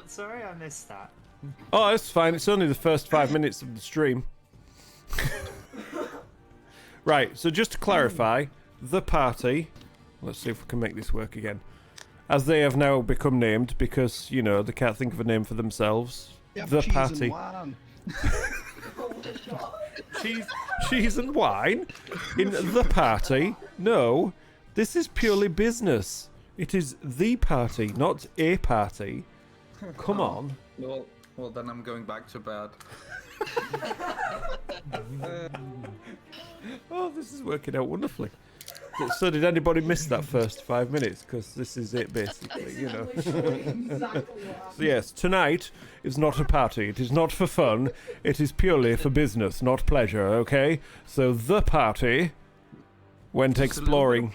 what? Sorry, I missed that. Oh, it's fine. It's only the first 5 minutes of the stream. Right, so just to clarify, the party... Let's see if we can make this work again. As they have now become named, because, you know, they can't think of a name for themselves. The party. Cheese and wine? In the party? No, this is purely business. It is the party, not a party. Come on. Well, then I'm going back to bed. Oh, this is working out wonderfully. So did anybody miss that first 5 minutes? Because this is it, basically, you know. So yes, tonight is not a party. It is not for fun. It is purely for business, not pleasure, okay? So the party went exploring.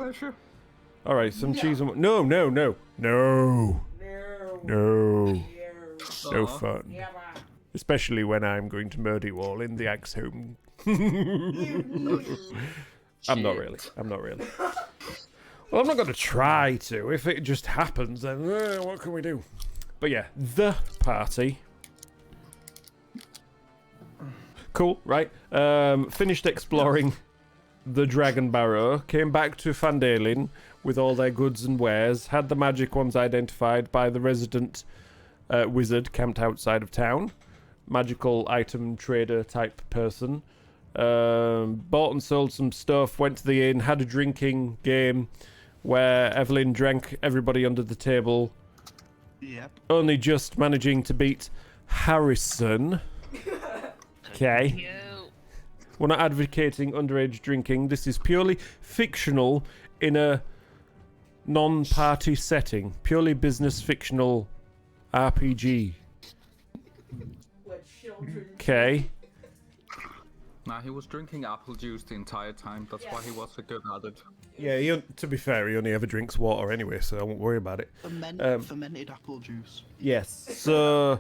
All right, some cheese and... No. No fun. Especially when I'm going to murder you all in the Axehom. I'm not really. Well, I'm not going to try to. If it just happens, then what can we do? But yeah, the party. Cool, right? Finished exploring the Dragon Barrow. Came back to Fandalin with all their goods and wares. Had the magic ones identified by the resident wizard camped outside of town. Magical item trader type person. Bought and sold some stuff, went to the inn, had a drinking game where Evelyn drank everybody under the table. Yep. Only just managing to beat Harrison. Okay. We're not advocating underage drinking. This is purely fictional in a non-party setting. Purely business fictional RPG. Okay. Nah, he was drinking apple juice the entire time. That's why he was so good at it. Yeah, to be fair, he only ever drinks water anyway, so I won't worry about it. Fermented apple juice. Yes, so...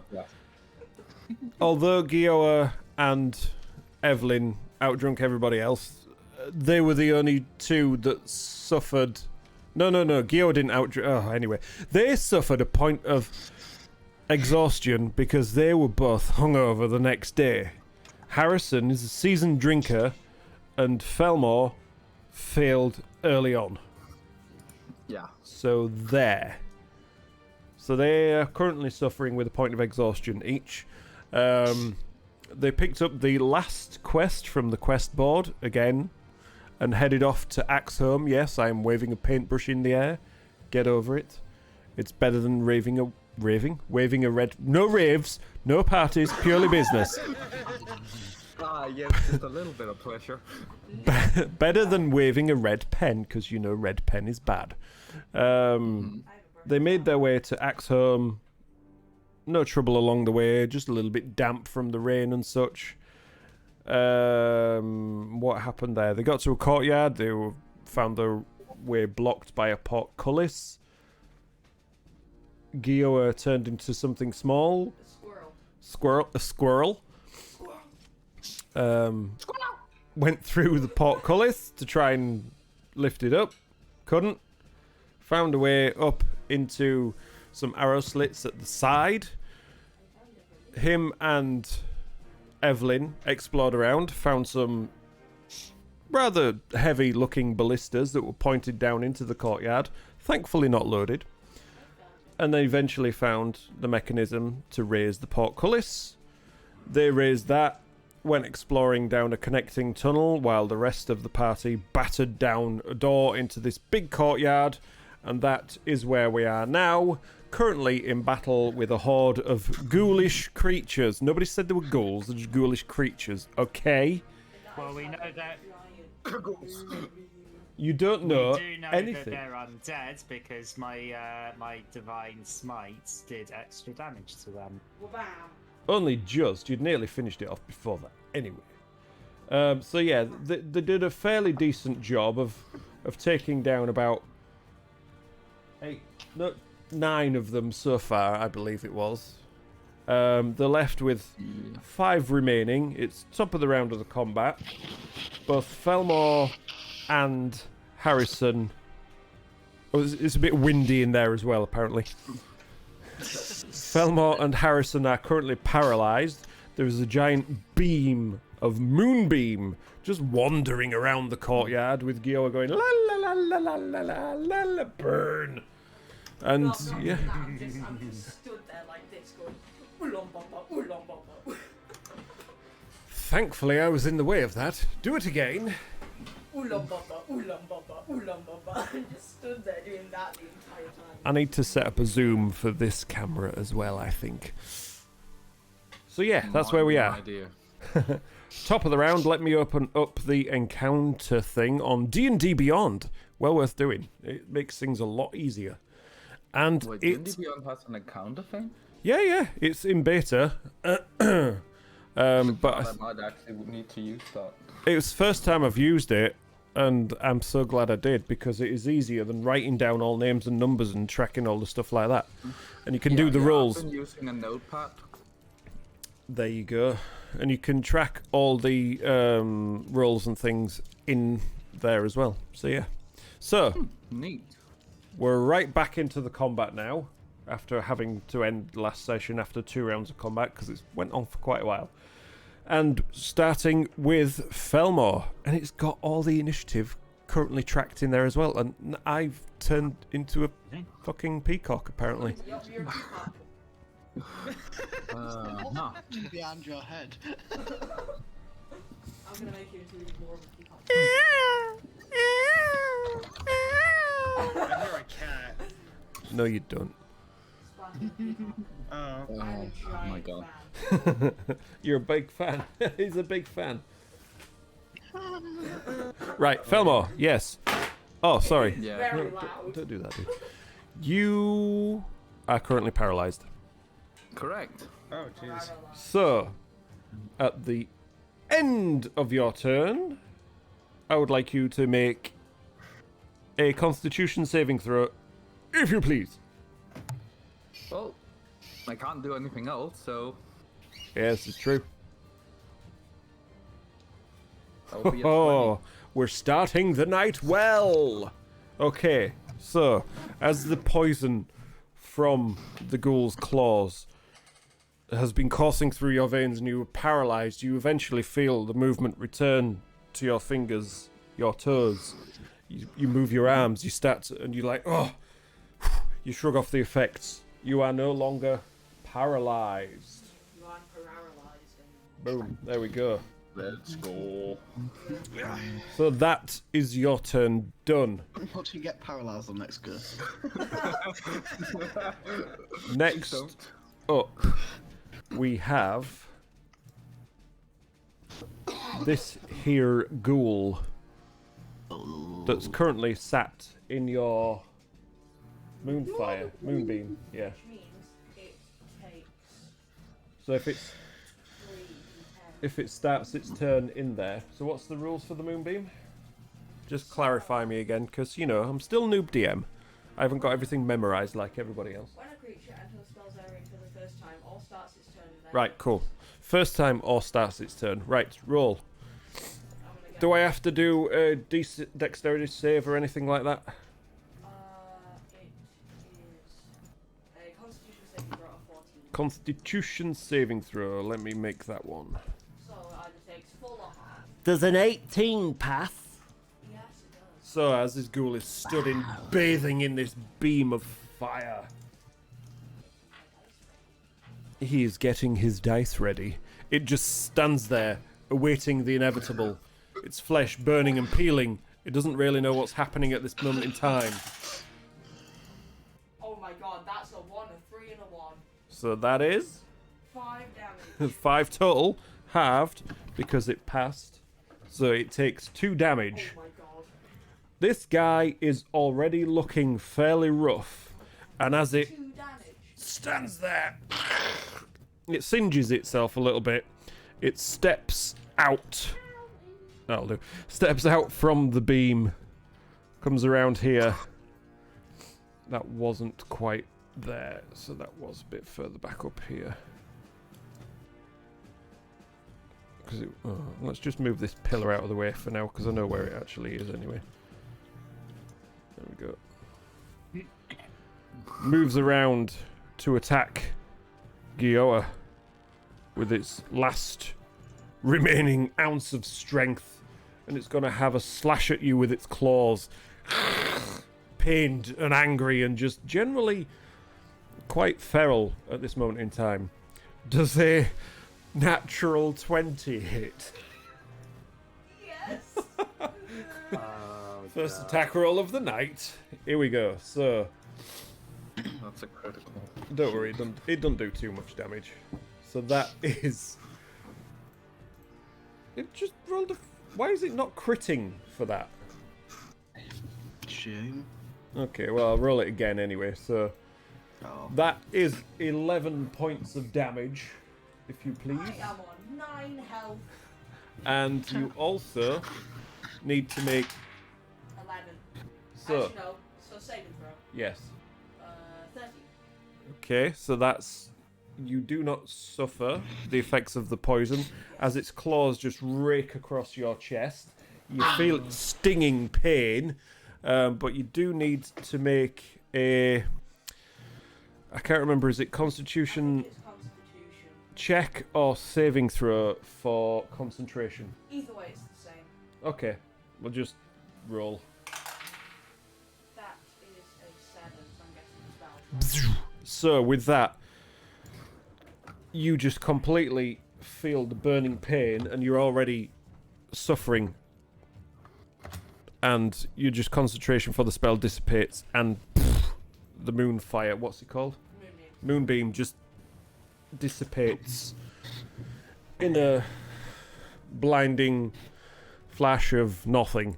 Although Gioa and Evelyn outdrunk everybody else, they were the only two that suffered... No, Gioa didn't outdrink... Oh, anyway. They suffered a point of exhaustion because they were both hungover the next day. Harrison is a seasoned drinker, and Felmore failed early on. Yeah. So there. So they are currently suffering with a point of exhaustion each. They picked up the last quest from the quest board again, and headed off to Axehom. Yes, I am waving a paintbrush in the air. Get over it. It's better than waving a red... No raves, no parties, purely business. Yes, just a little bit of pleasure. Better than waving a red pen, because you know red pen is bad. They made their way to Axehom. No trouble along the way, just a little bit damp from the rain and such. What happened there? They got to a courtyard. They found their way blocked by a portcullis. Gioa turned into something small. A squirrel. Went through the portcullis to try and lift it up. Couldn't. Found a way up into some arrow slits at the side. Him and Evelyn explored around, found some rather heavy looking ballistas that were pointed down into the courtyard, thankfully not loaded. And they eventually found the mechanism to raise the portcullis. They raised that, went exploring down a connecting tunnel while the rest of the party battered down a door into this big courtyard, and that is where we are now, currently in battle with a horde of ghoulish creatures. Nobody said they were ghouls, they're just ghoulish creatures, okay? Well, we know that... You don't know, we do know anything. That they're undead because my divine smites did extra damage to them. Only just. You'd nearly finished it off before that. Anyway. So yeah, they did a fairly decent job of taking down about 9 of them so far, I believe it was. They're left with 5 remaining. It's top of the round of the combat. Both Felmore and Harrison... Oh, it's a bit windy in there as well, apparently. Felmore and Harrison are currently paralyzed. There is a giant beam of moonbeam just wandering around the courtyard with Gioa going la la la la la la la la la burn. And yeah. I'm just stood there like this going, "Ooh-lom-bom-bom, Thankfully, I was in the way of that. Do it again. ooh-lom-bom-bom." I just stood there doing that the entire time. I need to set up a zoom for this camera as well, I think. So yeah, that's where we are. Idea. Top of the round, let me open up the encounter thing on D&D Beyond. Well worth doing. It makes things a lot easier. And Wait, it's... D&D Beyond has an encounter thing? Yeah, it's in beta. But I might actually need to use that. it was the first time I've used it, and I'm so glad I did, because it is easier than writing down all names and numbers and tracking all the stuff like that. And you can do the rolls. I've been using a notepad. There you go. And you can track all the rolls and things in there as well. So yeah. So, Neat. we're right back into the combat now, after having to end last session after 2 rounds of combat, because it went on for quite a while. And starting with Felmore, and it's got all the initiative currently tracked in there as well. And I've turned into a fucking peacock, apparently. You're a peacock. No. Behind your head. I'm gonna make you into more of a peacock. I hear a cat. No, you don't. Sparky peacock. Oh. I'm a Oh my giant god. fan. You're a big fan. He's a big fan. Right, Felmore, yes. Oh, sorry. Yeah. Very No, loud. don't do that, dude. You are currently paralyzed. Correct. Oh, jeez. So, at the end of your turn, I would like you to make a Constitution saving throw, if you please. Well, I can't do anything else, so Yes, it's true. that'll be a 20. Oh, we're starting the night well. Okay, so as the poison from the ghoul's claws has been coursing through your veins and you are paralyzed, you eventually feel the movement return to your fingers, your toes. You move your arms, you start to, and you're like, oh, you shrug off the effects. You are no longer paralyzed. You aren't paralyzed anymore. Boom, there we go. Let's go. So that is your turn done. What do you get paralyzed on next go? Next up, we have this here ghoul that's currently sat in your moonbeam. Yeah. Which means it takes So if it's 3d10. if it starts its turn in there. So what's the rules for the moonbeam? Just clarify me again, because you know I'm still noob DM. I haven't got everything memorized like everybody else. When a creature enters a spell's area for the first time or starts its turn, then Right, cool. First time or starts its turn. Right, roll. I'm gonna get Do I have to do a dexterity save or anything like that? it is a Constitution saving throw of 14. Constitution saving throw. Let me make that one. So it either takes full or half. Does an 18 pass? Yes, it does. So as this ghoul is stood in, bathing in this beam of fire, he is getting his dice ready. It just stands there, awaiting the inevitable. Its flesh burning and peeling. It doesn't really know what's happening at this moment in time. Oh my god, that's a 1, a 3, and a 1. So that is 5 damage. 5 total, halved, because it passed. So it takes 2 damage. Oh my god. This guy is already looking fairly rough, and as it 2 damage. stands there, it singes itself a little bit. It steps out. That'll do. Steps out from the beam. Comes around here. That wasn't quite there, so that was a bit further back up here. Let's just move this pillar out of the way for now, because I know where it actually is anyway. There we go. Moves around to attack Gioa with its last remaining ounce of strength, and it's going to have a slash at you with its claws. Pained and angry and just generally quite feral at this moment in time. Does a natural 20 hit? Yes. First attack roll of the night. Here we go. So, That's a critical. don't worry, it doesn't do too much damage. So that is... It just rolled a... Why is it not critting for that? Shame. Okay, well, I'll roll it again anyway. So Oh. that is 11 points of damage, if you please. I am on 9 health. And you also need to make... 11. So, Actually, no. So saving throw. yes. 30. Okay, so that's... You do not suffer the effects of the poison, as its claws just rake across your chest. You feel stinging pain, but you do need to make a... I can't remember, is it Constitution It's Constitution. check or saving throw for concentration? Either way, it's the same. Okay, we'll just roll. That is a 7, so I'm guessing it's about. So with that, you just completely feel the burning pain, and you're already suffering. And your just concentration for the spell dissipates, and the moon fire, what's it called? Moonbeam just dissipates in a blinding flash of nothing.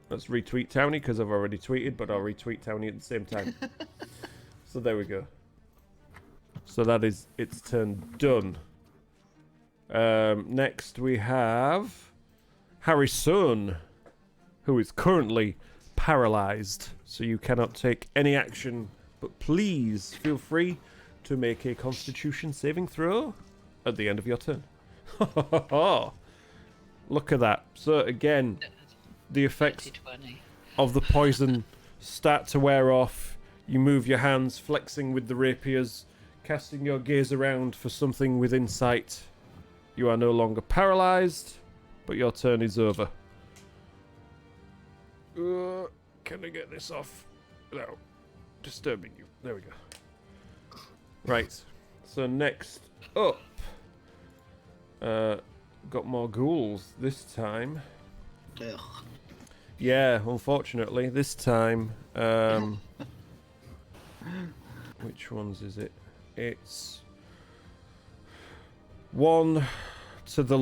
Let's retweet Townie, because I've already tweeted, but I'll retweet Townie at the same time. So there we go. So that is its turn done. Next we have Harrison, who is currently paralyzed. So you cannot take any action, but please feel free to make a Constitution saving throw at the end of your turn. Look at that. So again, the effects 20. of the poison start to wear off. You move your hands, flexing with the rapiers, casting your gaze around for something within sight. You are no longer paralyzed, but your turn is over. Can I get this off without disturbing you? There we go. Right. So next up, got more ghouls this time. Ugh. Yeah, unfortunately, this time. Which ones is it? It's one to the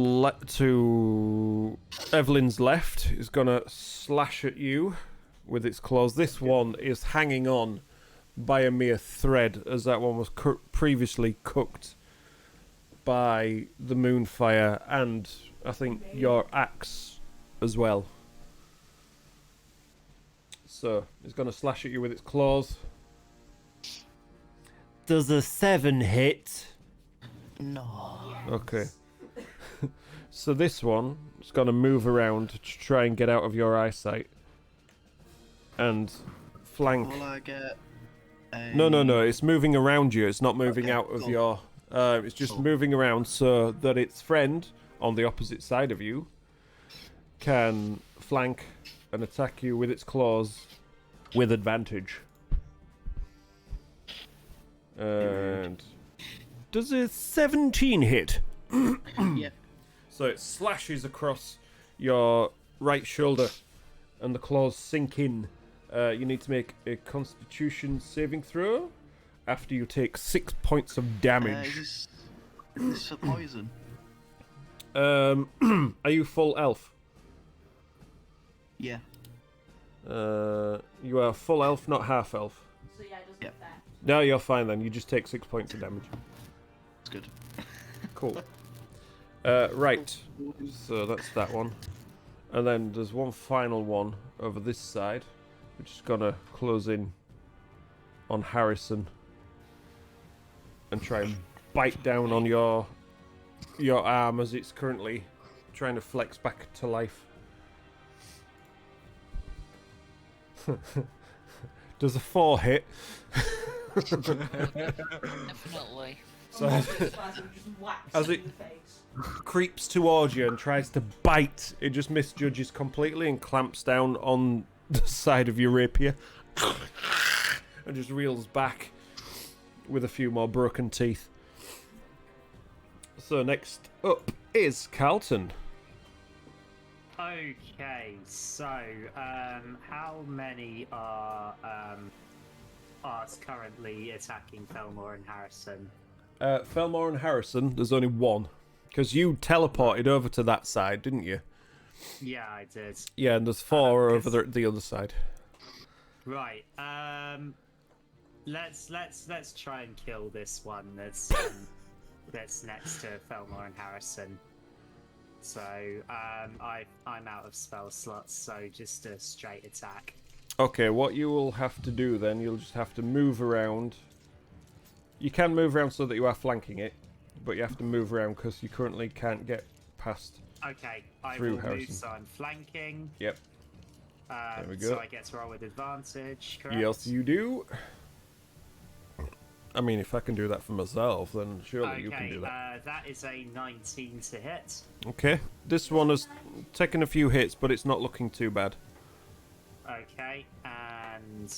to Evelyn's left is gonna slash at you with its claws. This one is hanging on by a mere thread, as that one was previously cooked by the moonfire and I think your axe as well. So it's gonna slash at you with its claws. Does a 7 hit? No. Okay. So this one is going to move around to try and get out of your eyesight. And flank. Will I get a... No. It's moving around you. It's not moving Okay, out of cool. your... it's just Cool. moving around so that its friend on the opposite side of you can flank and attack you with its claws with advantage. And does a 17 hit? Yeah. So it slashes across your right shoulder, and the claws sink in. You need to make a Constitution saving throw after you take 6 points of damage. Is this for poison? Are you full elf? Yeah. You are full elf, not half elf. So yeah, it doesn't Yep. affect. No, you're fine then. You just take 6 points of damage. It's good. Cool. Right. So that's that one. And then there's one final one over this side, which is gonna close in on Harrison and try and bite down on your arm as it's currently trying to flex back to life. Does a 4 hit? Definitely. So Just whacks As you it- in the face. creeps towards you and tries to bite. It just misjudges completely and clamps down on the side of your rapier and just reels back with a few more broken teeth. So next up is Carlton. Okay, so how many are currently attacking Felmore and Harrison? Felmore and Harrison, there's only one. Because you teleported over to that side, didn't you? Yeah, I did. Yeah, and there's four over because- the other side. Right. Let's try and kill this one that's next to Felmore and Harrison. So I'm out of spell slots, so just a straight attack. Okay, what you will have to do then, you'll just have to move around. You can move around so that you are flanking it, but you have to move around because you currently can't get past. Okay, I Through will Harrison. move, so I'm flanking. Yep. There we go. So I get to roll with advantage, correct? Yes, you do. I mean, if I can do that for myself, then surely you can do that. That is a 19 to hit. Okay, this one has taken a few hits, but it's not looking too bad. Okay, and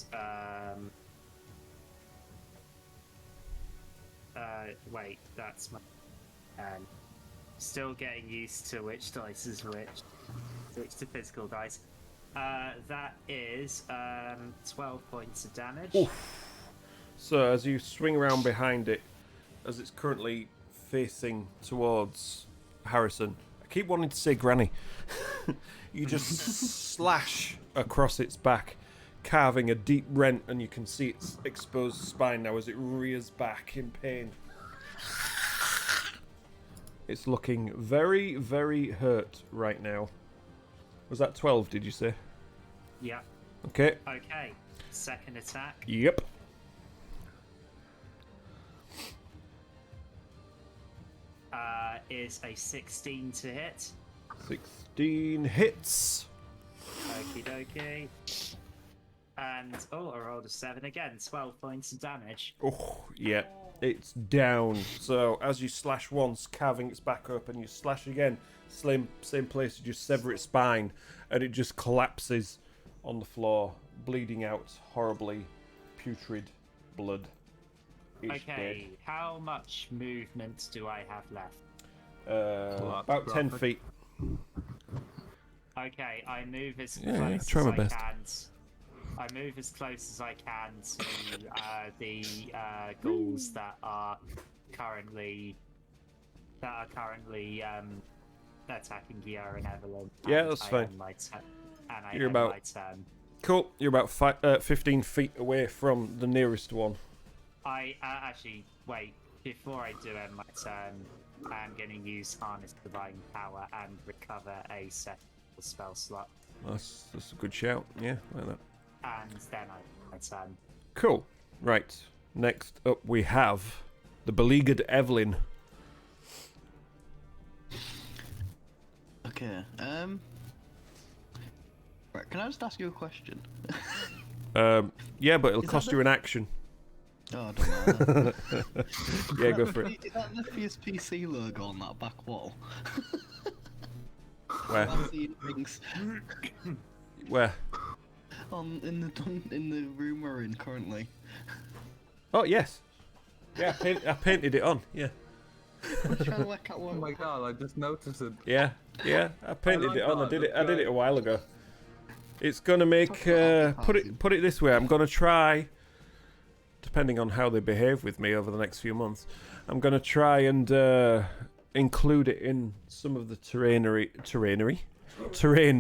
wait, that's my. Still getting used to which dice is which. Switch to physical dice. That is 12 points of damage. Oof. So as you swing around behind it, as it's currently facing towards Harrison, I keep wanting to say Granny. You just slash across its back, carving a deep rent, and you can see its exposed spine now as it rears back in pain. It's looking very, very hurt right now. Was that 12, did you say? Yeah. Okay. Okay. Second attack. Yep. Is a 16 to hit. 16 hits. Okie dokie. And, I rolled a 7 again. 12 points of damage. Oh, yeah. It's down. So as you slash once, carving its back up, and you slash again, same place, you just sever its spine, and it just collapses on the floor, bleeding out horribly putrid blood. It's Okay, how much movement do I have left? dead. About 10 feet. Okay, I move as Yeah, close try as my I best. can. I move as close as I can to the ghouls that are currently attacking Gia and Evelyn. Yeah, And that's I fine. end my tu- and I You're end about- my turn. Cool. You're about 15 feet away from the nearest one. I actually wait before I do end my turn. I'm going to use Harness Divine Power and recover a set spell slot, That's a good shout. Yeah, like that. and then I turn. Cool. Right. Next up we have the Beleaguered Evelyn. Okay. Right. Can I just ask you a question? Yeah, but it'll Is that cost the- you an action. Oh, I don't know. Yeah, go for it. Is that the PSPC logo on that back wall? Where? I'm seeing things Where? in the room we're in currently. Oh, yes. Yeah, I painted it on. Yeah. I'm trying to work out Oh what. my god, I just noticed it. Yeah. I painted like it on. that, I did it a while ago. It's gonna make put it this way. I'm gonna try, depending on how they behave with me over the next few months, I'm gonna try and include it in some of the terrain,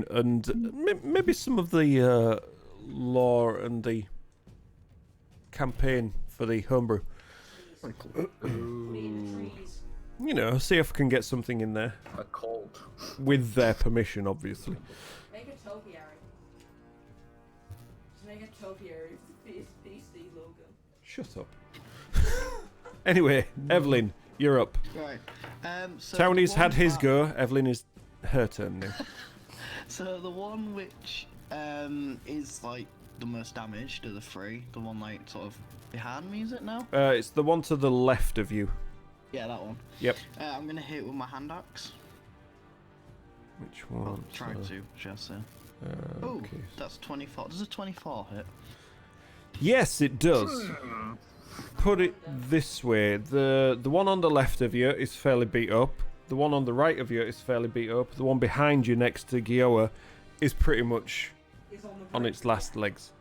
and maybe some of the lore and the campaign for the homebrew. Trees. You know, see if I can get something in there A cold. with their permission, obviously. Make a topiary. Just make a topiary with the PC logo. Shut up. Anyway, Evelyn, you're up. Right. So Tony's the had one his that- go. Evelyn is her turn now. So the one which is like the most damaged of the three, the one like sort of Behind me, is it now? It's the one to the left of you. Yeah, that one. Yep. I'm gonna hit with my hand axe. Which one? Well, try to, shall I say. Oh, Okay. that's 24. Does a 24 hit? Yes, it does. Put it this way: the one on the left of you is fairly beat up. The one on the right of you is fairly beat up. The one behind you, next to Gioa, is pretty much It's on the on brink. its last legs.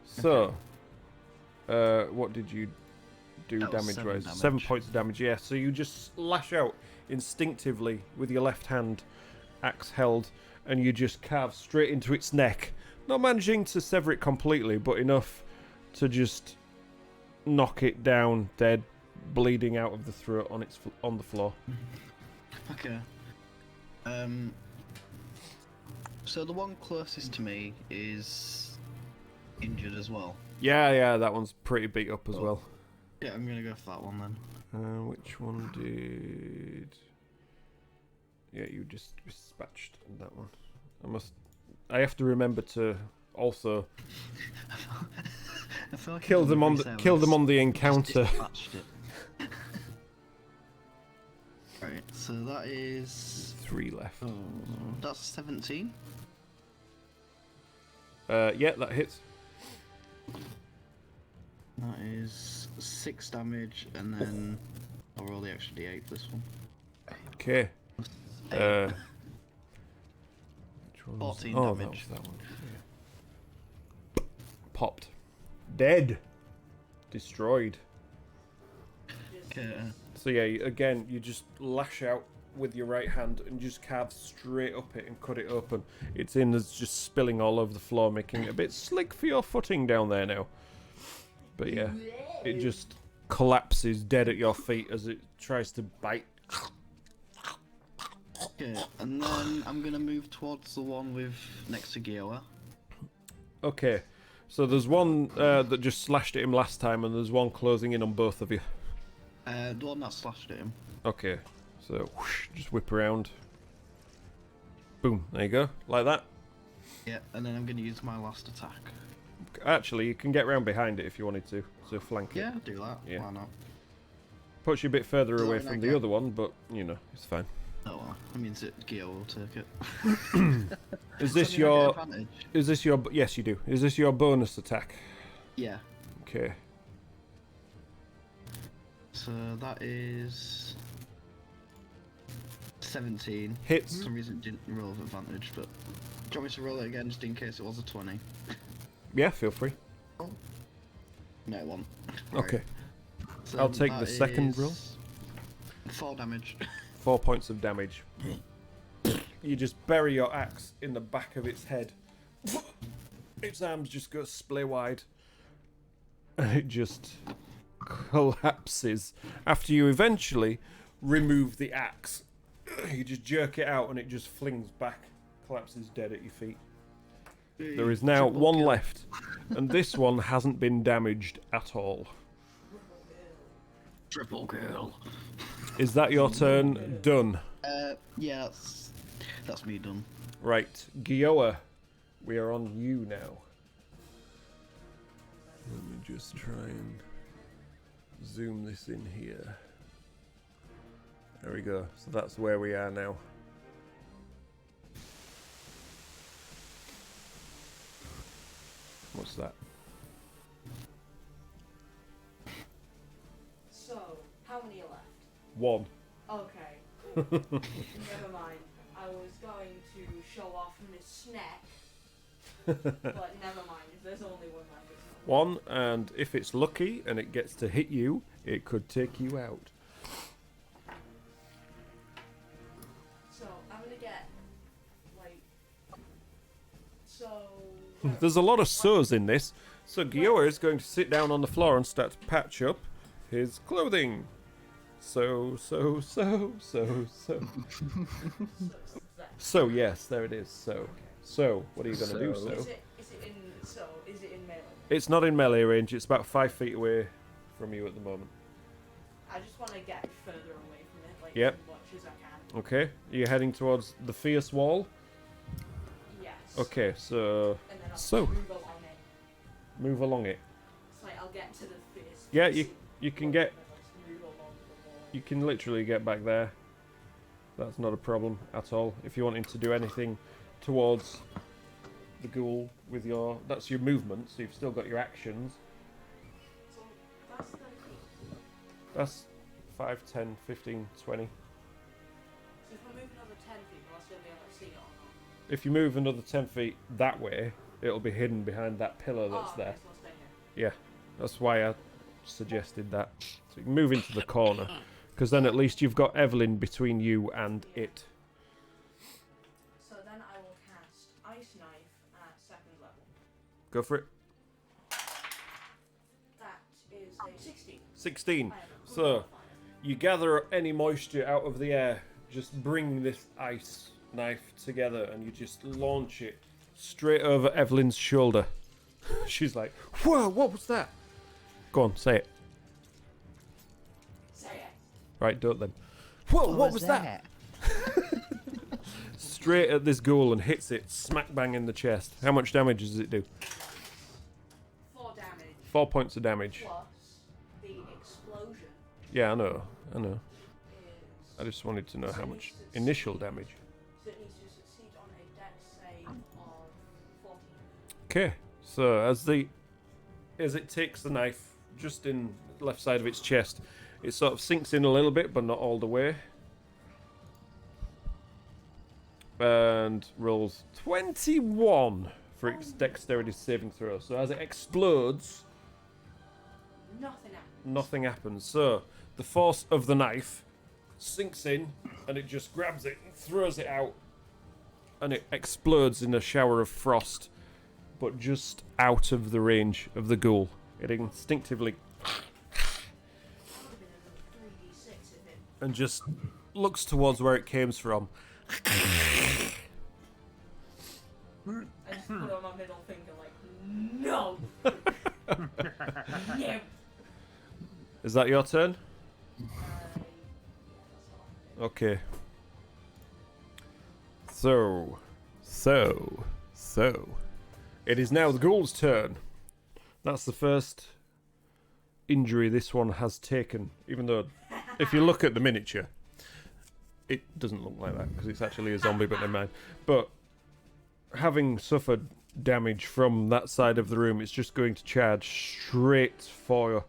So, what did you do That was damage-wise? 7 7 damage. points of damage. Yeah. So you just lash out instinctively with your left hand, axe held, and you just carve straight into its neck. Not managing to sever it completely, but enough to just knock it down dead, bleeding out of the throat on the floor. Okay. So the one closest to me is injured as well. Yeah, that one's pretty beat up as Oh. well. Yeah, I'm gonna go for that one then. Which one did? Yeah, you just dispatched that one. I have to remember to also I feel like kill I've them done on the the preserves. encounter. Dispatched it. Right, so that is 3 left. that's 17. Yeah, that hits. That is 6 damage, and then I'll roll the extra d8 for this one. Okay. Which one was- 14 oh, damage. that was that one. Yeah. Popped. Dead. Destroyed. Okay. So yeah, again, you just lash out with your right hand and just carve straight up it and cut it open. It's in as just spilling all over the floor, making it a bit slick for your footing down there now. But yeah, it just collapses dead at your feet as it tries to bite. Okay, and then I'm gonna move towards the one with next to Gioa. Okay, so there's one that just slashed at him last time, and there's one closing in on both of you. The one that slashed at him. Okay, so whoosh, just whip around. Boom, there you go, like that. Yeah, and then I'm gonna use my last attack. Actually, you can get round behind it if you wanted to, so flank it. Yeah, I'll do that. Yeah. Why not? Puts you a bit further Does that away mean I from the get- other one, but, you know, it's fine. Oh well, that means that Gio will take it. Is Does this that mean I get your... advantage? Is this your... Yes, you do. Is this your bonus attack? Yeah. Okay. So that is 17. For Hits. some reason it didn't roll with advantage, but do you want me to roll it again just in case it was a 20? Yeah, feel free. No, it won't. Okay. So I'll take that the second is roll. 4 damage. 4 points of damage. You just bury your axe in the back of its head. Its arms just go splay wide. And it just collapses. After you eventually remove the axe, you just jerk it out and it just flings back, collapses dead at your feet. There is now Triple one kill. left, and this one hasn't been damaged at all. Triple kill. Is that your turn? Done. Yeah, that's me done. Right, Gioa, we are on you now. Let me just try and zoom this in here. There we go. So that's where we are now. What's that? So, how many are left? 1. Okay, cool. Never mind. I was going to show off my snack, but never mind. If there's only one left, it's not. 1, and if it's lucky and it gets to hit you, it could take you out. So, I'm gonna get, like... So... There's a lot of so's in this. So Gioa is going to sit down on the floor and start to patch up his clothing. So. So, yes, there it is. So, what are you going to do, So. so? Is it in melee? It's not in melee range. It's about 5 feet away from you at the moment. I just want to get further away from it, like, Yep. as much as I can. Okay, you're heading towards the fierce wall. Yes. Okay, so And then I'll So. move along it. move along it. It's like I'll get to the Yeah, you can get. You can literally get back there. That's not a problem at all. If you're wanting to do anything towards the ghoul with your... That's your movement, so you've still got your actions. So that's 30 feet. That's 5, 10, 15, 20. So if I move another 10 feet, will I still be able to see it or not? If you move another 10 feet that way, it'll be hidden behind that pillar that's there. Okay, so I'll stay here. Yeah, that's why I suggested that. So you can move into the corner, because then at least you've got Evelyn between you and it. So then I will cast Ice Knife at 2nd level. Go for it. That is a 16. 16. I have a So, modifier. you gather any moisture out of the air, just bring this ice knife together, and you just launch it straight over Evelyn's shoulder. She's like, whoa, what was that? Go on, say it. Say it. Right, don't then. Whoa, what was that? Straight at this ghoul and hits it smack bang in the chest. How much damage does it do? 4 damage 4 points of damage. plus the explosion Yeah, I know. is... I just wanted to know how much initial damage. So it needs to succeed on a dex save of 14. Okay, so as it takes the knife just in the left side of its chest, it sort of sinks in a little bit, but not all the way. And rolls 21 for its dexterity saving throw. So as it explodes, Nothing happens. nothing happens. So the force of the knife sinks in, and it just grabs it and throws it out, and it explodes in a shower of frost, but just out of the range of the ghoul. It instinctively That would have been another 3d6 if it... and just looks towards where it came from. I just put on my middle finger like, no! No! Is that your turn? Yeah, that's all. Okay. So. It is now the ghoul's turn. That's the first injury this one has taken. Even though, if you look at the miniature, it doesn't look like that because it's actually a zombie, but never mind. But having suffered damage from that side of the room, it's just going to charge straight for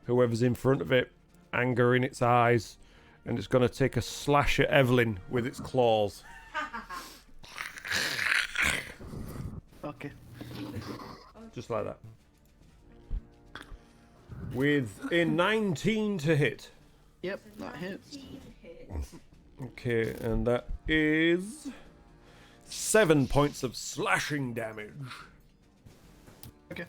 whoever's in front of it, anger in its eyes, and it's going to take a slash at Evelyn with its claws. Okay. Just like that. With a 19 to hit. Yep, that hits. 19 hits. Okay, and that is 7 points of slashing damage. Okay.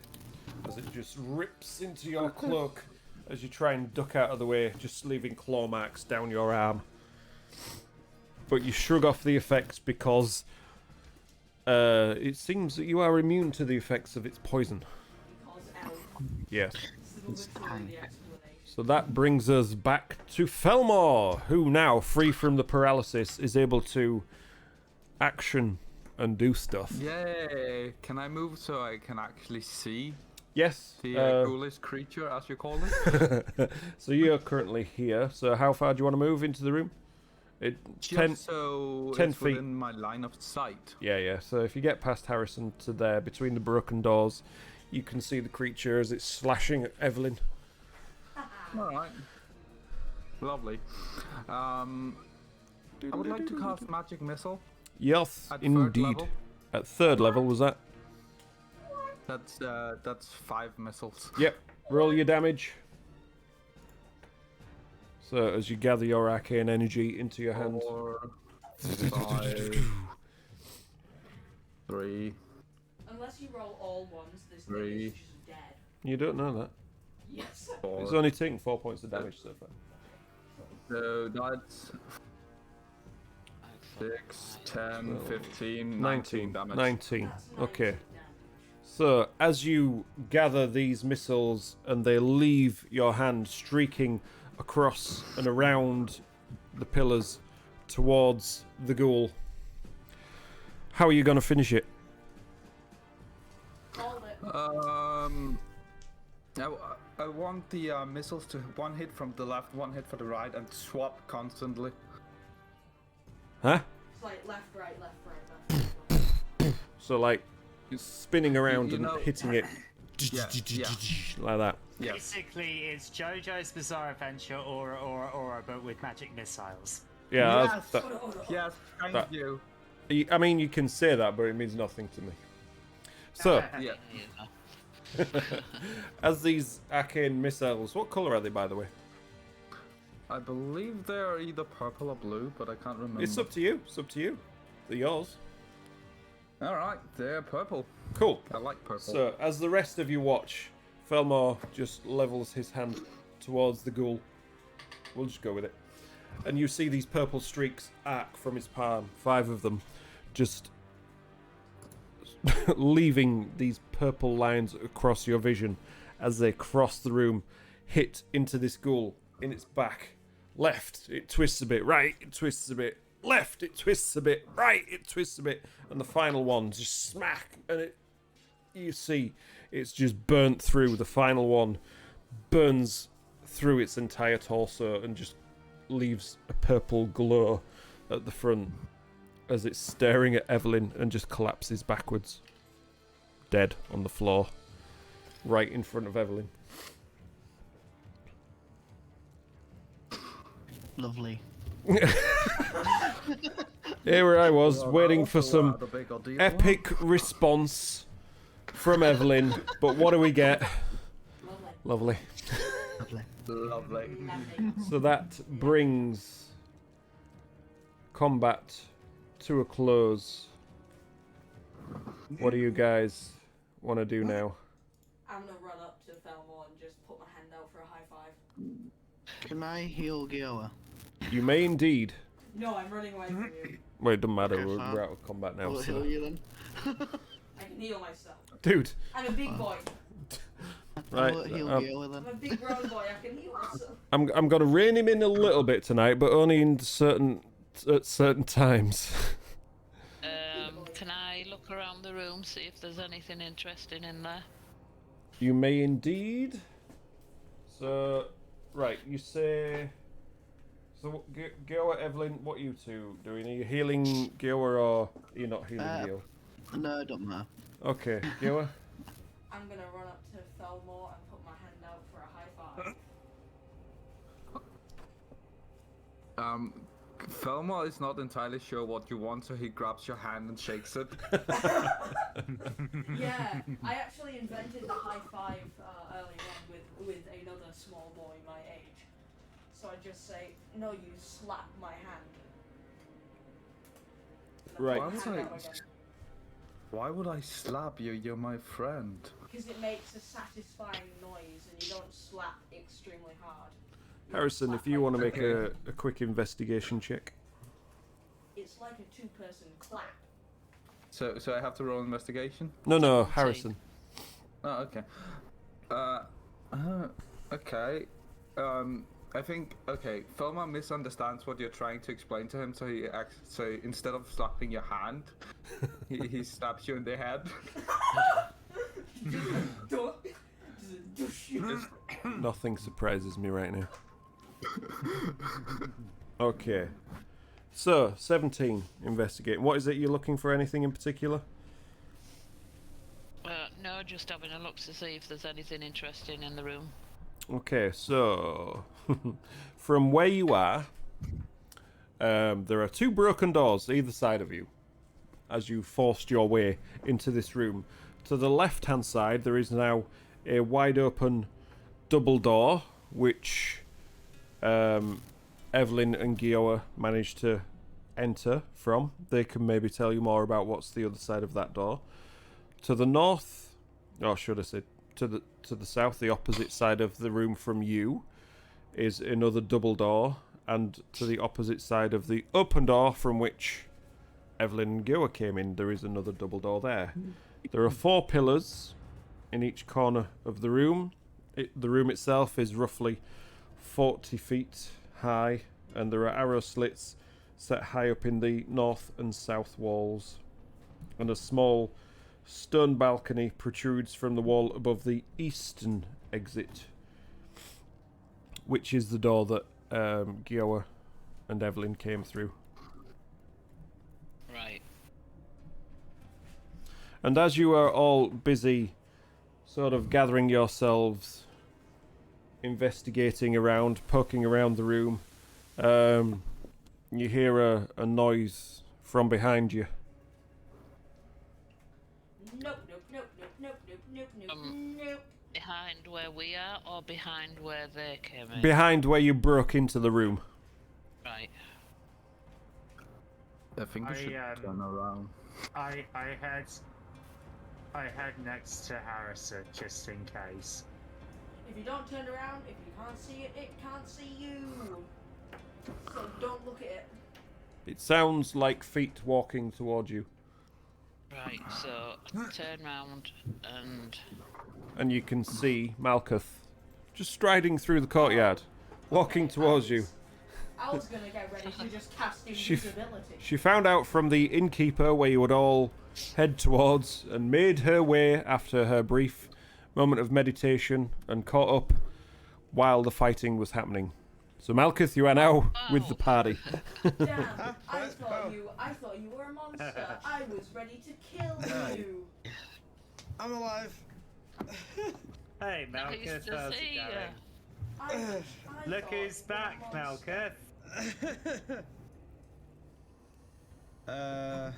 As it just rips into your cloak as you try and duck out of the way, just leaving claw marks down your arm. But you shrug off the effects because it seems that you are immune to the effects of its poison. Because L. Yes. It's Literally fine. the explanation. So that brings us back to Felmore, who now, free from the paralysis, is able to action and do stuff. Yay! Can I move so I can actually see Yes. the ghoulish creature, as you call it? So you're currently here. So how far do you want to move into the room? Just 10. so 10 it's feet. within my line of sight. Yeah. So if you get past Harrison to there, between the broken doors, you can see the creature as it's slashing at Evelyn. Alright. Lovely. I would like to cast Magic Missile. Yes, At third indeed. level? At third level, was that? That's 5 missiles. Yep. Roll your damage. So as you gather your arcane energy into your hand. 4, 5, 3. Unless you roll all ones, this thing Three. is just dead. You don't know that. Yes. It's 4. only taken 4 points of damage so far. So that's 6, 10, 15, 19 19 damage. 19. That's Okay. 19 damage. So as you gather these missiles and they leave your hand streaking across and around the pillars towards the ghoul, how are you going to finish it? Hold it. Now, I want the missiles to one hit from the left, one hit for the right, and swap constantly. Huh? It's like left, right, left, right, left, right. So like spinning around You and know- hitting it Yeah, like that. Yes. Basically, it's JoJo's Bizarre Adventure Aura, but with magic missiles. Yeah, Yes. that- Yes, thank That- you. I mean, you can say that, but it means nothing to me. So, Yeah. as these arcane missiles, what color are they, by the way? I believe they're either purple or blue, but I can't remember. It's up to you. It's up to you. They're yours. Alright, they're purple. Cool. I like purple. So, as the rest of you watch, Felmore just levels his hand towards the ghoul. We'll just go with it. And you see these purple streaks arc from his palm, 5 of them, just leaving these purple lines across your vision as they cross the room, hit into this ghoul in its back. Left, it twists a bit. Right, it twists a bit. Left, it twists a bit. Right, it twists a bit. And the final one just smack, and you see it's just burnt through. The final one burns through its entire torso and just leaves a purple glow at the front as it's staring at Evelyn and just collapses backwards, dead on the floor, right in front of Evelyn. Lovely. Here I was, Well, waiting also, for some the big ordeal. epic response from Evelyn, but what do we get? Lovely. Lovely. Lovely. Lovely. So that brings combat to a close. What do you guys want to do now? I'm gonna run up to Felmore and just put my hand out for a high five. Can I heal Gioa? You may indeed. No, I'm running away from you. Well, it doesn't matter, Okay, we're fine. out of combat now. Will it So. heal you then? I can heal myself. Dude, I'm a big boy. right. Will it heal I'm, Gioa I'm then? a big grown boy. I can heal myself. I'm gonna rein him in a little bit tonight, but only in at certain times. Can I look around the room, see if there's anything interesting in there? You may indeed. So, right, you say. So, Gioa, Evelyn, what are you two doing? Are you healing Gioa or are you not healing Gioa? No, it don't matter. Okay, Gioa. I'm gonna run up to Felmore and put my hand out for a high five. Felmore is not entirely sure what you want, so he grabs your hand and shakes it. Yeah, I actually invented the high five early on with another small boy my age. So I just say, no, you slap my hand. And I Right. put my hand out again. Why would I slap you? You're my friend. Because it makes a satisfying noise and you don't slap extremely hard. Harrison, if you want to make a quick investigation check. It's like a two-person clap. So I have to roll investigation? No, see. Harrison. Oh, okay. Okay. I think, okay, Felmar misunderstands what you're trying to explain to him, so instead of slapping your hand, he slaps you in the head. Nothing surprises me right now. Okay. So, 17, investigate. What is it you're looking for? Anything in particular? No, just having a look to see if there's anything interesting in the room. Okay, so from where you are, there are 2 broken doors either side of you as you forced your way into this room. To the left-hand side, there is now a wide-open double door, which Evelyn and Gioa managed to enter from. They can maybe tell you more about what's the other side of that door. To the north, or should I say, to the south, the opposite side of the room from you, is another double door, and to the opposite side of the open door from which Evelyn and Gioa came in, there is another double door there. There are 4 pillars in each corner of the room. The room itself is roughly 40 feet high, and there are arrow slits set high up in the north and south walls, and a small stone balcony protrudes from the wall above the eastern exit which is the door that Gioa and Evelyn came through. Right. And as you are all busy sort of gathering yourselves, investigating around, poking around the room, you hear a noise from behind you. Nope, nope, nope, nope, nope, nope, nope, nope, nope. Behind where we are, or behind where they came in? Behind where you broke into the room. Right. I think we should turn around. I head next to Harrison just in case. If you don't turn around, if you can't see it, it can't see you. So don't look at it. It sounds like feet walking towards you. Right, so turn round and... And you can see Malkuth just striding through the courtyard, walking towards you. I was gonna get ready to just cast invisibility. She found out from the innkeeper where you would all head towards and made her way after her brief moment of meditation and caught up while the fighting was happening. So Malkuth, you are now with the party. Damn, I thought you were a monster. I was ready to kill you. I'm alive. Hey, Nice Malkuth, to how's see it ya. going? I Look thought who's you were a back, monster. Malkuth.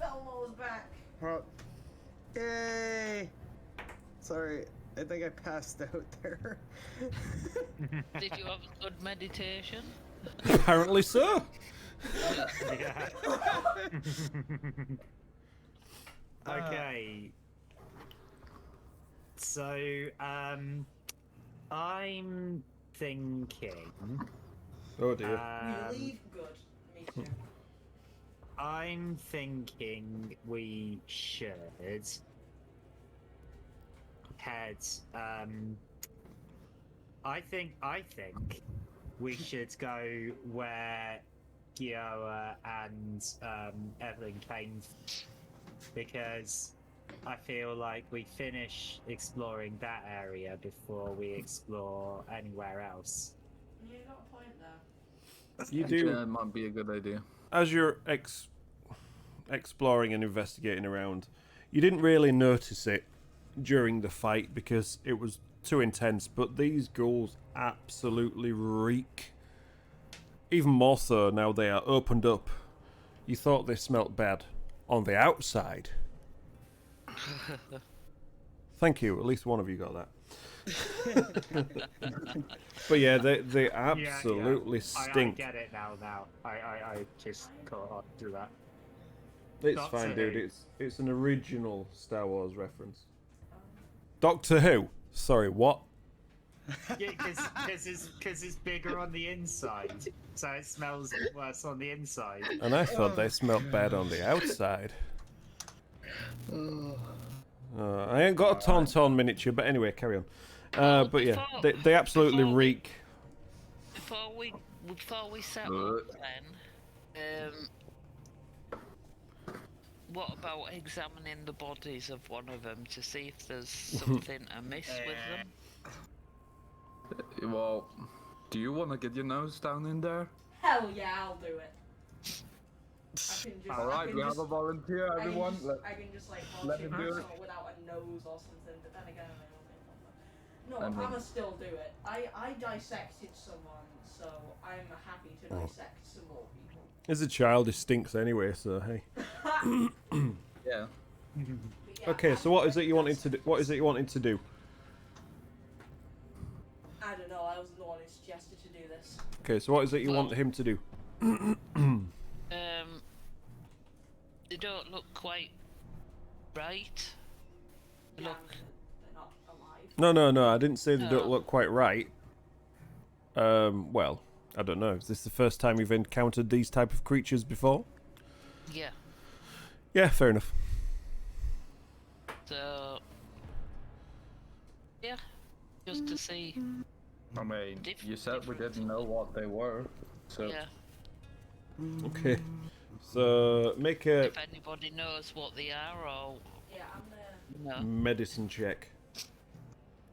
Velmo's back. Well, yay! Sorry, I think I passed out there. Did you have a good meditation? Apparently so. Yeah. Okay. So, I'm thinking. Oh dear. Relieve? Good. Me too. I'm thinking we should head. I think we should go where Gioa and Evelyn came, because I feel like we finish exploring that area before we explore anywhere else. You got a point there. You Yeah, do. it might be a good idea. As you're exploring and investigating around, you didn't really notice it during the fight because it was too intense, but these ghouls absolutely reek. Even more so now they are opened up. You thought they smelt bad on the outside. Thank you, at least one of you got that. But yeah, they absolutely stink. I get it now. I just caught on to that. It's Doctor fine, dude. Who. It's an original Star Wars reference. Doctor Who? Sorry, what? Yeah, because it's bigger on the inside, so it smells worse on the inside. And I thought they smelled bad on the outside. I ain't got a Tauntaun miniature, but anyway, carry on. But yeah, they absolutely reek. Before we settle, then, what about examining the bodies of one of them to see if there's something amiss with them? Well, do you want to get your nose down in there? Hell yeah, I'll do it. I can just, Alright, we have a volunteer, everyone. I can just like let punch him do him it. without a nose or something, but then again, I don't know. I mean- I'ma still do it. I dissected someone, so I'm happy to dissect some more people. As a child, it stinks anyway, so hey. Yeah. But yeah, Okay, so what is it you wanted to do? What is it you wanted to do? I don't know, I was the one who suggested to do this. Okay, so what is it you want him to do? They don't look quite right. They Yeah, look. they're not alive. No, I didn't say they don't Oh. look quite right. Well, I don't know. Is this the first time you've encountered these type of creatures before? Yeah. Yeah, fair enough. So. Yeah. Just to see. I mean, you said we didn't know what they were, so Yeah. Okay. So make a If anybody knows what they are, or Yeah, I'm the no. medicine check.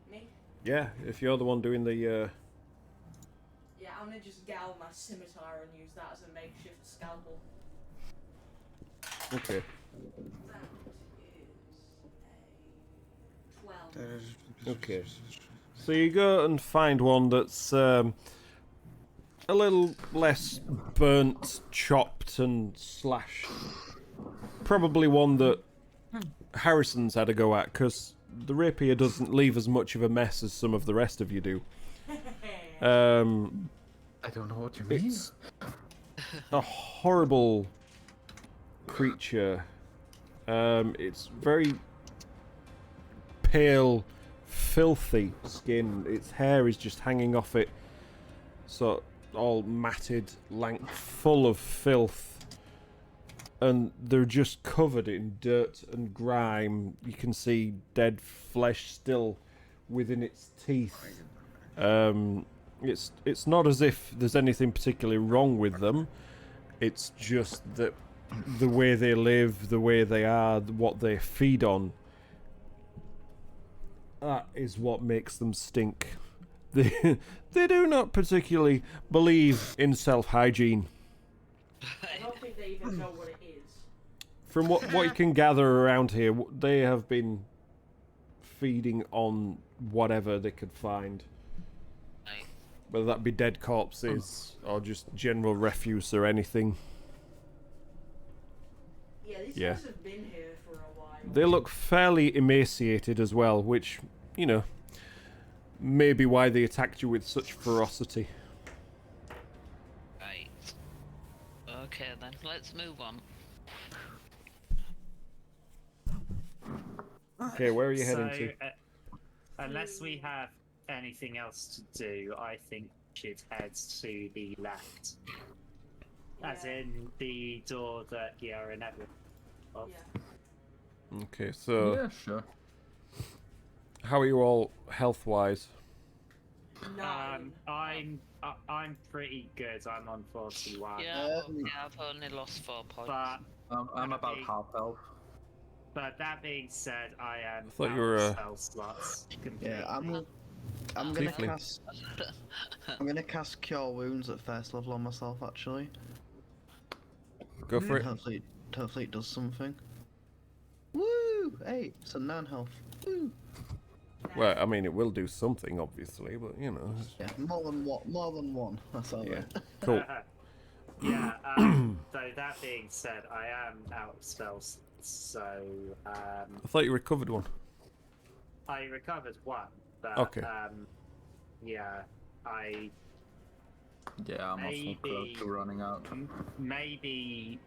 me. Yeah, if you're the one doing the I'm gonna just gal my scimitar and use that as a makeshift scalpel. Okay. That is a 12. Okay. So you go and find one that's a little less burnt, chopped, and slashed. Probably one that Harrison's had a go at, because the rapier doesn't leave as much of a mess as some of the rest of you do. I don't know what you mean. It's a horrible creature. It's very pale, filthy skin. Its hair is just hanging off it, so all matted, lank, full of filth. And they're just covered in dirt and grime. You can see dead flesh still within its teeth. It's not as if there's anything particularly wrong with them. It's just that the way they live, the way they are, what they feed on, that is what makes them stink. They do not particularly believe in self-hygiene. I don't think they even know what it is. From what you can gather around here, they have been feeding on whatever they could find. Right. Whether that be dead corpses or just general refuse or anything. Yeah, these Yeah. guys have been here for a while. They look fairly emaciated as well, which, you know, may be why they attacked you with such ferocity. Right. Okay then, let's move on. Okay, where are you heading to? Unless we have anything else to do, I think we should head to the left. As Yeah. in the door that Giara and Evelyn of. Yeah. Okay, so Yeah, sure. how are you all health-wise? 9. I'm pretty good. I'm on 41. Yeah, I've only lost 4 points. But I'm about half health. that being said, I am thought you out were, of spell slots completely. Yeah, I'm gonna Tiefling. cast. I'm gonna cast Cure Wounds at first level on myself, actually. Go for it. Hopefully it does something. Woo! Hey, it's a 9 health. Woo! Well, I mean, it will do something, obviously, but, you know. Yeah, more than one. That's all Yeah. right. Cool. Yeah, so that being said, I am out of spells, so I thought you recovered one. I recovered one, but Okay. yeah, I Yeah, I'm also close to running out. maybe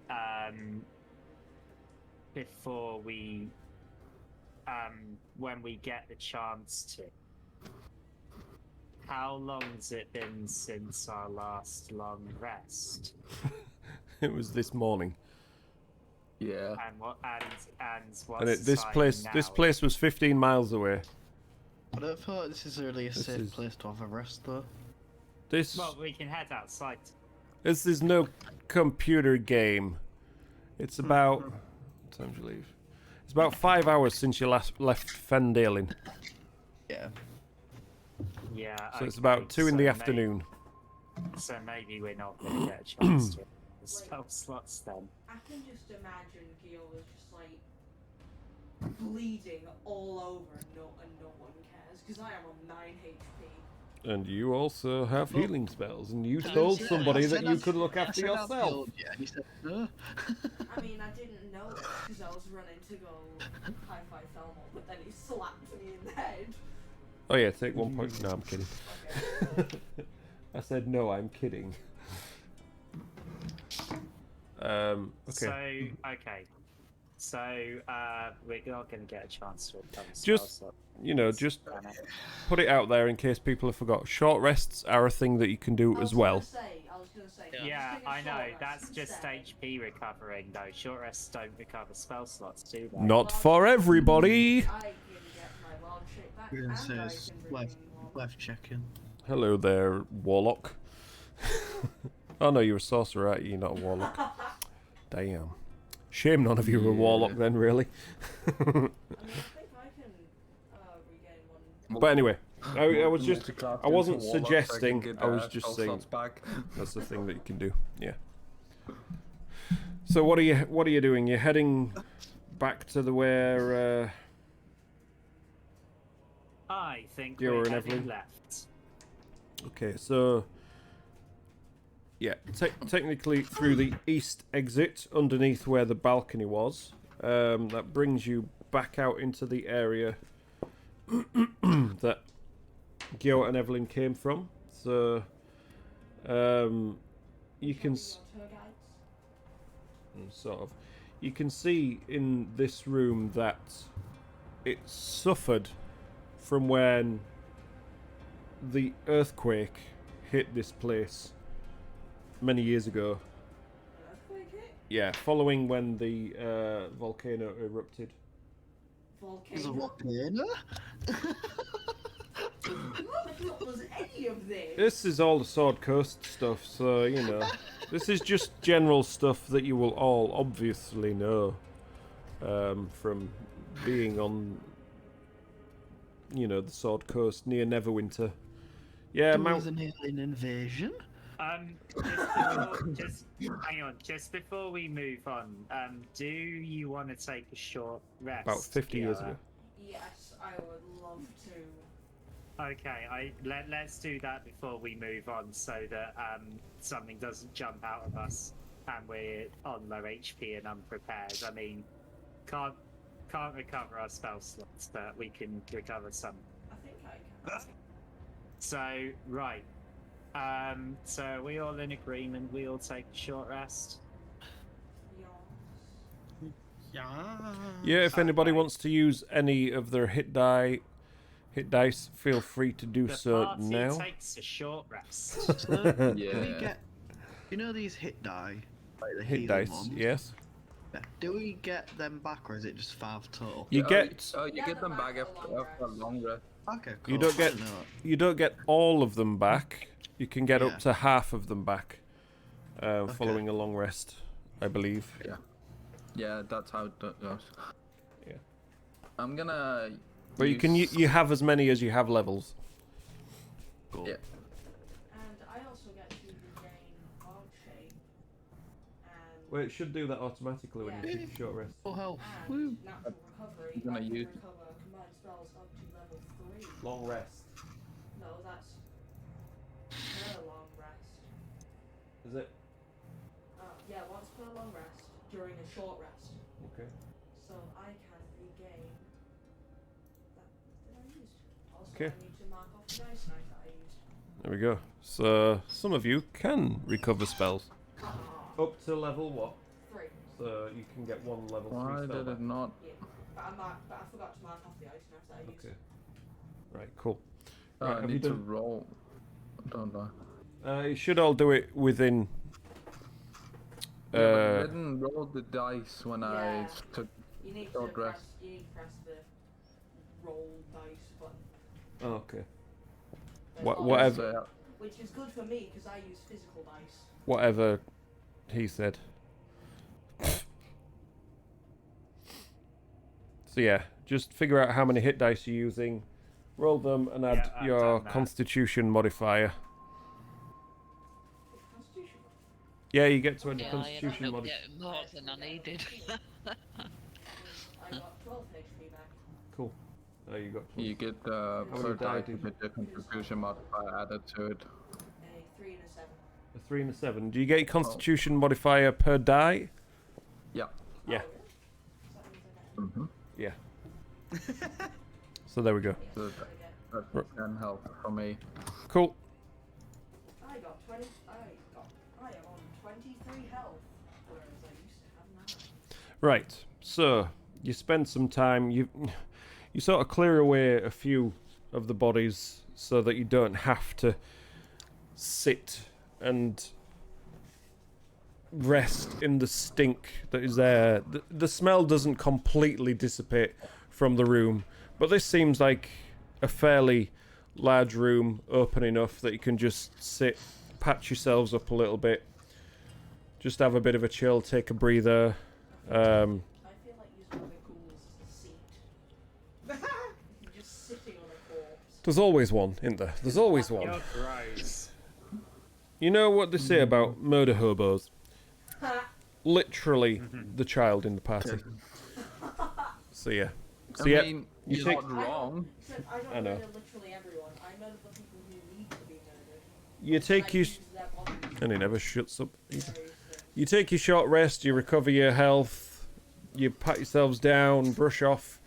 before we when we get the chance to. How long's it been since our last long rest? It was this morning. Yeah. And what's And the this time place now? was 15 miles away. I don't feel like this is really a This safe is- place to have a rest, though. Well, we can head outside. This is no computer game. It's about... What time did you leave? It's about 5 hours since you last left Fendalen. Yeah. Yeah. So it's okay, about 2 in the so afternoon. So maybe we're not going to get a chance to the spell slots then. I can just imagine Gil is just like bleeding all over and no one cares because I am on 9 HP. And you also have healing spells, and you I told said- somebody I that said you I've- could look I after said I've yourself. healed, yeah, and he said, no. I mean, I didn't know this because I was running to go high-five Thelma, but then he slapped me in the head. Oh yeah, take 1 point. No, I'm kidding. Okay. I said no, I'm kidding. Okay. So we're not going to get a chance to recover spell Just, slots. you know, just put it out there in case people have forgot. Short rests are a thing that you can do as well. I was gonna say. Yeah, just take a I know. short rest That's just instead. HP recovering, though. Short rests don't recover spell slots, do they? Not for everybody. I can get my log shape back, We're gonna and say I it's can bring more. left checking. Hello there, warlock. Oh no, you're a sorcerer, aren't you? You're not a warlock. Damn. Shame none of you are a warlock then, really. I mean, I think I can regain one. But anyway, I was just, Multi-class I wasn't into warlock so I can suggesting. get, I was spell just saying slots back. that's the thing that you can do. Yeah. So what are you doing? You're heading back to the where I think You're we're an heading Evelyn? left. Okay, so yeah, technically through the east exit underneath where the balcony was. That brings you back out into the area that Gio and Evelyn came from. So you can sort of you can see in this room that it suffered from when the earthquake hit this place many years ago. Yeah, following when the volcano erupted. There's a Volcano? volcano? What was any of this? This is all the Sword Coast stuff, so you know. This is just general stuff that you will all obviously know from being on, you know, the Sword Coast near Neverwinter. Yeah, There Mount. was an alien invasion? Just hang on. Just before we move on, do you want to take a short rest? About 50 years Kiara? ago. Yes, I would love to. Okay, let's do that before we move on, so that something doesn't jump out of us and we're on low HP and unprepared. I mean, can't recover our spell slots, but we can recover some. I think I can. So right, so are we all in agreement? We all take a short rest. Yes. Yeah, if anybody Okay. wants to use any of their hit dice, feel free to do The so party now. takes a short rest. So, do we Yeah. get, you know these hit die? Like the Hit healing dice, ones? yes. Yeah. Do we get them back or is it just 5 total? You get You get them back after a long rest. Okay, cool. you don't I get didn't know that. you don't get all of them back. You can get Yeah. up to half of them back, following a long rest, I believe. Yeah, that's how it goes. Yeah. I'm gonna. But you can you have as many as you have levels. Cool. Yeah. And I also get to regain Banshee. And, Well, it should do that automatically when you Yeah. take a short rest. Full health. and Woo. natural recovery. I'm gonna I can use- recover combined spells up to level 3. Long rest. No, that's per long rest. Is it? Yeah, once per long rest during a short rest. Okay. So I can regain that I used. Also, Okay. I need to mark off the dice knife that I used. There we go. So some of you can recover spells. Up to level what? 3. So you can get one level Why 3 spell did it back. not? Yeah. But I forgot to mark off the ice knife that I used. Okay. Right, cool. Oh, Right, I have need you to done- roll. Don't know. You should all do it within. Yeah, but I didn't roll the dice when I Yeah. took. You need to Short press. rest. You need to press the roll dice button. Oh, okay. There's What- not- whatever. So, Which is good for me because I use physical dice. Whatever he said. So yeah, just figure out how many hit dice you're using, roll them, and add Yeah, I've your done that. Constitution modifier. Constitution. Yeah, you get to add Yeah, your Constitution I modifier. get more than I needed. I got 12 HP back. Cool. Oh, you got. you get How many per die die do you- with the contribution modifier added to it. A 3 and a 7. A 3 and a 7. Do you get your Constitution modifier per die? Yeah. Yeah. Oh, really? So that means I get Mm-hmm. Yeah. So there we go. So I get. that's 10 health for me. Cool. I got 20. I am on 23 health, whereas I used to have 9. Right. So you spend some time. You sort of clear away a few of the bodies so that you don't have to sit and rest in the stink that is there. The smell doesn't completely dissipate from the room, but this seems like a fairly large room, open enough that you can just sit, patch yourselves up a little bit, just have a bit of a chill, take a breather. I feel like using one of the ghouls as a seat. You're just sitting on a corpse. There's always one, isn't there? There's always one. You're gross. You know what they say about murder hobos? Literally the child in the party. So yeah. So I yeah, mean, you you're take- not wrong. I don't I know. murder literally everyone. I murder the people who need to be murdered. you take your... Use their bodies And he never shuts up either. very soon. You take your short rest, you recover your health, you pat yourselves down, brush off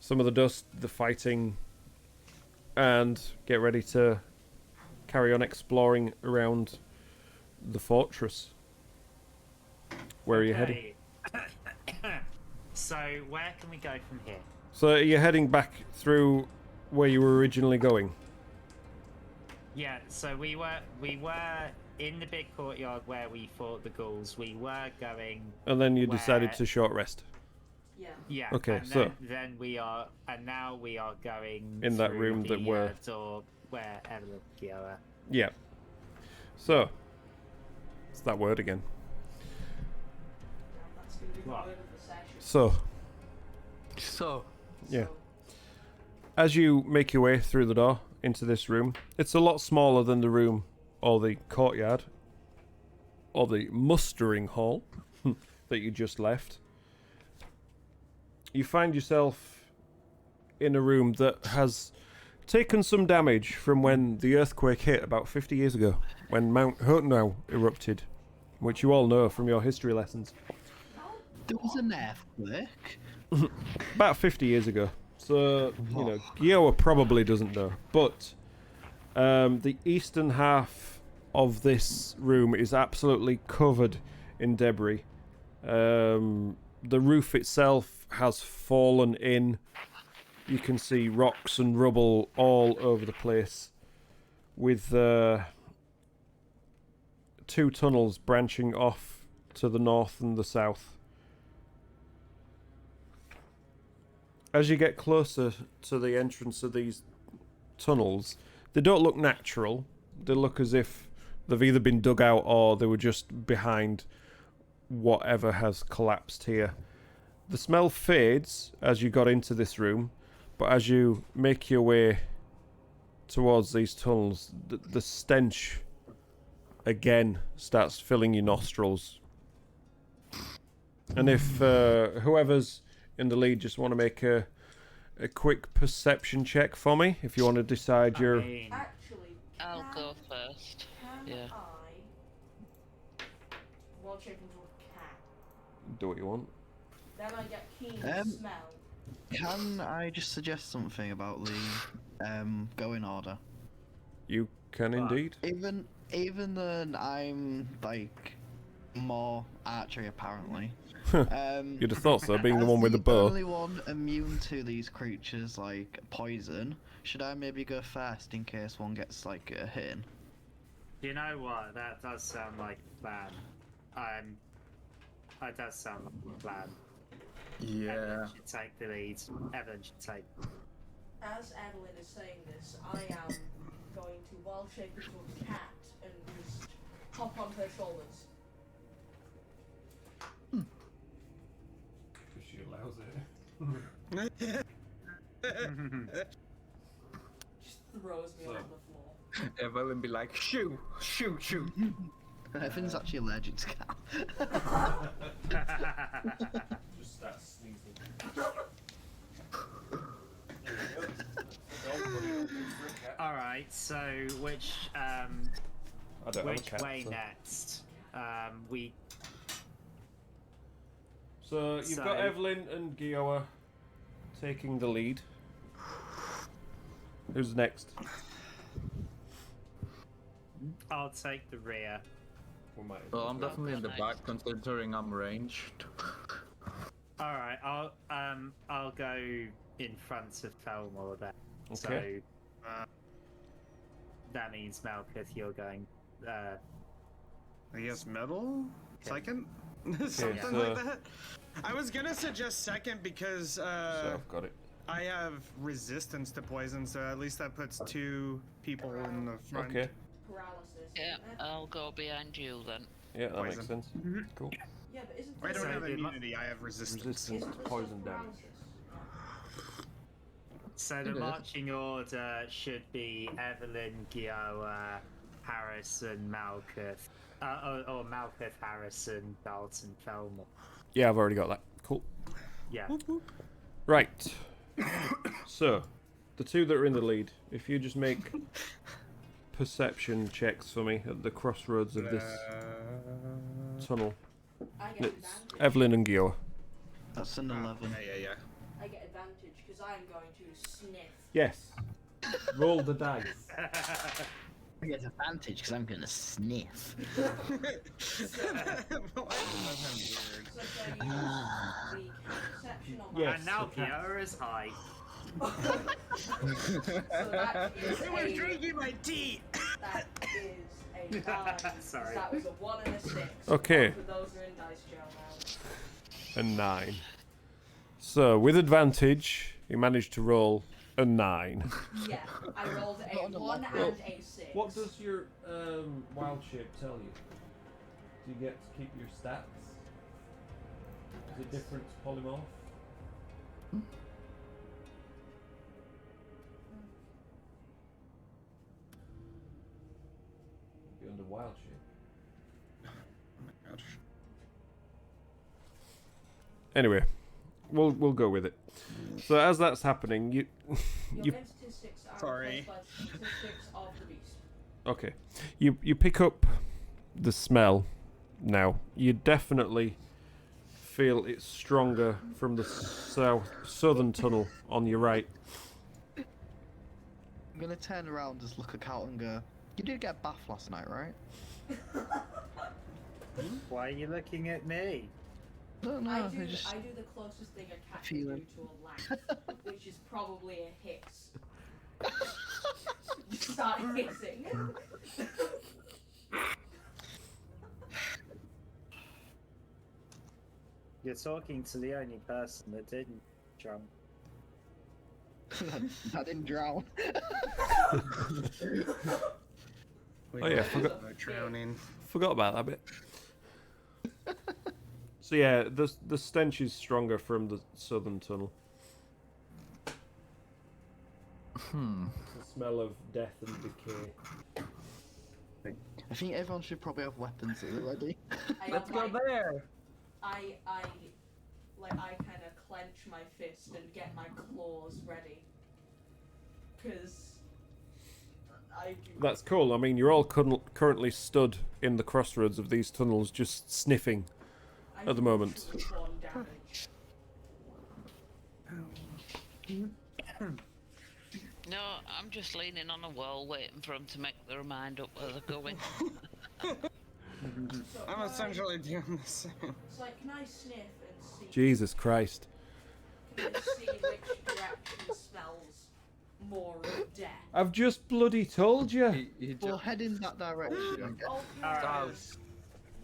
some of the dust, the fighting, and get ready to carry on exploring around the fortress. Where are you heading? Okay. So, where can we go from here? So you're heading back through where you were originally going. Yeah, so we were in the big courtyard where we fought the ghouls. We were going. And then you decided Where- to short rest. Yeah. Yeah. Okay, and so- then we are, and now we are going In that through room the, that we're- door where Evelyn are. Yeah. So, it's that word again. That's gonna be the What? word of the session. So, So, yeah. So, As you make your way through the door into this room, it's a lot smaller than the room or the courtyard or the mustering hall that you just left. You find yourself in a room that has taken some damage from when the earthquake hit about 50 years ago, when Mount Hotenow erupted, which you all know from your history lessons. There was an earthquake. About 50 years ago. So, you know, Giowa probably doesn't know. But the eastern half of this room is absolutely covered in debris. The roof itself has fallen in. You can see rocks and rubble all over the place, with two tunnels branching off to the north and the south. As you get closer to the entrance of these tunnels, they don't look natural. They look as if they've either been dug out or they were just behind whatever has collapsed here. The smell fades as you got into this room, but as you make your way towards these tunnels, the stench again starts filling your nostrils. And if whoever's in the lead just want to make a quick perception check for me, if you want to decide your... I mean, actually, I'll can- go first. Can Yeah. I watch it into a cat? Do what you want. Then I get keen smell. Can I just suggest something about the going order? You can indeed. Even though I'm like more archery apparently. You'd have thought so, being the as one with the bow. only one immune to these creatures like poison, should I maybe go first in case one gets like hit? you know what? That does sound like a plan. That does sound like a plan. yeah. Evelyn should take the lead. Evelyn should take. As Evelyn is saying this, I am going to wild shape into a cat and just hop on her shoulders. She allows it. Just throws me on the floor. Evelyn be like, shoo, shoo, shoo. Evan's actually allergic to cat. Just start sneezing. All right. So which I don't have a which cat, way so. next? We So you've got So- Evelyn and Giowa taking the lead. Who's next? I'll take the rear. We might. Well, I'm definitely in the back considering I'm ranged. All right. I'll go in front of Felmore then. Okay. So that means Malkuth, you're going. I guess middle? Second? Something so- like that? I was gonna suggest second because So I've got it. I have resistance to poison, so at least that puts two people in the front. Okay. Paralysis. Yeah, isn't it? I'll go behind you then. Yeah, that makes Poison. sense. Cool. Yeah, but isn't I this, don't So have did my- immunity, I have resistance. Resistance isn't to this poison just damage. paralysis? So the marching order should be Evelyn, Gioa, Harrison, Malkuth. Or Malkuth, Harrison, Carlton, Thelma. Yeah, I've already got that. Cool. Yeah. Right. So, the two that are in the lead, if you just make perception checks for me at the crossroads of this tunnel. I get It's advantage. Evelyn and Gioa. That's an 11. Yeah. I get advantage because I am going to sniff. Yes. Roll the dice. I get advantage because I'm gonna sniff. So can I use the perception on my Yes. And now okay. Gioa is high. So that is I was a, drinking my tea. that is a 9. Sorry. That was a 1 and a 6. Okay. For those who are in dice jail now. A 9. So, with advantage, you managed to roll a 9. Yeah, I rolled a 1 and a 6. What does your wild shape tell you? Do you get to keep your stats? Is it different to polymorph? Be under wild shape. Anyway, we'll go with it. So as that's happening, you Your main statistics are Sorry. replaced by the statistics of the beast. okay, you pick up the smell now. You definitely feel it's stronger from the southern tunnel on your right. I'm gonna turn around, just look at Carlton and go, you did get a bath last night, right? Why are you looking at me? No, I I do just... the closest thing a cat can do Feeling. to a laugh, which is probably a hiss. You start hissing. You're talking to the only person that didn't jump. I didn't drown. Oh yeah, Drowning. forgot about that bit. So yeah, the stench is stronger from the southern tunnel. The smell of death and decay. I think everyone should probably have weapons ready. Let's go there. I kind of clench my fist and get my claws ready. Because I do. That's cool. I mean, you're all currently stood in the crossroads of these tunnels, just sniffing I at the do moment. 1 damage. No, I'm just leaning on a wall waiting for them to make their mind up where they're going. So I'm can I- essentially doing the same. It's like, can I sniff and see? Jesus Christ. Can I see which direction smells more of death? I've just bloody told you. He We'll just, head in that direction. I guess. Oh, Alright.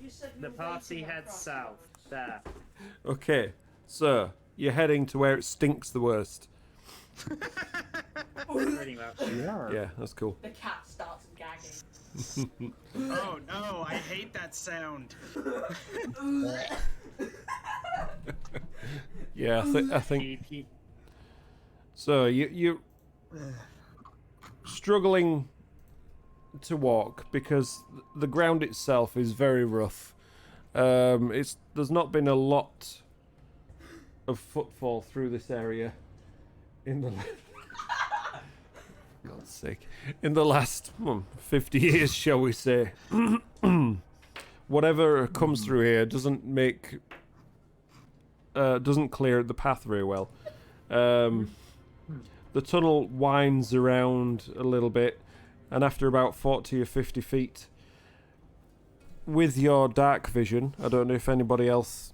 you said we The were party waiting at heads south. crossroads. There. Okay, so you're heading to where it stinks the worst. Pretty much. Yeah, that's cool. The cat starts gagging. Oh no, I hate that sound. Yeah, I think He- so. You're struggling to walk because the ground itself is very rough. There's not been a lot of footfall through this area in the God's sake, in the last 50 years, shall we say. Whatever comes through here doesn't clear the path very well. The tunnel winds around a little bit, and after about 40 or 50 feet, with your dark vision, I don't know if anybody else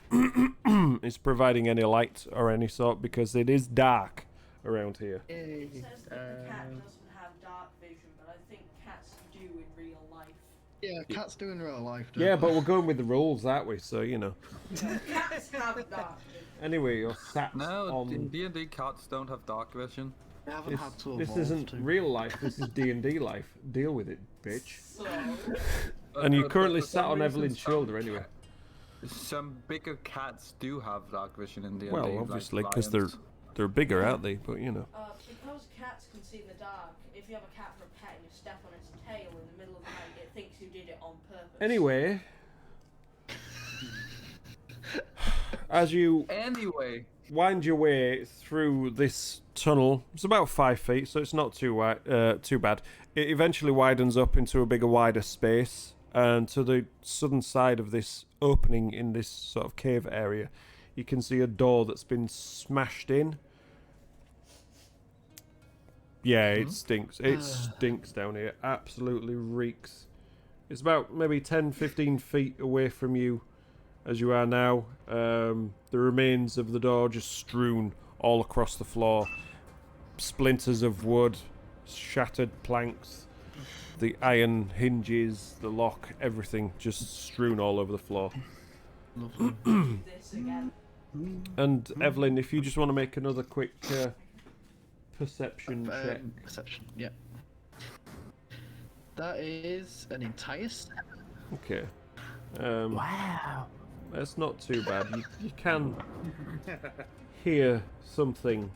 is providing any light or any sort, because it is dark around here. It says that the cat doesn't have dark vision, but I think cats do in real life. Yeah, cats do in real life. Yeah, but we're going with the rules, aren't we? So, you know. Cats have dark vision. Anyway, you're sat no, on... in D&D cats don't have dark vision. we haven't had to This evolve isn't to. real life, this is D&D life. Deal with it, bitch. So, And you're currently For sat some on reason, Evelyn's some shoulder anyway. Some bigger cats do have dark vision in D&D. Well, like obviously, because they're lions. bigger, aren't they? But, you know. Because cats can see in the dark, if you have a cat for a pet and you step on its tail in the middle of the night, it thinks you did it on purpose. Anyway, as you wind your way through this tunnel, it's about 5 feet, so it's not too bad. It eventually widens up into a bigger, wider space, and to the southern side of this opening in this sort of cave area, you can see a door that's been smashed in. Yeah, it stinks. It stinks down here. Absolutely reeks. It's about maybe 10-15 feet away from you as you are now. The remains of the door just strewn all across the floor. Splinters of wood, shattered planks, the iron hinges, the lock, everything just strewn all over the floor. This again. And Evelyn, if you just want to make another quick perception check. Perception, yeah. That is an entire 7. Okay. Wow. That's not too bad. You can hear something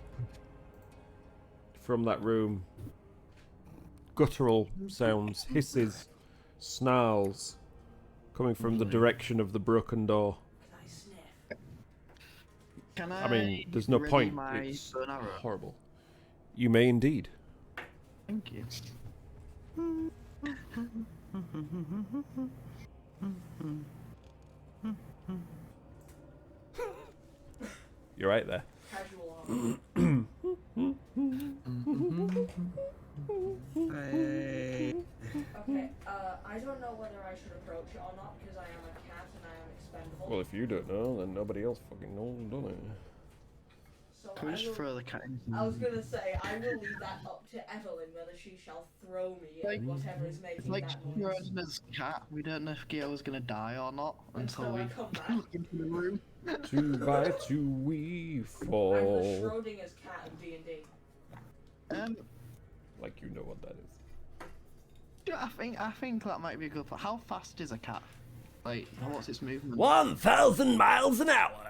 from that room. Guttural sounds, hisses, snarls, coming from the direction of the broken door. Can I sniff? Can I mean, there's no ready point. my It's bow and arrow? horrible. You may indeed. Thank you. You're right there. Casual Okay, I don't know whether I should approach it or not because I am a cat and I am expendable. Well, if you don't know, then nobody else fucking knows, don't it? So Can we just throw the cat in? I was gonna say, I will leave that up to Evelyn whether she shall throw me at whatever is making It's like that noise. Rodden's cat. We don't know if Gail's gonna die or not until Until I we come back. look into the room. 2 by 2 we I'm the fall. Schrodinger's cat of D&D. Like you know what that is. Yeah, I think that might be a good part. How fast is a cat? Like, what's its movement? 1,000 miles an hour!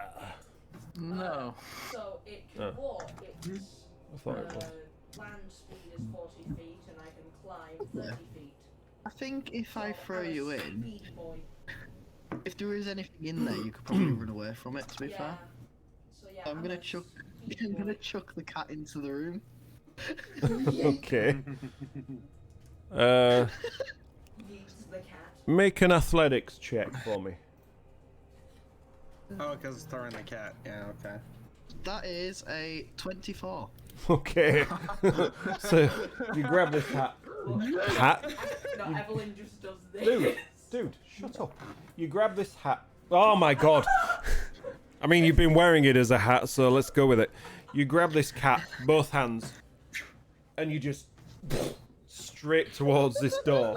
No. So it can Oh. walk, its I thought it was. land speed is 40 feet and I can climb 30 feet. I think if I So throw I'm a you in, speed boy. if there is anything in there, you could probably run away from it, to be Yeah. fair. So yeah, I'm gonna a chuck speed I'm gonna boy. chuck the cat into the room. Okay. Yeets the cat. Make an athletics check for me. Oh, because it's throwing the cat. Yeah, okay. That is a 24. Okay. So you grab this hat. Hat? No, Evelyn just does this. Dude, shut up. You grab this hat. Oh my god. I mean, you've been wearing it as a hat, so let's go with it. You grab this cat, both hands, and you just straight towards this door.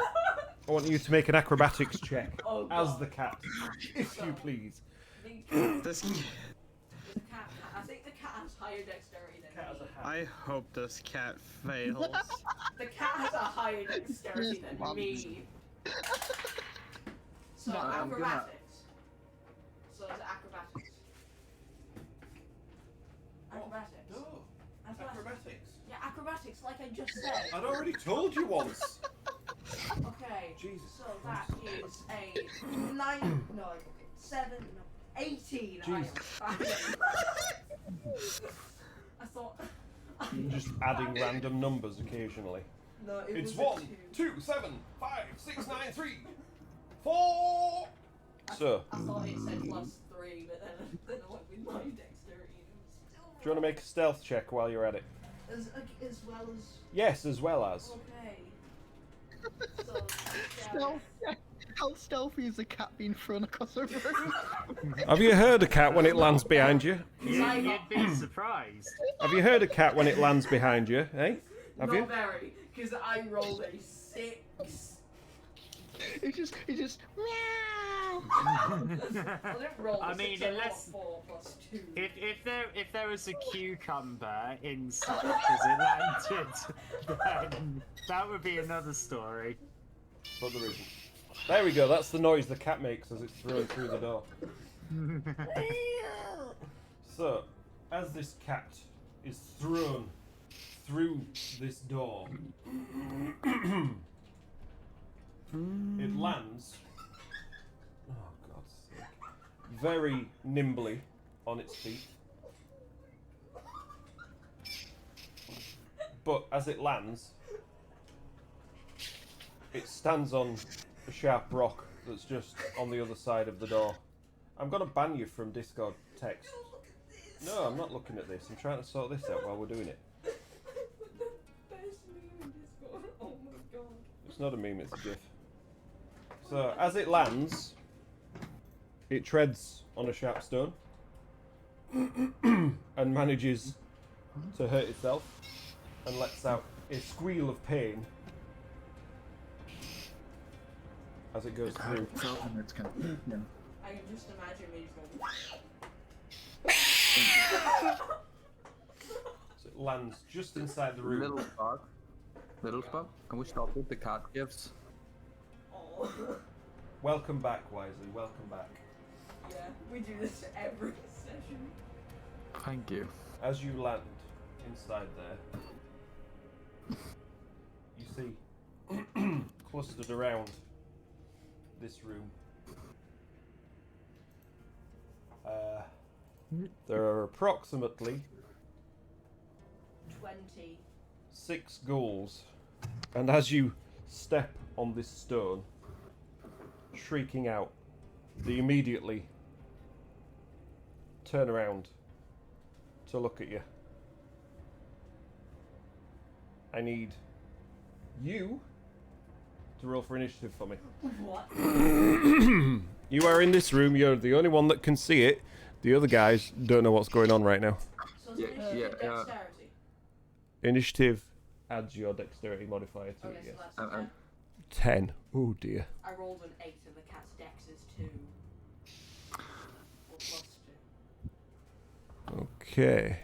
I want you to make an acrobatics check Oh, as God. the cat, if you please. This. The cat, I think the cat has higher dexterity than me. I hope this cat fails. The cat has a higher dexterity than me. So No, I'm gonna- acrobatics. So it's acrobatics. Acrobatics. Athletics. Yeah, acrobatics, like I just said. I'd already told you once. Okay. Jesus So that is a 9. No, 7. No, 18. Jesus. I thought. You're just adding random numbers occasionally. No, it It's was a 1, 2. 2, 7, 5, 6, 9, 3, 4. So, I thought it said +3, but then I went with my dexterity and it was still do you want to make a stealth check while you're at it? as well as. Yes, as well as. Okay. So, Stealth. How stealthy is a cat being thrown across a room? Have you heard a cat when it lands behind you? You'd be surprised. Have you heard a cat when it lands behind you? Eh? Have not you? very, because I rolled a 6. It just meow. I didn't roll I a mean, 6, I rolled unless- 4 plus 2. If there was a cucumber inside as it landed, then that would be another story. But there isn't. There we go, that's the noise the cat makes as it's thrown through the door. So, as this cat is thrown through this door. It lands, oh God's sake, very nimbly on its feet. But as it lands, it stands on a sharp rock that's just on the other side of the door. I'm going to ban you from Discord text. No, I'm not looking at this. I'm trying to sort this out while we're doing it. Best meme in Discord. Oh my god. It's not a meme, it's a gif. So, as it lands, it treads on a sharp stone and manages to hurt itself and lets out a squeal of pain as it goes through. I can just imagine me So it lands just inside the room. Little Spark, can we stop with the cat gifts? Oh. Welcome back, Wisely. Welcome back. Yeah, we do this every session. Thank you. As you land inside there, you see clustered around this room. There are approximately 20. 6 ghouls, and as you step on this stone, shrieking out, they immediately turn around to look at you. I need you to roll for initiative for me. What? You are in this room, you're the only one that can see it. The other guys don't know what's going on right now. So Yeah, it's dexterity. Initiative adds your dexterity modifier to Okay, it, yes. so that's 10. 10. Oh dear. I rolled an 8 and the cat's dex is 2. Or plus 2. Okay.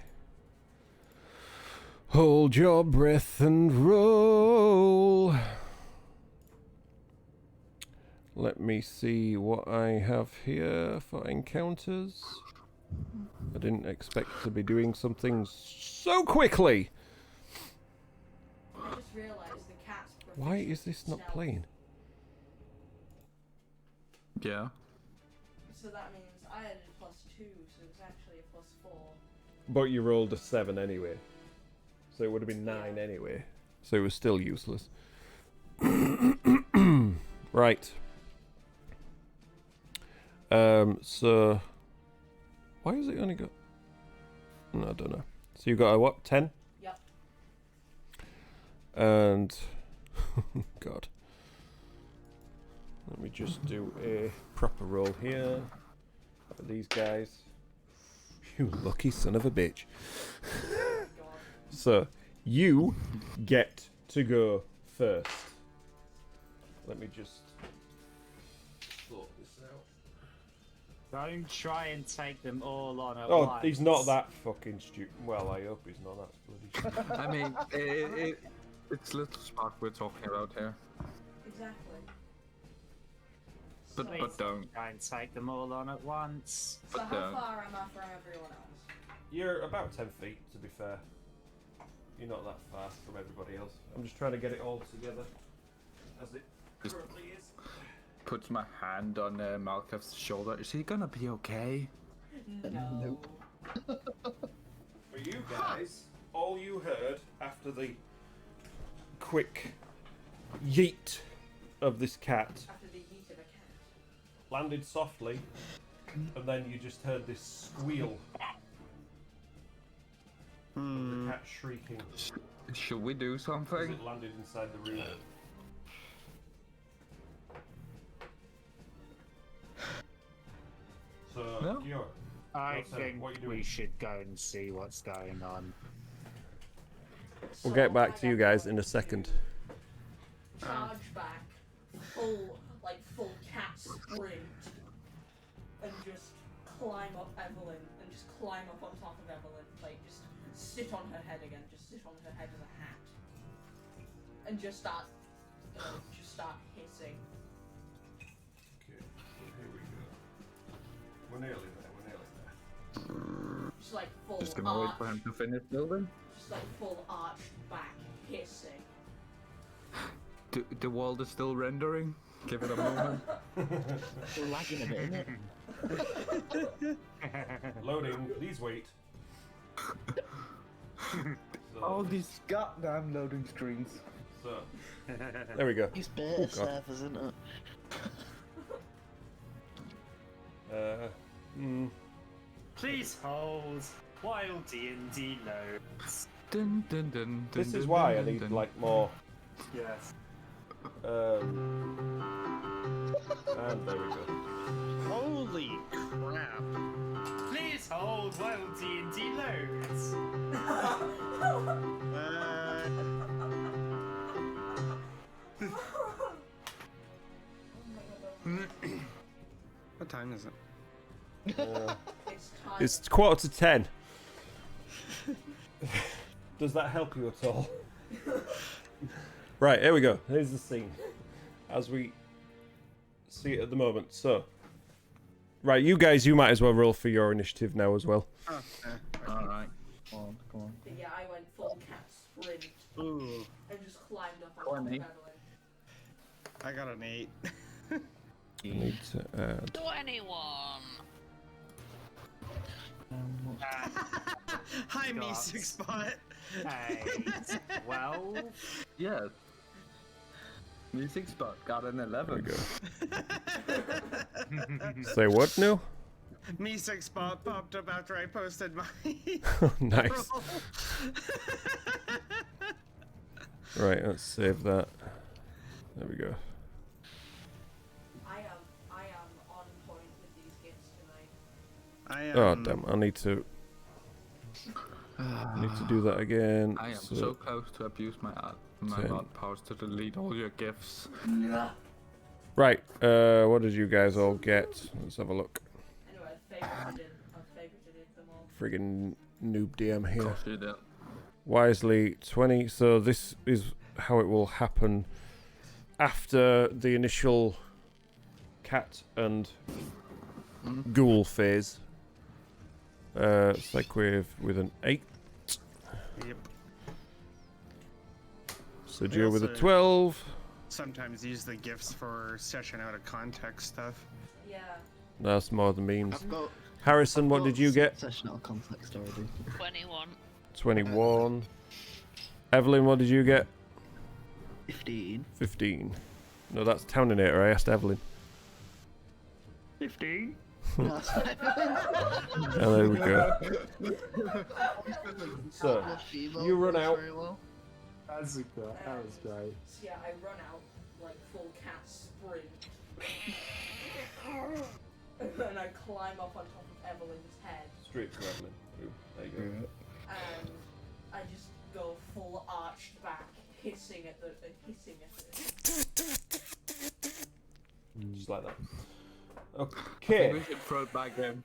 Hold your breath and roll. Let me see what I have here for encounters. I didn't expect to be doing something so quickly. I just realised the cat's Why is this not stealth. playing? Yeah. So that means I added plus 2, so it's actually a plus 4. But you rolled a 7 anyway. So it would have been 9 anyway. So it was still useless. Right. So why has it only got? No, I don't know. So you got a what? 10? Yep. And God. Let me just do a proper roll here for these guys. You lucky son of a bitch. So you get to go first. Let me just sort this out. Don't try and take them all on at Oh, once. he's not that fucking stupid. Well, I hope he's not that bloody stupid. I mean, it's Little Spark we're talking about here. Exactly. But don't. Try and take them all on at once. So But how don't. far am I from everyone else? You're about 10 feet, to be fair. You're not that far from everybody else. I'm just trying to get it all together as it Just- currently is. Puts my hand on Malkov's shoulder. Is he gonna be okay? No. For you guys, all you heard after the quick yeet of this cat After the yeet of a cat. landed softly, and then you just heard this squeal of the cat shrieking Should we do as something? it landed inside the room. So, No? Gior, I What's that? think What you doing? we should go and see what's going on. we'll get back to you guys in a second. Charge back, full cat sprint, and just climb up Evelyn, and just climb up on top of Evelyn, like just sit on her head again, just sit on her head as a hat, and just start hissing. Okay, here we go. We're nearly there, we're nearly there. Just like full Just gonna wait for him arch, to finish building. just like full arch hissing. The world is still rendering. Give it a moment. We're lagging a bit, innit? Loading, please wait. All these goddamn loading screens. So, there we go. It's beta servers, isn't it? Please hold while D&D loads. Dun, dun, dun, This dun, is dun, why I dun, need dun. like more. Yes. And there we go. Holy crap. Please hold while D&D loads. What time is it? It's time. It's 9:45. Does that help you at all? Right, here we go. Here's the scene as we see it at the moment. So, right, you guys, you might as well roll for your initiative now as well. Oh, Alright. Come on, come on. But yeah, I went full cat sprint ooh, and just climbed up on Go on, top of mate. Evelyn. I got an 8. I need to add. 21. Hi, me, Got 6 spot. 8, 12. Yeah. Music spot got an There 11. we go. Say what now? Me 6 spot popped up after I posted my. Nice. Right, let's save that. There we go. I am on point with these gifts tonight. I Oh damn! I need to do that again. I am so close to abuse my Ten. mod powers to delete all your gifts. Right. What did you guys all get? Let's have a look. Anyway, I've favorited them all. Friggin' noob DM here. Course you did. Wisely 20. So this is how it will happen after the initial cat and ghoul phase. It's like with an 8. Yep. So We Joe with a also- 12. Sometimes use the gifts for session out of context stuff. Yeah. That's more than means. I've got. Harrison, what did you get? Session out of context already. 21. 21. Evelyn, what did you get? 15. 15. No, that's Towninator. I asked Evelyn. 15. And there we go. So, you run out. That was great. So yeah, I run out like full cat sprint, and then I climb up on top of Evelyn's head, Straight to Evelyn. Ooh, there you go. and I just go full arched back, hissing at it. Just like that. I think Okay, we should throw it back in.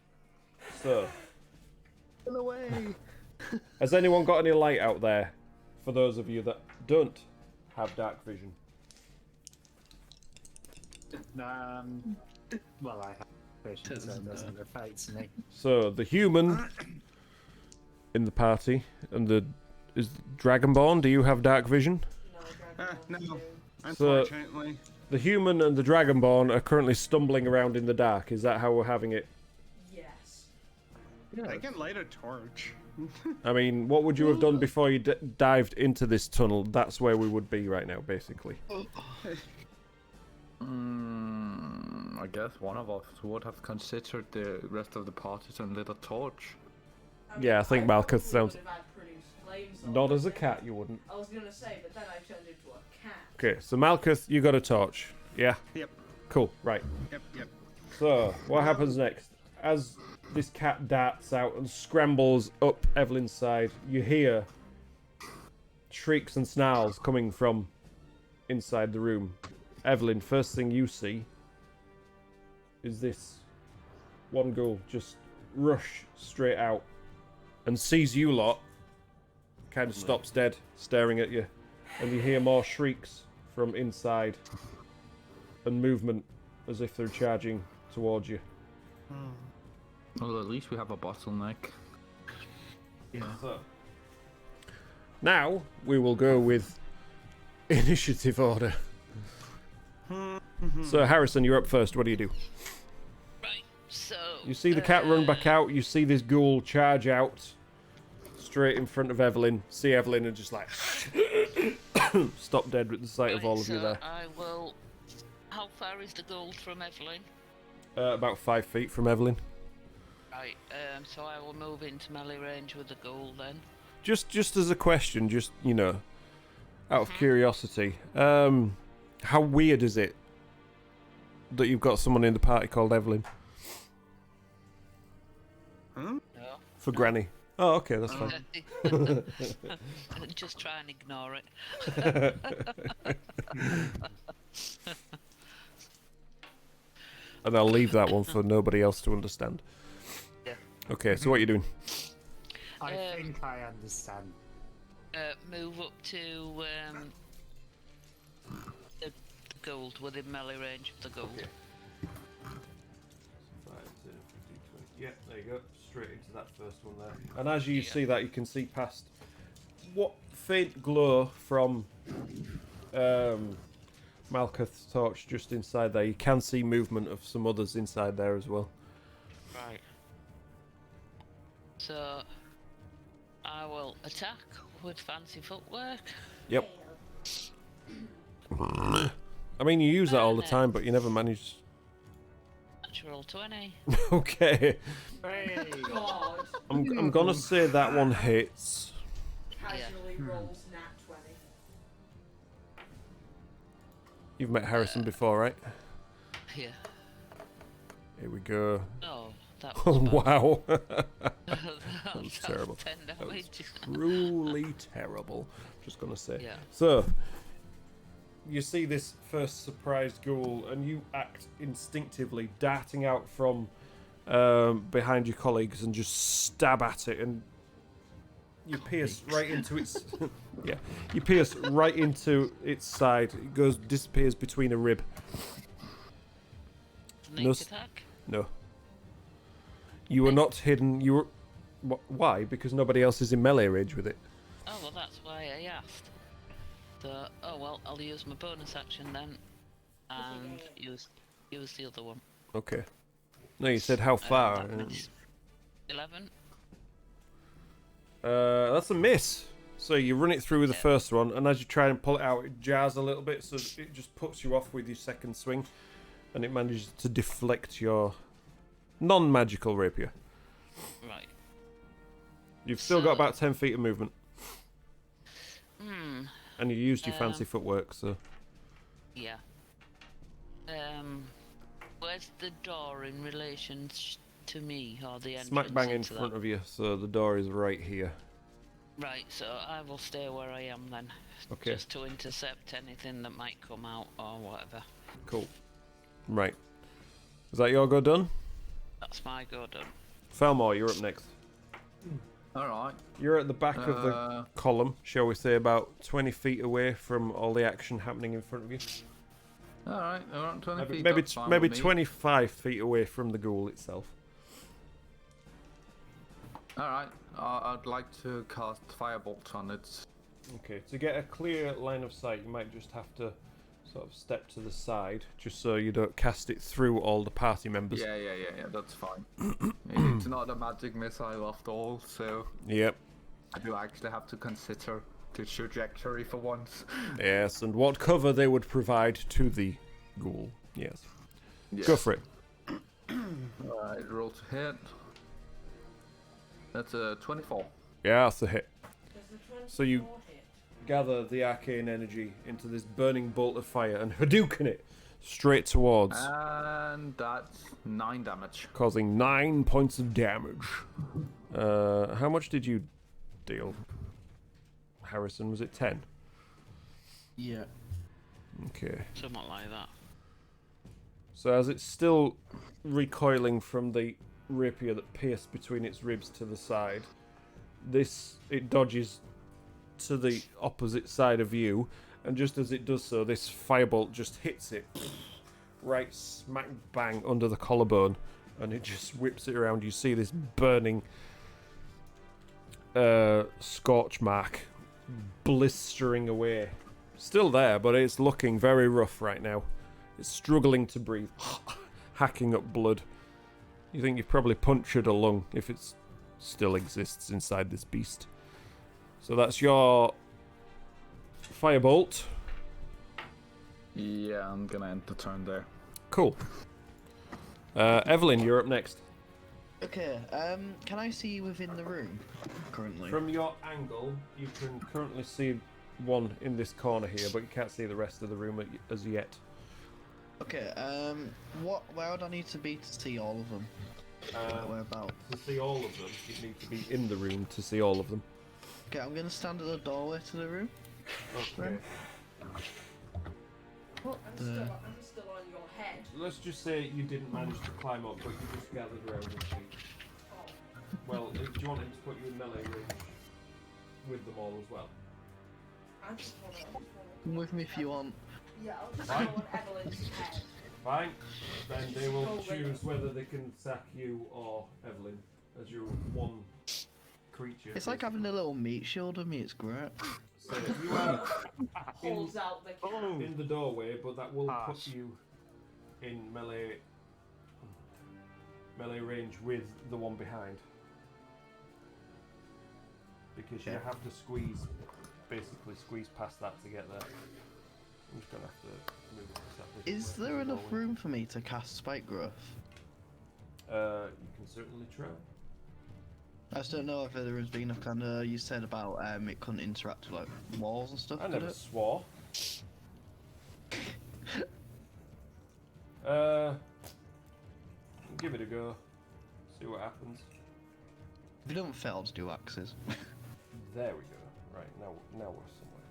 so Run away. has anyone got any light out there for those of you that don't have dark vision? Well, I have vision, so it doesn't affect me. So the human in the party and the is Dragonborn. Do you have dark vision? No, No. So- Unfortunately. The human and the Dragonborn are currently stumbling around in the dark. Is that how we're having it? Yes. I can light a torch. I mean, what would you have done before you dived into this tunnel? That's where we would be right now, basically. I guess one of us would have considered the rest of the parties and lit a torch. Yeah, I think Malkuth sounds- Would have had produced flames on Not it, as a but cat, you wouldn't. I was gonna say, but then I turned into a cat. Okay, so Malkuth, you got a torch. Yeah? Yep. Cool, right. Yep. So, what happens next? As this cat darts out and scrambles up Evelyn's side, you hear shrieks and snarls coming from inside the room. Evelyn, first thing you see is this one ghoul just rush straight out and sees you lot, kind of stops dead, staring at you, and you hear more shrieks from inside and movement as if they're charging towards you. Well, at least we have a bottleneck. Yeah. So, now we will go with initiative order. So Harrison, you're up first. What do you do? Right, so... You see the cat run back out. You see this ghoul charge out straight in front of Evelyn. See Evelyn and just like stop dead at the sight of all of you there. I will... How far is the ghoul from Evelyn? About 5 feet from Evelyn. Right, so I will move into melee range with the ghoul then. Just as a question, just, you know, out of curiosity, how weird is it that you've got someone in the party called Evelyn? No. For Granny. Oh, okay, that's fine. Just try and ignore it. And I'll leave that one for nobody else to understand. Yeah. Okay, so what are you doing? I think I understand. Move up to the gold within melee range of the gold. Okay. 5, 10, 15, 20. Yeah, there you go. Straight into that first one there. And as you see that, you can see past what faint glow from Malkuth's torch just inside there. You can see movement of some others inside there as well. Right. So I will attack with fancy footwork. Yep. I mean, you use that all the time, but you never manage. Natural 20. Okay. Hey. God. I'm gonna say that one hits. Casually rolls nat 20. You've met Harrison before, right? Yeah. Here we go. Oh, that Oh was bad. wow. that was terrible. 10 That was damage. truly terrible. Just gonna say. Yeah. So you see this first surprised ghoul, and you act instinctively, darting out from behind your colleagues and just stab at it, and you pierce right into its. Yeah, you pierce right into its side. It disappears between a rib. Sneak attack? No. You were not hidden. You were. Why? Because nobody else is in melee range with it. Oh, well, that's why I asked. So, oh well, I'll use my bonus action then, and use the other one. Okay. No, you said how far. That means 11. That's a miss. So you run it through with the first one, and as you try and pull it out, it jars a little bit, so it just puts you off with your second swing, and it manages to deflect your non-magical rapier. Right. You've still got about 10 feet of movement. Hmm. And you used your fancy footwork, so... Yeah. Where's the door in relation to me, or the entrance? Smack bang in into front that? of you, so the door is right here. Right, so I will stay where I am then. Okay. Just to intercept anything that might come out or whatever. Cool. Right. Is that your go done? That's my go done. Falmore, you're up next. Alright. You're at the back of the column, shall we say, about 20 feet away from all the action happening in front of you. Alright, around 20 feet. Maybe that's fine maybe with me. 25 feet away from the ghoul itself. Alright, I'd like to cast Firebolt on it. Okay, to get a clear line of sight, you might just have to sort of step to the side, just so you don't cast it through all the party members. Yeah, that's fine. It's not a magic missile after all, so Yep. I do actually have to consider the trajectory for once. Yes, and what cover they would provide to the ghoul. Yes. Go for it. Alright, roll to hit. That's a 24. Yeah, that's a hit. Does the 24 So you- hit? Gather the arcane energy into this burning bolt of fire and Hadouken it straight towards, And that's 9 damage. causing 9 points of damage. How much did you deal, Harrison? Was it 10? Yeah. Okay. Something like that. So as it's still recoiling from the rapier that pierced between its ribs to the side, it dodges to the opposite side of you, and just as it does so, this firebolt just hits it right smack bang under the collarbone, and it just whips it around. You see this burning scorch mark blistering away Still there, but it's looking very rough right now. It's struggling to breathe, hacking up blood. You think you've probably punctured a lung if it still exists inside this beast. So that's your firebolt. Yeah, I'm gonna end the turn there. Cool. Evelyn, you're up next. Okay, can I see within the room currently? From your angle, you can currently see one in this corner here, but you can't see the rest of the room as yet. Okay, where would I need to be to see all of them? Whereabouts? To see all of them, you need to be in the room to see all of them. Okay, I'm gonna stand at the doorway to the room. Okay. I'm still on your head. Let's just say you didn't manage to climb up, but you just gathered around his feet. Oh. Well, do you want him to put you in melee range with them all as well? I just wanna. Come with me if you want. Yeah, I'll just Fine. go on Evelyn's head. Fine. Then they will Oh, wait. choose whether they can sack you or Evelyn as your one creature. It's like having a little meat shield with me. It's great. So you are Pulls out the cat. in the doorway, but that will Harsh. put you in melee range with the one behind. Because you Yeah. have to basically squeeze past that to get there. I'm just gonna have to move it to that Is different way there from the enough doorway. room for me to cast spike growth? You can certainly try. I just don't know if there has been enough. Kind of, you said about it couldn't interact with like walls and stuff. I could never it? swore. Give it a go. See what happens. If you don't fail, just do axes. There we go. Right, now we're somewhere.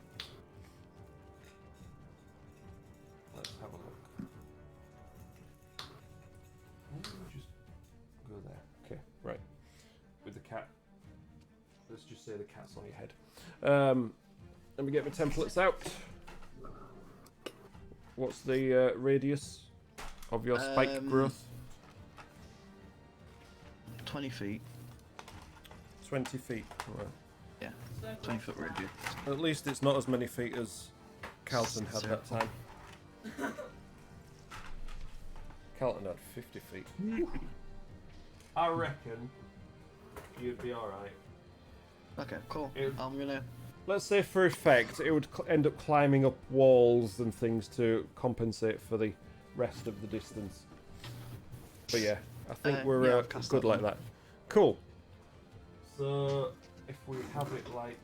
Let's have a look. Maybe we'll just go there. Okay, right. With the cat. Let's just say the cat's on your head. Let me get my templates out. What's the radius of your spike growth? 20 feet. 20 feet. Right. Yeah, 20 foot radius. At least it's not as many feet as Carlton had that time. Carlton had 50 feet. I reckon you'd be alright. Okay, cool. It- I'm gonna. Let's say for effect, it would end up climbing up walls and things to compensate for the rest of the distance. But yeah, I think Yeah, we're I'll cast good that like one. that. Cool. So if we have it like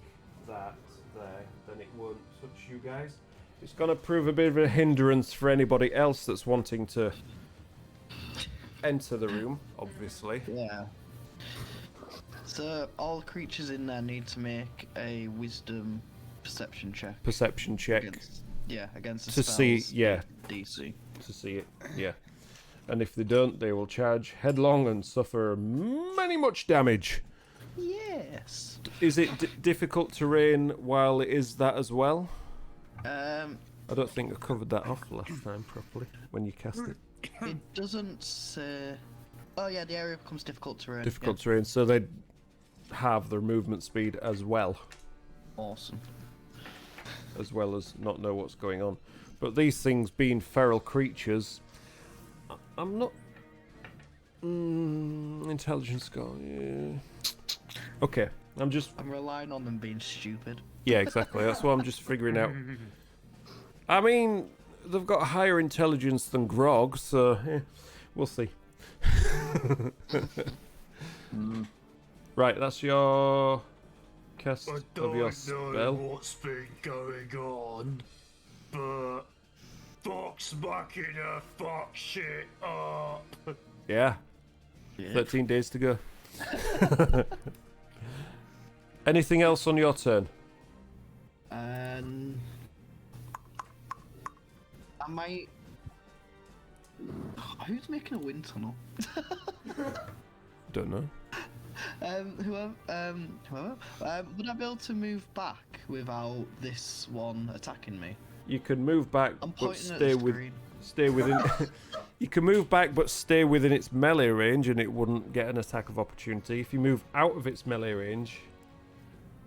that there, then it won't touch you guys. It's going to prove a bit of a hindrance for anybody else that's wanting to enter the room, obviously. Yeah. So all creatures in there need to make a wisdom perception check. Perception check Against the to see, spell's yeah, DC. to see it, yeah. And if they don't, they will charge headlong and suffer much damage. Yes. Is it difficult terrain while it is that as well? I don't think I covered that off last time properly when you cast it. It doesn't say. Oh yeah, the area becomes difficult terrain. Difficult terrain, so they have their movement speed as well. Awesome. As well as not know what's going on. But these things being feral creatures, I'm not... intelligence score, yeah. Okay, I'm relying on them being stupid. Yeah, exactly, that's what I'm just figuring out. I mean, they've got higher intelligence than Grog, so we'll see. Right, that's your cast of your spell. What's been going on, but Fox Machina fuck shit up. Yeah. 13 days to go. Anything else on your turn? I might. Who's making a wind tunnel? Don't know. Whoever. Would I be able to move back without this one attacking me? You can move back, I'm but pointing at the screen. stay within. You can move back, but stay within its melee range, and it wouldn't get an attack of opportunity. If you move out of its melee range,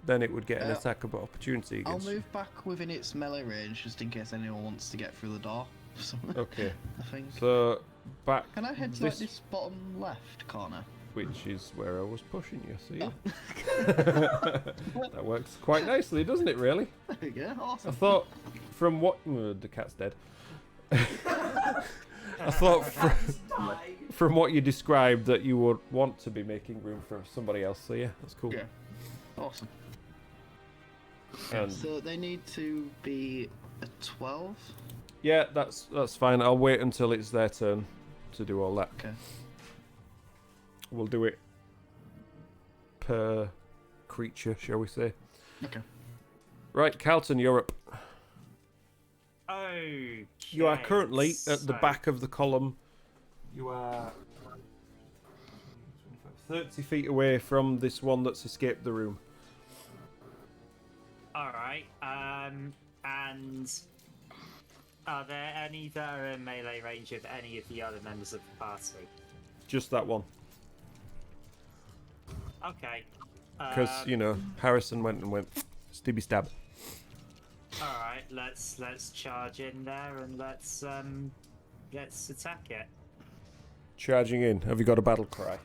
then it would get an Uh, attack of opportunity I'll against you. move back within its melee range just in case anyone wants to get through the door. Okay, I think. so back Can I head to like this bottom left corner? which is where I was pushing you, see? Oh. That works quite nicely, doesn't it, really? There we go. I Awesome. thought, from what... the cat's dead. I thought from what you described that you would want to be making room for somebody else, so yeah, that's cool. Yeah. Awesome. And So they need to be a 12. yeah, that's fine. I'll wait until it's their turn to do all that. Okay. We'll do it per creature, shall we say. Okay. Right, Carlton, you're up. Okay. You are currently at the so- back of the column. You are 30 feet away from this one that's escaped the room. Alright, and are there any that are in melee range of any of the other members of the party? Just that one. Okay. Because, you know, Harrison went stibby stab. Alright, let's charge in there and let's attack it. Charging in. Have you got a battle cry?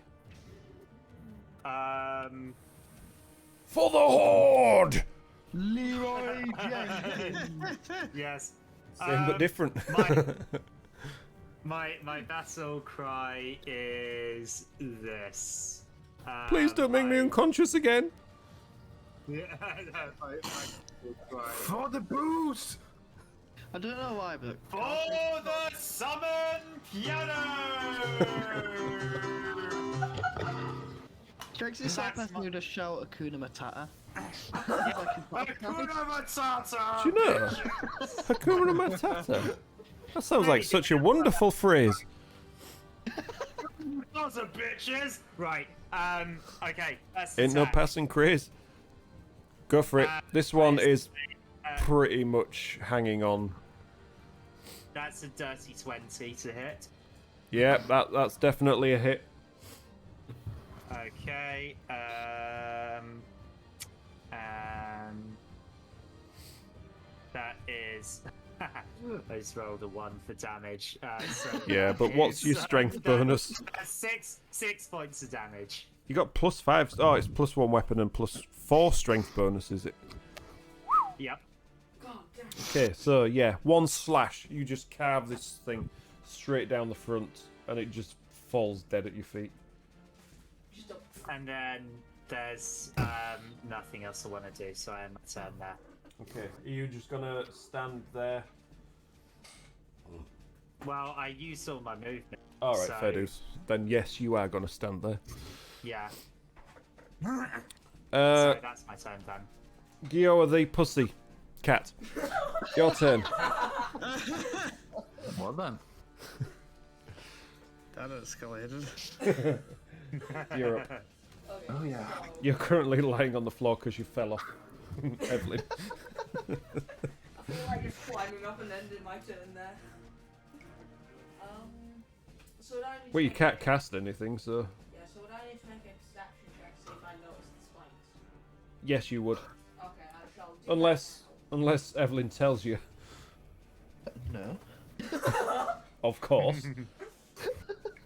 For the Horde! Leroy Jenkins. Yes. Same but different. My battle cry is this. Please don't make me unconscious again. Yeah, For the boost! I don't know why, but For the summon piano! Strikes this That's person who just shout Akuna Matata. Hakuna Matata! Do you know? Hakuna Matata. That sounds like such a wonderful phrase. Lots of bitches! Right, okay, let's Ain't no attack. passing craze. Go for it. This one is pretty much hanging on. That's a dirty 20 to hit. Yeah, that's definitely a hit. Okay, that is... I just rolled a 1 for damage. So Yeah, but what's your strength bonus? 6 points of damage. You got +5. Oh, it's +1 weapon and +4 strength bonus, is it? Yep. God damn. Okay, so yeah, 1 slash. You just carve this thing straight down the front, and it just falls dead at your feet. Just a And then there's nothing else I want to do, so I am my turn there. Okay, are you just gonna stand there? Well, I used all my movement. Alright, so, fair dues. Then yes, you are gonna stand there. Yeah. Uh, So that's my turn then. Gio the pussy. Cat. Your turn. Well then. That escalated. You're up. okay. Oh yeah. You're currently lying on the floor because you fell off. Evelyn. I feel like just climbing up and ending my turn there. So would I need to Well, you make can't a- cast anything, so... Yeah, so would I need to make a perception check to see if I notice the spikes? Yes, you would. Okay, I shall do Unless Evelyn tells you. No. Of course.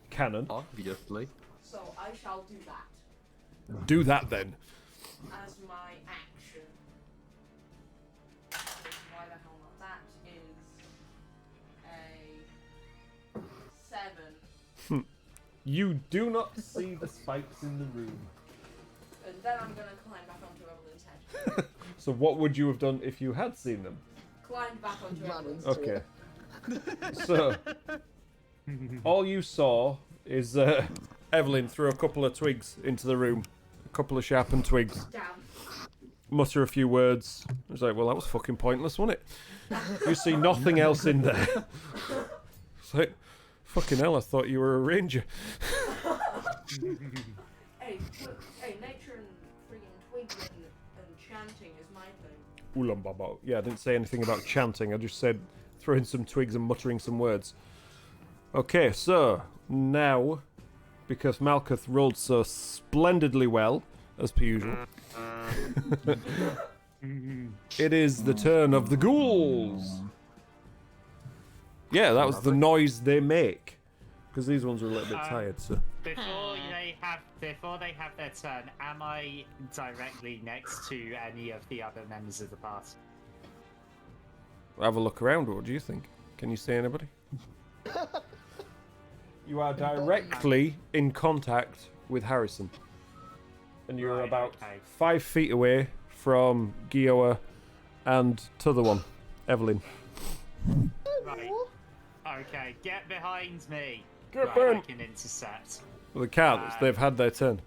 Canon. Obviously. that. So I shall do that Do that then. as my action. Why the hell not? That is a 7. You do not see the spikes in the room. And then I'm gonna climb back onto Evelyn's head. So what would you have done if you had seen them? Climb back onto Evelyn's Okay. So, all you saw is Evelyn threw a couple of twigs into the room. A couple of sharpened twigs. Down. Mutter a few words. I was like, well, that was fucking pointless, wasn't it? You see nothing else in there. It's like, fucking hell, I thought you were a ranger. Hey, nature and friggin' twigs and chanting is my thing. Oolam baba. Yeah, I didn't say anything about chanting. I just said throwing some twigs and muttering some words. Okay, so now, because Malkuth rolled so splendidly well, as per usual, It is the turn of the ghouls. Yeah, that was the noise they make. Because these ones are a little bit tired, so. Before they have their turn, am I directly next to any of the other members of the party? Have a look around. What do you think? Can you see anybody? You are directly in contact with Harrison. And you're Right, about okay. 5 feet away from Gioa and t'other one, Evelyn. Right. Okay, get behind me. Get right, behind- I can intercept. Well, they can't. They've had their turn.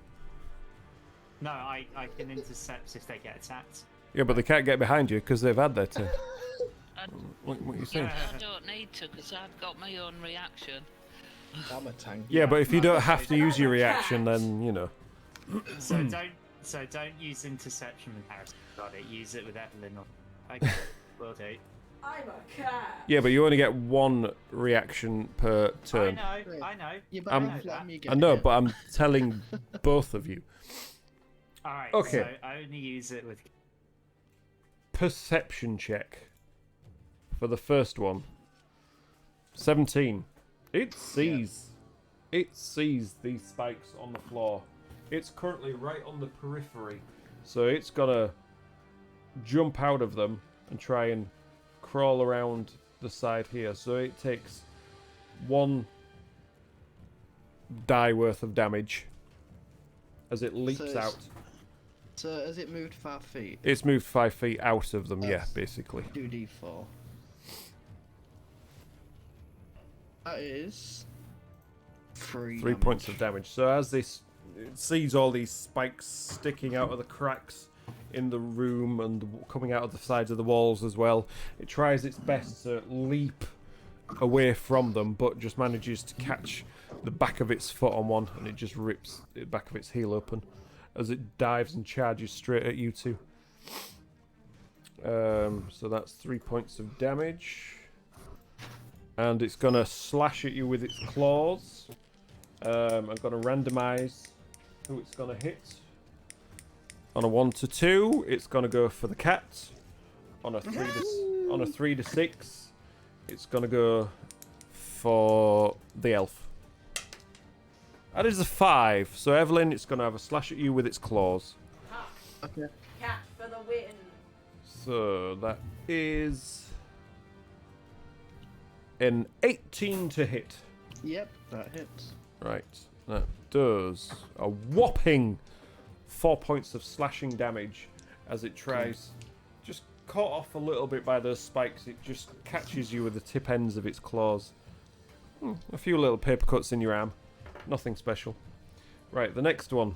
No, I can intercept if they get attacked. Yeah, but they can't get behind you because they've had their turn. I, What are you saying? I don't need to because I've got my own reaction. I'm a tank. Yeah, but if you don't have to use your reaction, then, you know. So don't use interception with Harrison. Got it. Use it with Evelyn. Okay, will do. I'm a cat. Yeah, but you only get one reaction per turn. I know. You I'm- better flam, you get I know, hit. but I'm telling both of you. All right. Okay. So I only use it with. Perception check for the first one. 17. It sees these spikes on the floor. It's currently right on the periphery, so it's gonna jump out of them and try and crawl around the side here. So it takes 1 die worth of damage as it leaps So it's- out. So has it moved 5 feet? It's moved 5 feet out of them, yeah, That's- basically. 2d4. That is 3 3 points of damage. So as this it sees all these spikes sticking out of the cracks in the room and coming out of the sides of the walls as well, it tries its best to leap away from them, but just manages to catch the back of its foot on one, and it just rips the back of its heel open as it dives and charges straight at you two. So that's 3 points of damage. And it's going to slash at you with its claws. I'm going to randomize who it's going to hit. On a 1 to 2, it's going to go for the cat. On a 3 to 6, it's going to go for the elf. That is a 5. So Evelyn, it's going to have a slash at you with its claws. Ha. Okay. Cat for the win. So that is an 18 to hit. Yep, that hits. Right, that does a whopping 4 points of slashing damage as it tries. Just caught off a little bit by those spikes, it just catches you with the tip ends of its claws. A few little paper cuts in your arm. Nothing special. Right, the next one.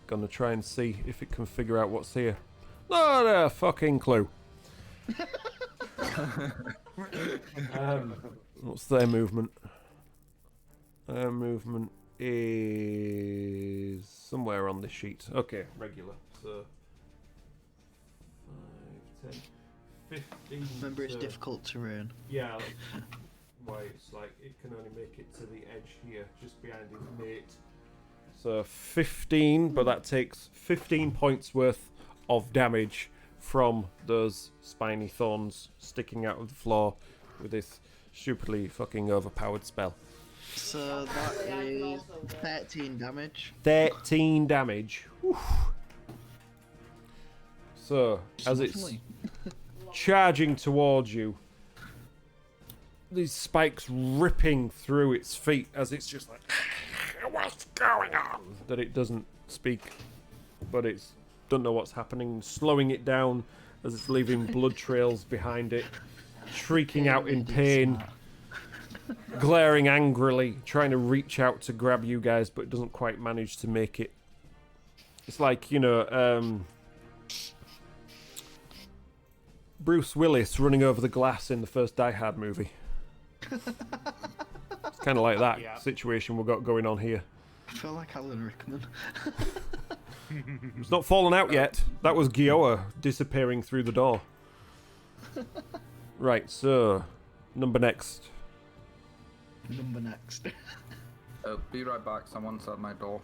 Gonna try and see if it can figure out what's here. Not a fucking clue. What's their movement? Their movement is somewhere on this sheet. Okay, regular. So 5, 10, 15. Remember, it's to- difficult terrain. Yeah. Why it's like it can only make it to the edge here, just behind his mate. So 15, but that takes 15 points worth of damage from those spiny thorns sticking out of the floor with this stupidly fucking overpowered spell. So that is 13 damage. 13 damage. Whew. So, as it's Lovely. charging towards you, these spikes ripping through its feet as it's just like, what's going on? That it doesn't speak, but it's don't know what's happening, slowing it down as it's leaving blood trails behind it, shrieking out in pain, glaring angrily, trying to reach out to grab you guys, but doesn't quite manage to make it. It's like, you know, Bruce Willis running over the glass in the first Die Hard movie. It's kind of like that Yeah. situation we've got going on here. I feel like Alan Rickman. It's not fallen out yet. That was Gioa disappearing through the door. Right, so number next. Number next. Be right back. Someone's at my door.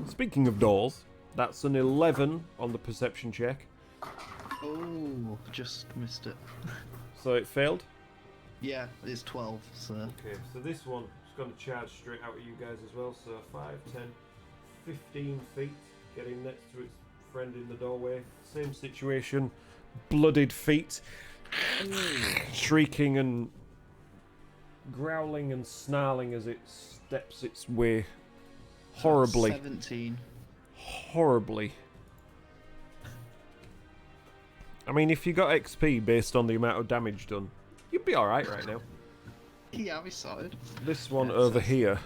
Speaking of doors, That's an 11 on the perception check. Oh, just missed it. So it failed. Yeah, it's 12, so. Okay, so this one is going to charge straight out at you guys as well. So 5, 10, 15 feet, getting next to its friend in the doorway. Same situation, blooded feet, shrieking and growling and snarling as it steps its way horribly. 17. Horribly. I mean, if you got XP based on the amount of damage done, you'd be alright right now. Yeah, I'll be sorted. This one over here.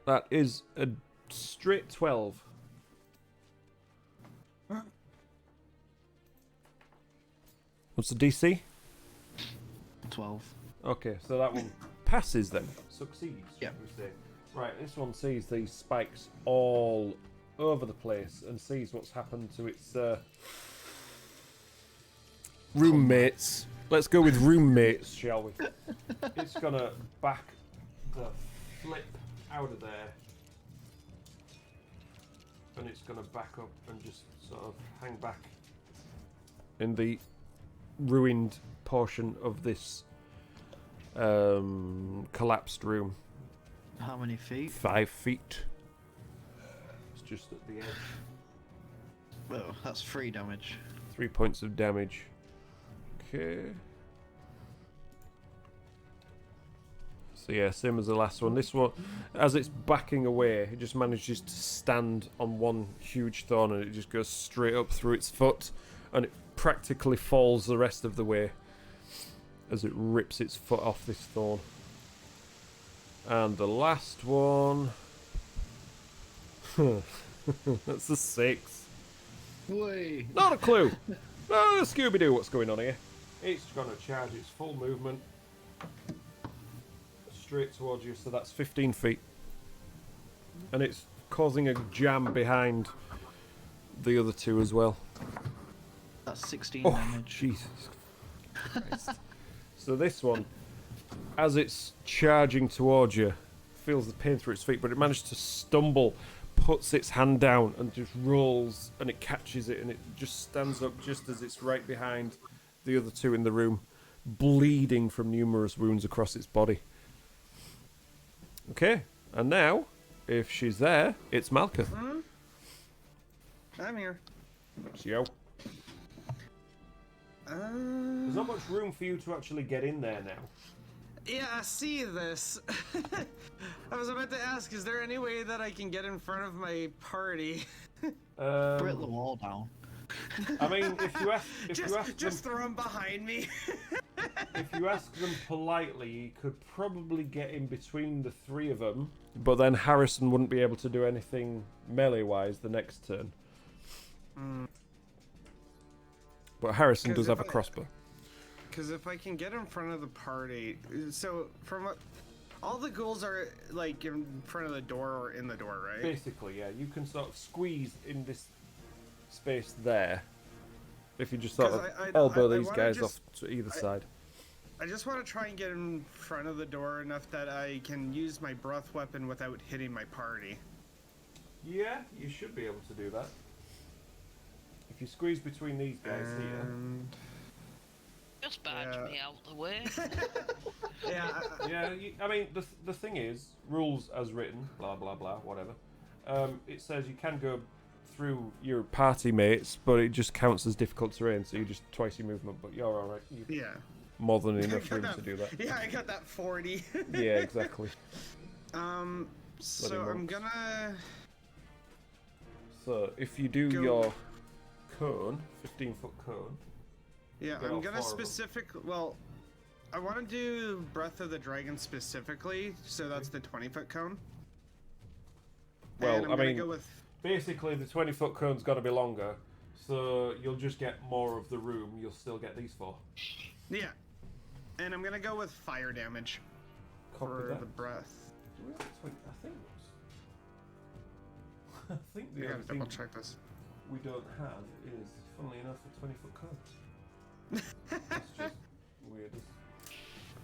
That is a straight 12. What's the DC? 12. Okay, so that one passes then. Succeeds. Yeah. We say. Right, this one sees these spikes all over the place and sees what's happened to its roommates. Let's go with roommates, shall we? It's gonna back the flip out of there. And it's gonna back up and just sort of hang back in the ruined portion of this collapsed room. How many feet? 5 feet. It's just at the edge. Oh, that's 3 damage. 3 points of damage. Okay. So yeah, same as the last one. This one, as it's backing away, it just manages to stand on one huge thorn and it just goes straight up through its foot and it practically falls the rest of the way as it rips its foot off this thorn. And the last one... That's a 6. Way. Not a clue! Oh, Scooby-Doo, what's going on here? It's going to charge its full movement straight towards you, so that's 15 feet. And it's causing a jam behind the other two as well. That's 16 Oh, damage. Jesus Christ. So this one, as it's charging towards you, feels the pain through its feet, but it managed to stumble, puts its hand down and just rolls, and it catches it, and it just stands up just as it's right behind the other two in the room, bleeding from numerous wounds across its body. Okay, and now, if she's there, it's Malka. I'm here. Yo. There's not much room for you to actually get in there now. Yeah, I see this. I was about to ask, is there any way that I can get in front of my party? Break the wall down. I mean, if you ask just them, throw them behind me. if you ask them politely, you could probably get in between the three of them, but then Harrison wouldn't be able to do anything melee-wise the next turn. But Harrison does have a crossbow. Because if I can get in front of the party, so from what, all the ghouls are like in front of the door or in the door, right? Basically, yeah, you can sort of squeeze in this space there. If you just sort of elbow these guys off to either side. I just want to try and get in front of the door enough that I can use my breath weapon without hitting my party. Yeah, you should be able to do that. If you squeeze between these guys here. Just badge me out the way. Yeah. Yeah, I mean, the thing is, rules as written, blah, blah, blah, whatever. It says you can go through your party mates, but it just counts as difficult terrain, so you just twice your movement, but you're alright. Yeah. More than enough room to do that. Yeah, I got that 40. Yeah, exactly. So I'm gonna... So, if you do your cone, 15-foot cone... Yeah, I'm gonna well, I want to do Breath of the Dragon specifically, so that's the 20-foot cone. Well, and I'm gonna go with... basically the 20-foot cone's got to be longer, so you'll just get more of the room. You'll still get these four. Yeah, and I'm gonna go with fire damage for the breath. I think the I other gotta thing double check this. we don't have is, funnily enough, a 20-foot cone. That's just weird.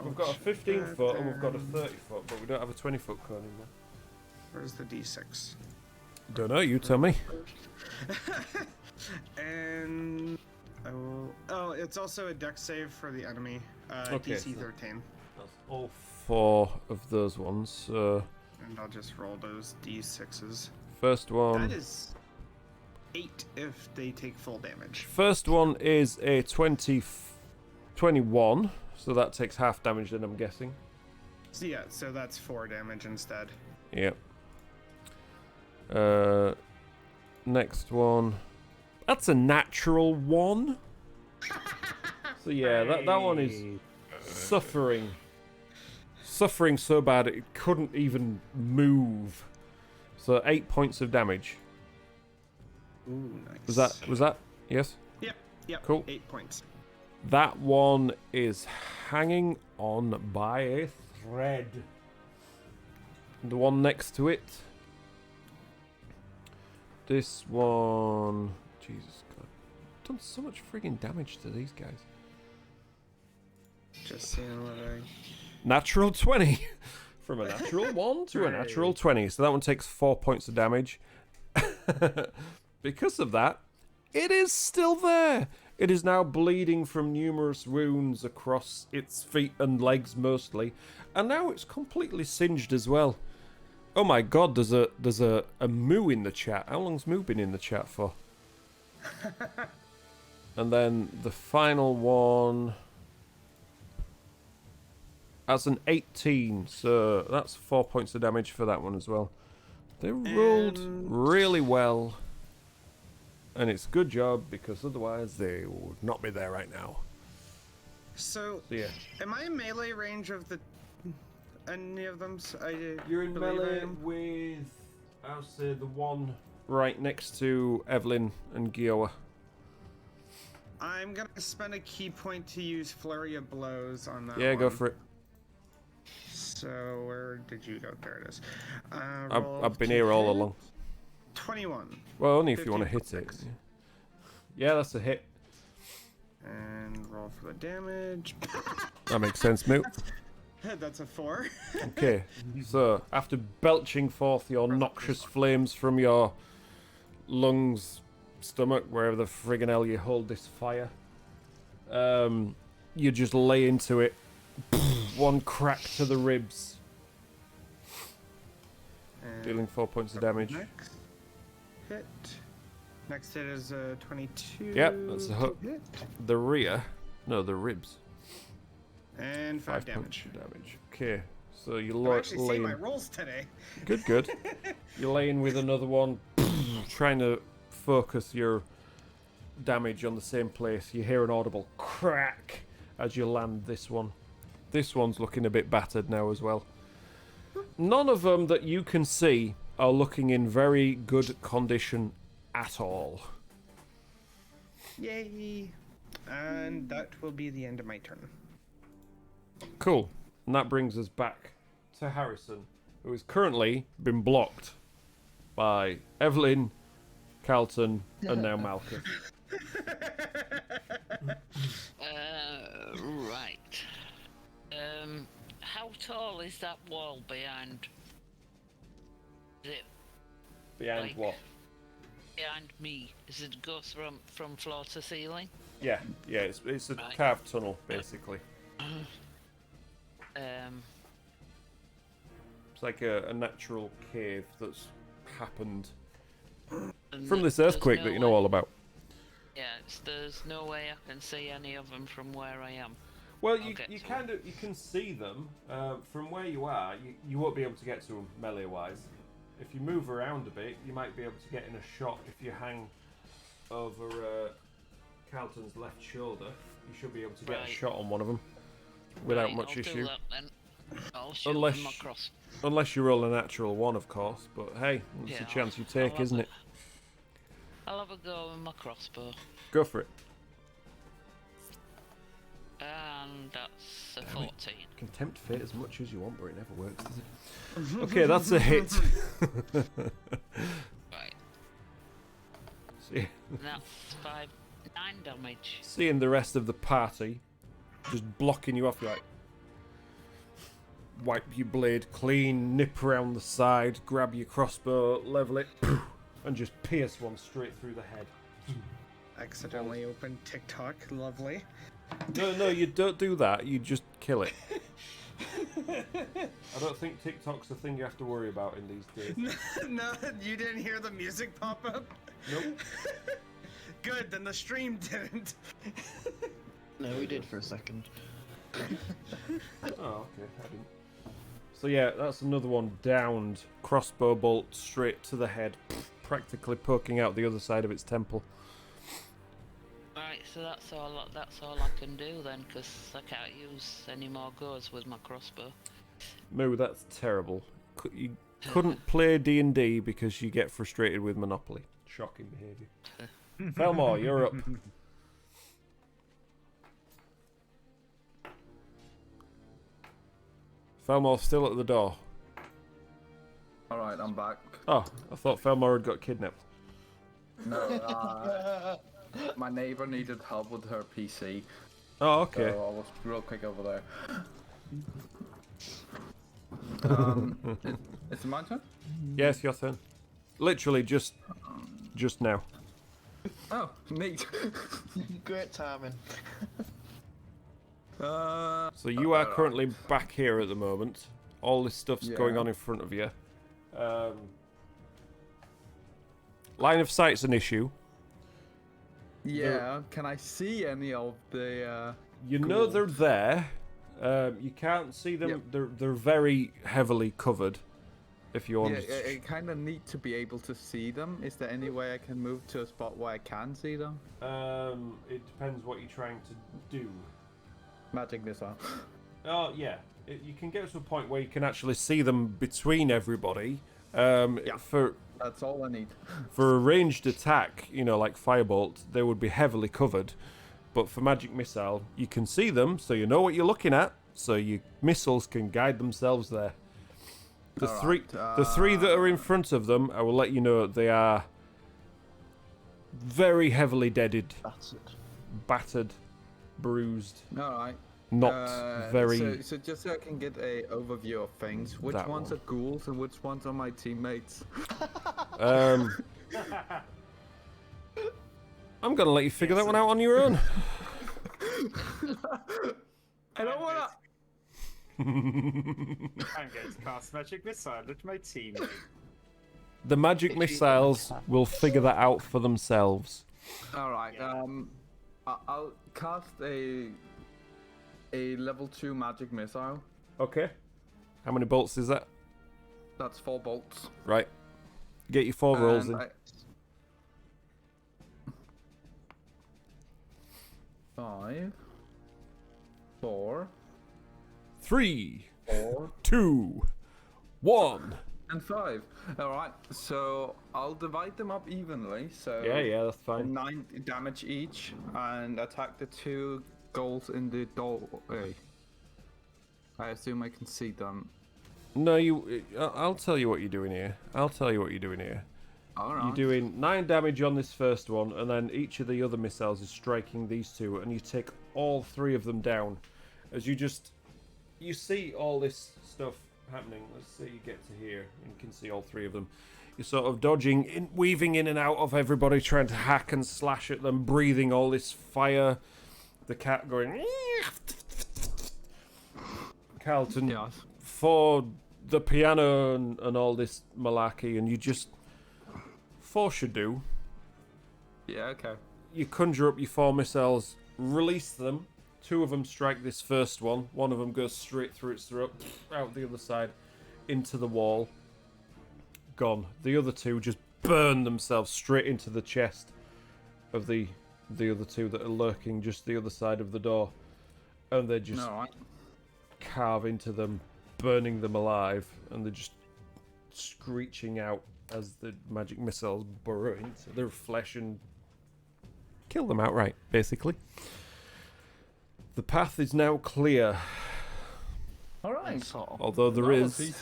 We've got a 15 foot and we've got a 30 foot, but we don't have a 20 foot cone anymore. Where's the D6? Don't know, you tell me. And I will. Oh, it's also a dex save for the enemy. Okay, DC so- 13. That's all 4 of those ones. So And I'll just roll those D6s. first one. That is 8 if they take full damage. First one is a 21, so that takes half damage then, I'm guessing. So yeah, so that's 4 damage instead. Yep. Next one. That's a natural 1. So yeah, that one is suffering. Suffering so bad it couldn't even move. So 8 points of damage. Ooh, nice. Was that? Yes? Yep. Cool. 8 points. That one is hanging on by a thread. The one next to it. This one. Jesus God. I've done so much friggin' damage to these guys. Just seeing what I. Natural 20. From a natural 1 to a natural 20. So that one takes 4 points of damage. Because of that, it is still there. It is now bleeding from numerous wounds across its feet and legs mostly. And now it's completely singed as well. Oh my God, there's a moo in the chat. How long's moo been in the chat for? And then the final one. That's an 18, so that's 4 points of damage for that one as well. They rolled really well. And it's a good job, because otherwise they would not be there right now. So, So yeah. am I in melee range of any of them? You're in believe I melee am. with, I'll say, the one right next to Evelyn and Gioa. I'm gonna spend a key point to use Flurry of Blows on that Yeah, one. go for it. So, where did you go? There it is. I've been here all along. 21. Well, only if you want to hit it. 15.6. Yeah, that's a hit. And roll for the damage. That makes sense, Moot. That's a 4. Okay, so after belching forth your noxious flames from your lungs, stomach, wherever the friggin' hell you hold this fire, you just lay into it. One crack to the ribs, And dealing 4 points of damage. Next hit. Next hit is 22. Yep, that's a to hook. hit. The rear, no, the ribs. And 5 points damage. of damage. Okay, so you I'm actually seeing my laying. rolls today. Good. You're laying with another one, trying to focus your damage on the same place. You hear an audible crack as you land this one. This one's looking a bit battered now as well. None of them that you can see are looking in very good condition at all. Yay! And that will be the end of my turn. Cool. And that brings us back to Harrison, who has currently been blocked by Evelyn, Carlton, and now Malcolm. Right. How tall is that wall behind? Is it Behind Like- what? behind me? Is it goes from floor to ceiling? Yeah, it's a Right. carved tunnel, basically. It's like a natural cave that's happened And from this there's earthquake no that you know way- all about. Yeah, there's no way I can see any of them from where I am. Well, I'll you get to you can see them from where you are. You won't be able to get to them melee wise. If you move around a bit, you might be able to get in a shot. If you hang over Carlton's left shoulder, you should be able to get a Right. shot on one of them without Right, much I'll issue. Do that then. I'll shoot Unless- them across. Unless you roll a natural one, of course. But hey, it's Yeah, a chance you I'll take, have isn't a- it? I'll have a go with my crossbow. Go for it. And that's a 14. You can tempt fate as much as you want, but it never works, does it? Okay, that's a hit. Right. See, And that's 9 damage. seeing the rest of the party just blocking you off, you're like, wipe your blade clean, nip around the side, grab your crossbow, level it, and just pierce one straight through the head. Accidentally opened TikTok. Lovely. No, you don't do that. You just kill it. I don't think TikTok's a thing you have to worry about in these days. No, you didn't hear the music pop up? Nope. Good, then the stream didn't. No, we did for a second. Oh, okay. I didn't. So yeah, that's another one downed. Crossbow bolt straight to the head, practically poking out the other side of its temple. Right, so that's all I can do then, because I can't use any more goes with my crossbow. Moo, that's terrible. You couldn't play D&D because you get frustrated with Monopoly. Shocking behaviour. Felmore, you're up. Felmore's still at the door. Alright, I'm back. Oh, I thought Felmore had got kidnapped. No, my neighbor needed help with her PC. Oh, okay. So I was real quick over there. Is it my turn? Yes, your turn. Literally just now. Oh, neat. Great timing. So you are currently back here at the moment. All this stuff's going on in front of you. Line of sight's an issue. Yeah, can I see any of the You know they're there. You can't see them. Yep. They're very heavily covered. If you want. Yeah, I kind of need to be able to see them. Is there any way I can move to a spot where I can see them? It depends what you're trying to do. Magic missile. Oh yeah, you can get to a point where you can actually see them between everybody. For That's all I need. For a ranged attack, you know, like Firebolt, they would be heavily covered. But for Magic Missile, you can see them, so you know what you're looking at, so your missiles can guide themselves there. The three that are in front of them, I will let you know they are very heavily deaded, battered, bruised. Alright. Not very. So just so I can get a overview of things, which ones are ghouls and which ones are my teammates? I'm gonna let you figure that one out on your own. I don't wanna. I'm going to cast Magic Missile at my team. The Magic Missiles will figure that out for themselves. Alright, I'll cast a level 2 magic missile. Okay. How many bolts is that? That's 4 bolts. Right. Get your 4 rolls in. 5, 4, 3, 4, 2, 1. and 5. Alright, so I'll divide them up evenly. So Yeah, that's fine. 9 damage each, and attack the 2 ghouls in the doorway. I assume I can see them. No, I'll tell you what you're doing here. Alright. You're doing 9 damage on this first one, and then each of the other missiles is striking these 2, and you take all 3 of them down. As you see all this stuff happening. Let's say you get to here, and you can see all 3 of them. You're sort of dodging, weaving in and out of everybody, trying to hack and slash at them, breathing all this fire. The cat going... Carlton, for the piano and all this malarkey, and you just... 4 should do. Yeah, okay. You conjure up your 4 missiles, release them. 2 of them strike this first one. 1 of them goes straight through its throat, out the other side, into the wall. Gone. The other 2 just burn themselves straight into the chest of the other 2 that are lurking just the other side of the door. And they just carve into them, burning them alive, and they're just screeching out as the magic missiles burrow into their flesh and kill them outright, basically. The path is now clear. Alright. Although there is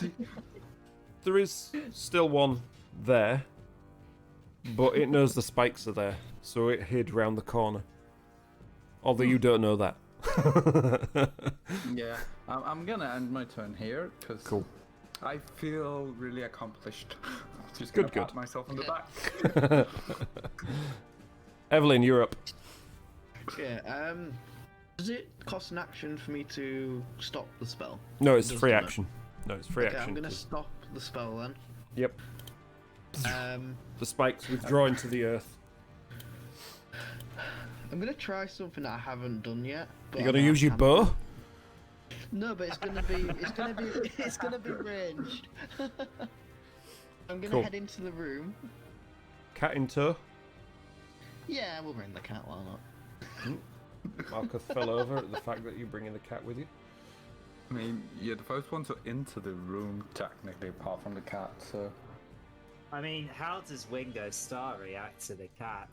still one there, but it knows the spikes are there, so it hid round the corner. Although you don't know that. Yeah, I'm gonna end my turn here because Cool. I feel really accomplished. Just Good, gonna pat good. myself on the back. Evelyn, you're up. Yeah. Does it cost an action for me to stop the spell? No, it's It does, free doesn't it? action. No, it's free Okay, action. I'm gonna to- stop the spell then. Yep. Um, The spikes withdraw into the earth. I'm gonna try something that I haven't done yet. But You I gotta know I use your can bow? do. No, but it's gonna be ranged. I'm gonna Cool. head into the room. Cat in tow. Yeah, we'll bring the cat. Why not? Malkuth fell over at the fact that you're bringing the cat with you. I mean, you're the first one to enter the room, technically, apart from the cat, so... I mean, how does Wingo Star react to the cat?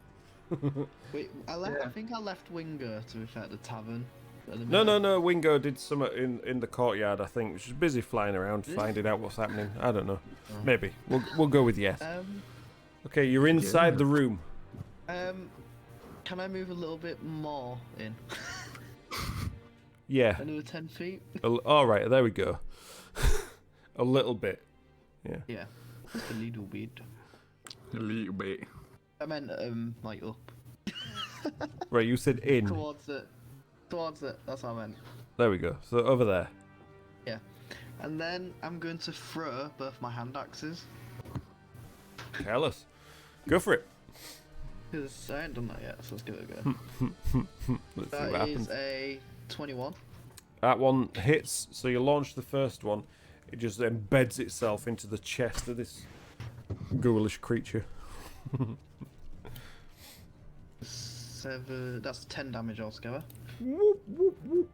Wait, I Yeah. think I left Winger to be fair at the tavern. at the No, minute. no, no. Wingo did something in the courtyard. I think she's busy flying around, finding out what's happening. I don't know. Maybe we'll go with yes. Okay, you're inside the room. Can I move a little bit more in? Yeah. Another 10 feet? All right. There we go. A little bit. Yeah. Yeah, just a little bit. A little bit. I meant like up Right. You said in. towards it. Towards it. That's what I meant. There we go. So over there. Yeah, and then I'm going to throw both my hand axes Careless. Go for it. because I ain't done that yet. So let's give it a go. Let's see what That happens. is a 21. That one hits, so you launch the first one. It just embeds itself into the chest of this ghoulish creature. 7. That's 10 damage altogether. Whoop, whoop, whoop.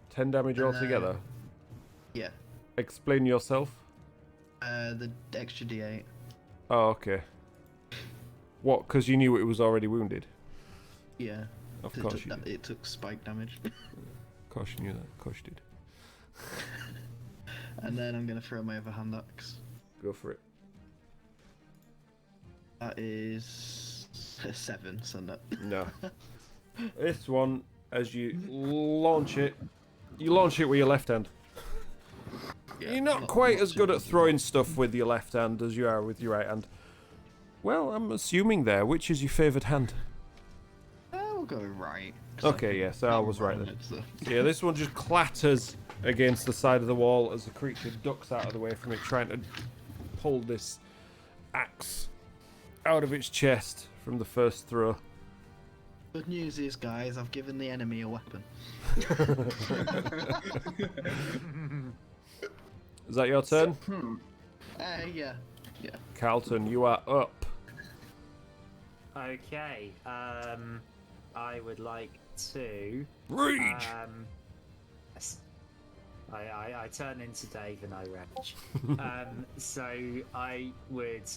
10 damage And, altogether. Yeah. Explain yourself. The extra D8. Oh, okay. What? Because you knew it was already wounded? Yeah. Of It course took, you did. it took spike damage. Of course you knew that. Of course you did. And then I'm gonna throw my other hand axe. Go for it. That is a 7. So no. No. This one, as you launch it with your left hand. Yeah, You're not quite as good too at throwing stuff with your left hand as you are with your right hand. Well, I'm assuming there. Which is your favoured hand? We'll go right. 'cause Okay, yeah, so I was right then. it, so. So yeah, this one just clatters against the side of the wall as the creature ducks out of the way from it, trying to pull this axe out of its chest from the first throw. Good news is, guys, I've given the enemy a weapon. Is that your turn? Yeah. Carlton, you are up. Okay. I would like to. Rage! Yes. I turn into Dave and I rage. So I would.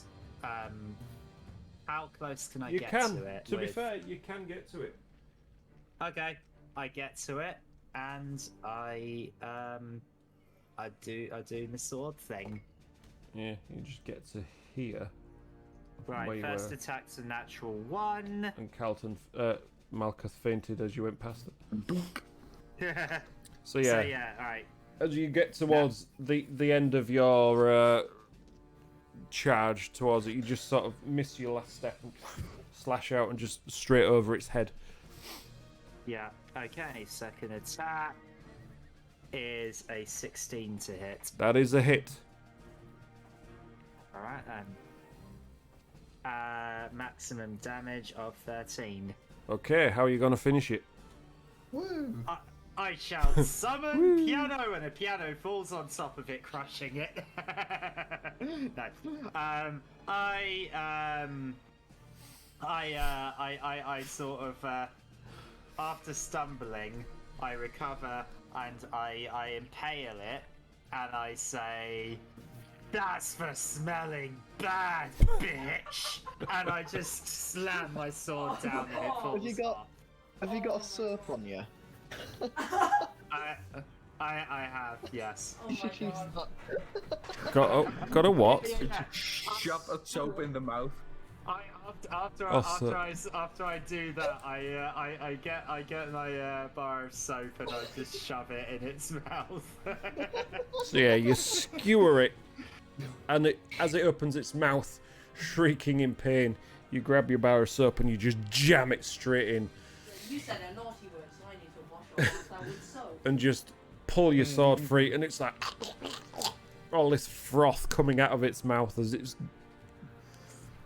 How close can I You get can. to it? To be with- fair, you can get to it. Okay, I get to it, and I do my sword thing. Yeah, you just get to here. Where Right, you first were. attack's a natural 1. And Carlton, Malkuth fainted as you went past it. So yeah, So yeah, alright. as you get towards the end of your charge towards it, you just sort of miss your last step and slash out and just straight over its head. Yeah, okay, second attack is a 16 to hit. That is a hit. Alright then. Maximum damage of 13. Okay, how are you going to finish it? Woo! I shall summon piano, and a piano falls on top of it, crushing it. No. I sort of after stumbling, I recover and I impale it, and I say, "That's for smelling bad, bitch!" And I just slam my sword down and it falls Have you got- off. Have you got a soap on you? I have, yes. Oh You my should use god. that. Got a what? Yeah. Shove a soap in the mouth. After Also- I do that, I get my bar of soap and I just shove it in its mouth. So yeah, you skewer it, and as it opens its mouth, shrieking in pain, you grab your bar of soap and you just jam it straight in, You said a naughty word, so I need to wash your mouth out with soap. and just pull your sword free, and it's like all this froth coming out of its mouth as it's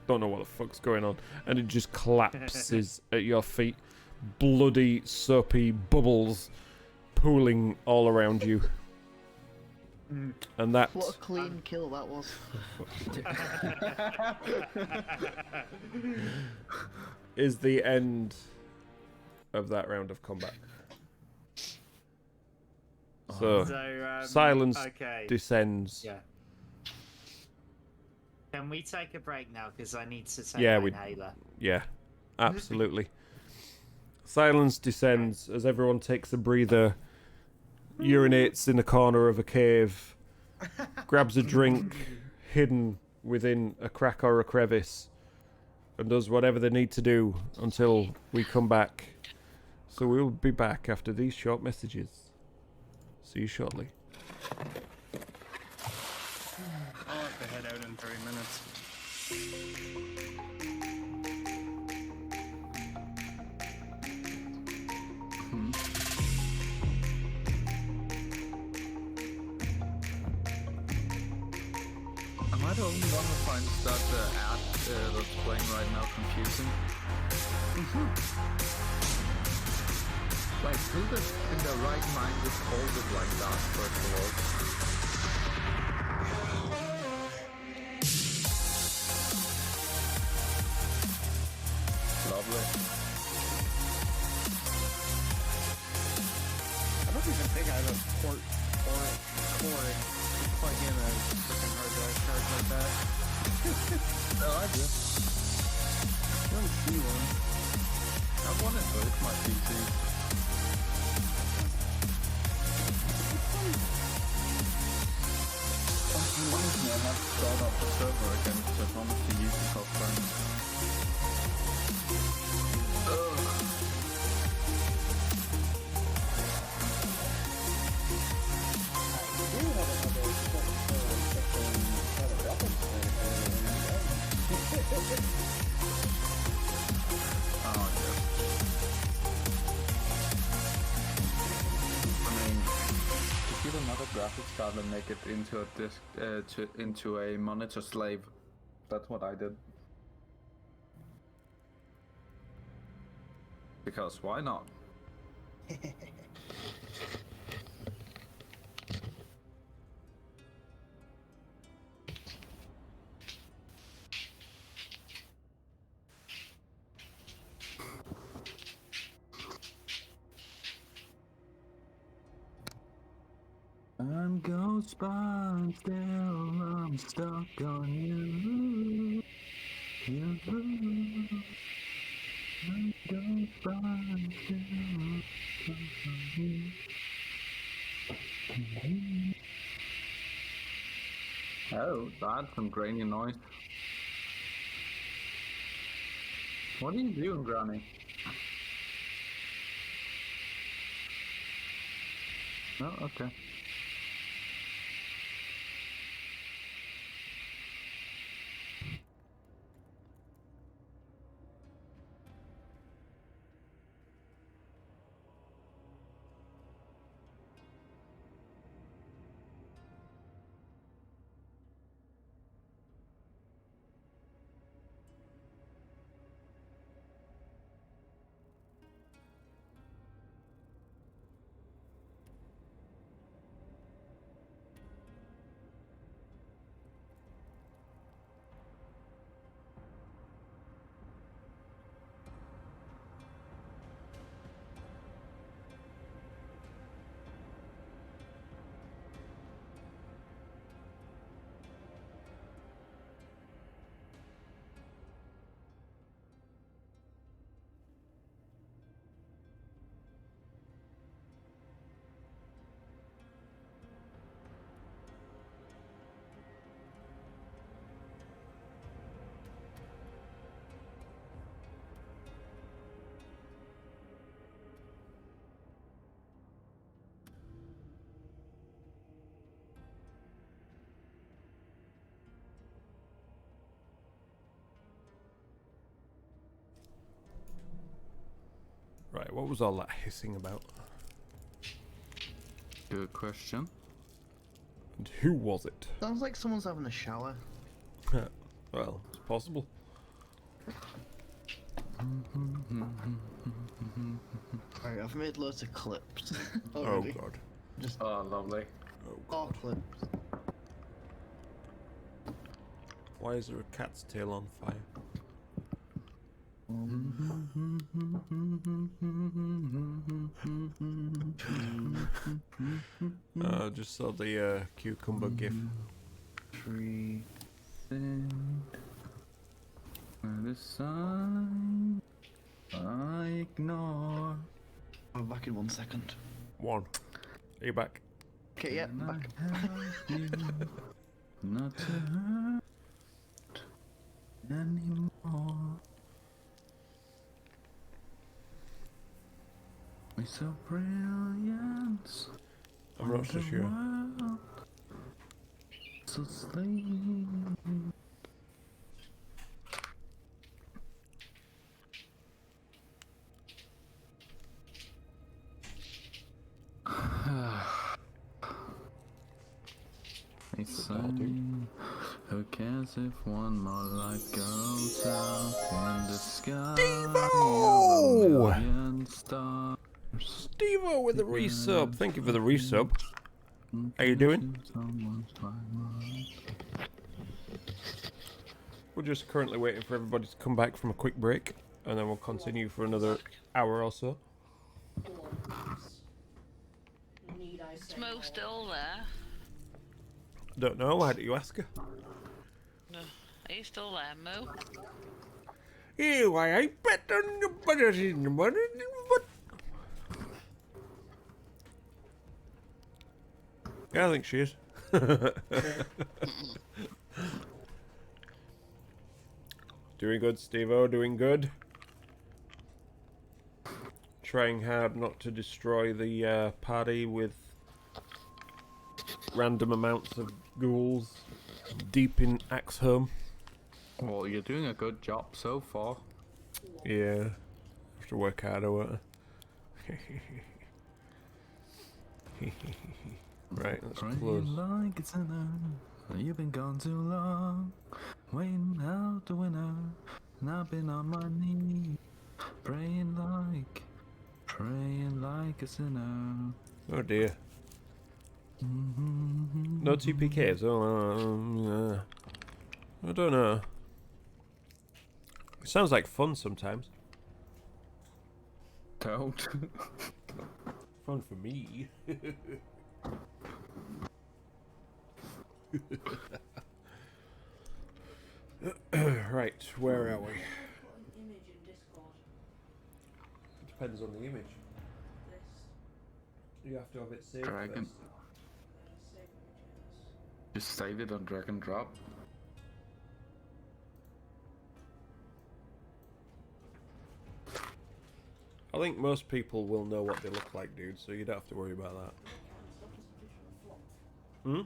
don't know what the fuck's going on, and it just collapses at your feet, bloody soapy bubbles pooling all around you. And that What a clean kill that was. is the end of that round of combat. So, silence okay. descends. Yeah. Can we take a break now? Because I need to take Yeah, my we- inhaler. Yeah, absolutely. Silence descends as everyone takes a breather, urinates in the corner of a cave, grabs a drink hidden within a crack or a crevice, and does whatever they need to do until we come back. So we'll be back after these short messages. See you shortly. I'll have to head out in 30 minutes. Am I the only one who finds that the ad that's playing right now confusing? Like, who in their right mind would hold it like that, first of all? Lovely. I don't even think I have a port or cord to plug in a freaking hard drive card like that. No, I do. I don't see one. I want to break my PC. Reminds me, I have to start up the server again because I promised to use it for friends. Oh, yeah. I mean, to get another graphics card and make it into a disc, into a monitor slave. That's what I did. Because why not? I'm ghost but still I'm stuck on you. You. I'm ghost but still stuck on you. Oh, that's some grainy noise. What are you doing, Granny? Oh, okay. Right, what was all that hissing about? Good question. And who was it? Sounds like someone's having a shower. Well, it's possible. Alright, I've made loads of clips Oh already. god. Just Oh, lovely. Oh all god. clips. Why is there a cat's tail on fire? I just saw the cucumber gif. Tree. The sign I ignore. I'm back in 1 second. One. Are you back? Okay, yeah, I'm back. Not to hurt anymore. With so brilliance. I'm not so sure. World, so sleep. It's saying, who cares if one more light goes out in the sky? Steve-O! Of a million stars. Steve-O with the resub. Thank you for the resub. How you doing? We're just currently waiting for everybody to come back from a quick break, and then we'll continue for another hour or so. Need I say Is Mo more? still there? Don't know. Why don't you ask her? No. Are you still there, Mo? Yeah, why I bet on the butter in the morning. Yeah, I think she is. Doing good, Steve-O, doing good. Trying hard not to destroy the party with random amounts of ghouls deep in Axehom. Well, you're doing a good job so far. Yeah, have to work harder, won't I? Right, let's Praying close. like it's an hour. You've been gone too long. Waiting out the winner. And I've been on my knees. Praying like a sinner. Oh dear. No TPKs. Oh, I don't know. It sounds like fun sometimes. Don't. Fun for me. Right, where are we? Put an image in Discord. Depends on the image. This You have to have it saved Dragon. first. save images. Just save it on drag and drop. I think most people will know what they look like, dude, so you don't have to worry about that. Hmm?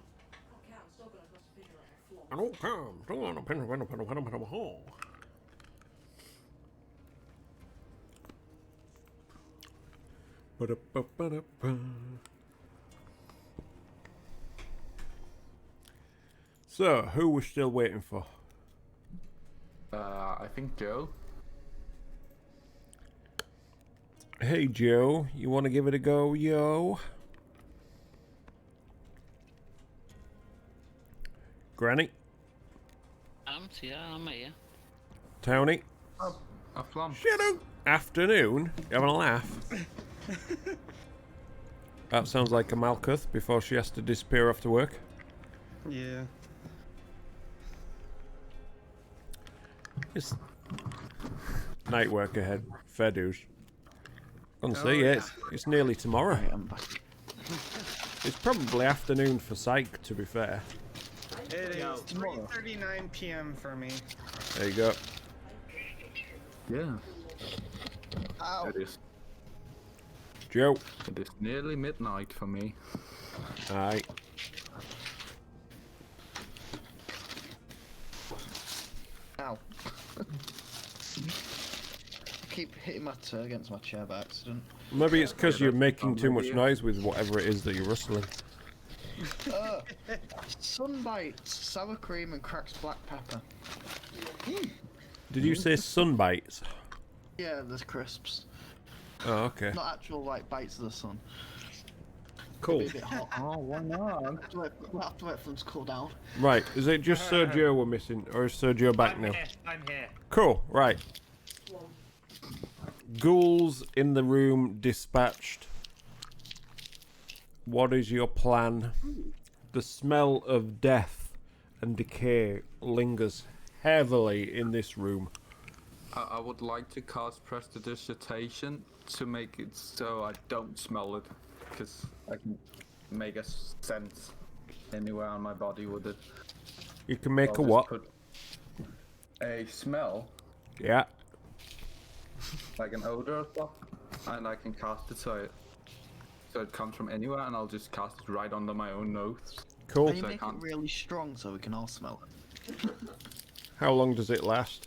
I don't care. Don't want to pin a hole. So, who we're still waiting for? I think Joe. Hey Joe, you want to give it a go, yo? Granny? Yeah, I'm here. Tony? A flump. Shut up! Afternoon? You having a laugh? That sounds like a Malkuth before she has to disappear after work. Yeah. It's night work ahead. Fair dues. Honestly, Oh, yeah, yeah. it's nearly tomorrow. Right, I'm back. It's probably afternoon for Psych, to be fair. It Yo, is tomorrow. 3:39 p.m. for me. There you go. Yeah. Ow. It is. Joe. It is nearly midnight for me. Aye. Ow. keep hitting my toe against my chair by accident. Maybe it's because you're making too much noise with whatever it is that you're rustling. Sunbites, sour cream, and cracked black pepper. Did you say sunbites? Yeah, there's crisps. Oh, okay. Not actual like bites of the sun. Cool. Be a bit hot. Oh, why not? We'll have to wait for them to cool down. Right, is it just Sergio we're missing, or is Sergio back now? I'm here. Cool, right. Ghouls in the room dispatched. What is your plan? The smell of death and decay lingers heavily in this room. I would like to cast prestidigitation to make it so I don't smell it, because I can make a sense anywhere on my body with it. You can make I'll a just what? put a smell, Yeah. like an odor or stuff, and I can cast it so it comes from anywhere, and I'll just cast it right under my own nose. Cool. Can you So I make it can't- really strong so we can all smell it? How long does it last?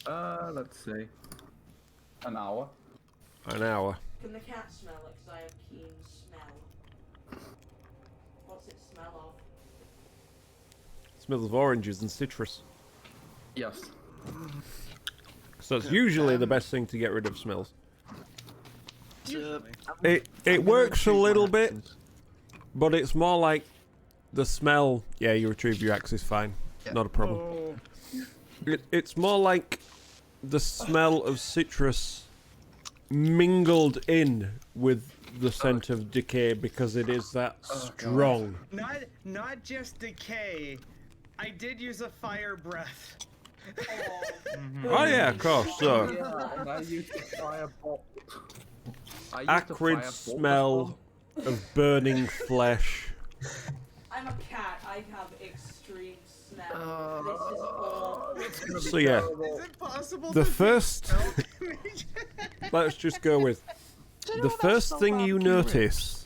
Let's see. An hour. An hour. Can the cat smell it? Because I have keen smell. What's it smell of? Smells of oranges and citrus. Yes. So it's usually the best thing to get rid of smells. So, It works a little bit, but it's more like the smell. Yeah, you retrieve your axe is fine. Not a problem. Oh, It's more like the smell of citrus mingled in with the scent of decay because it is that strong. not just decay. I did use a fire breath. Oh yeah, of course. So Yeah, and I used the firebolt. acrid smell of burning flesh. I'm a cat. I have extreme smell. This is all. So yeah, Is it possible the to first. smell damage? Let's just go with the first thing you notice.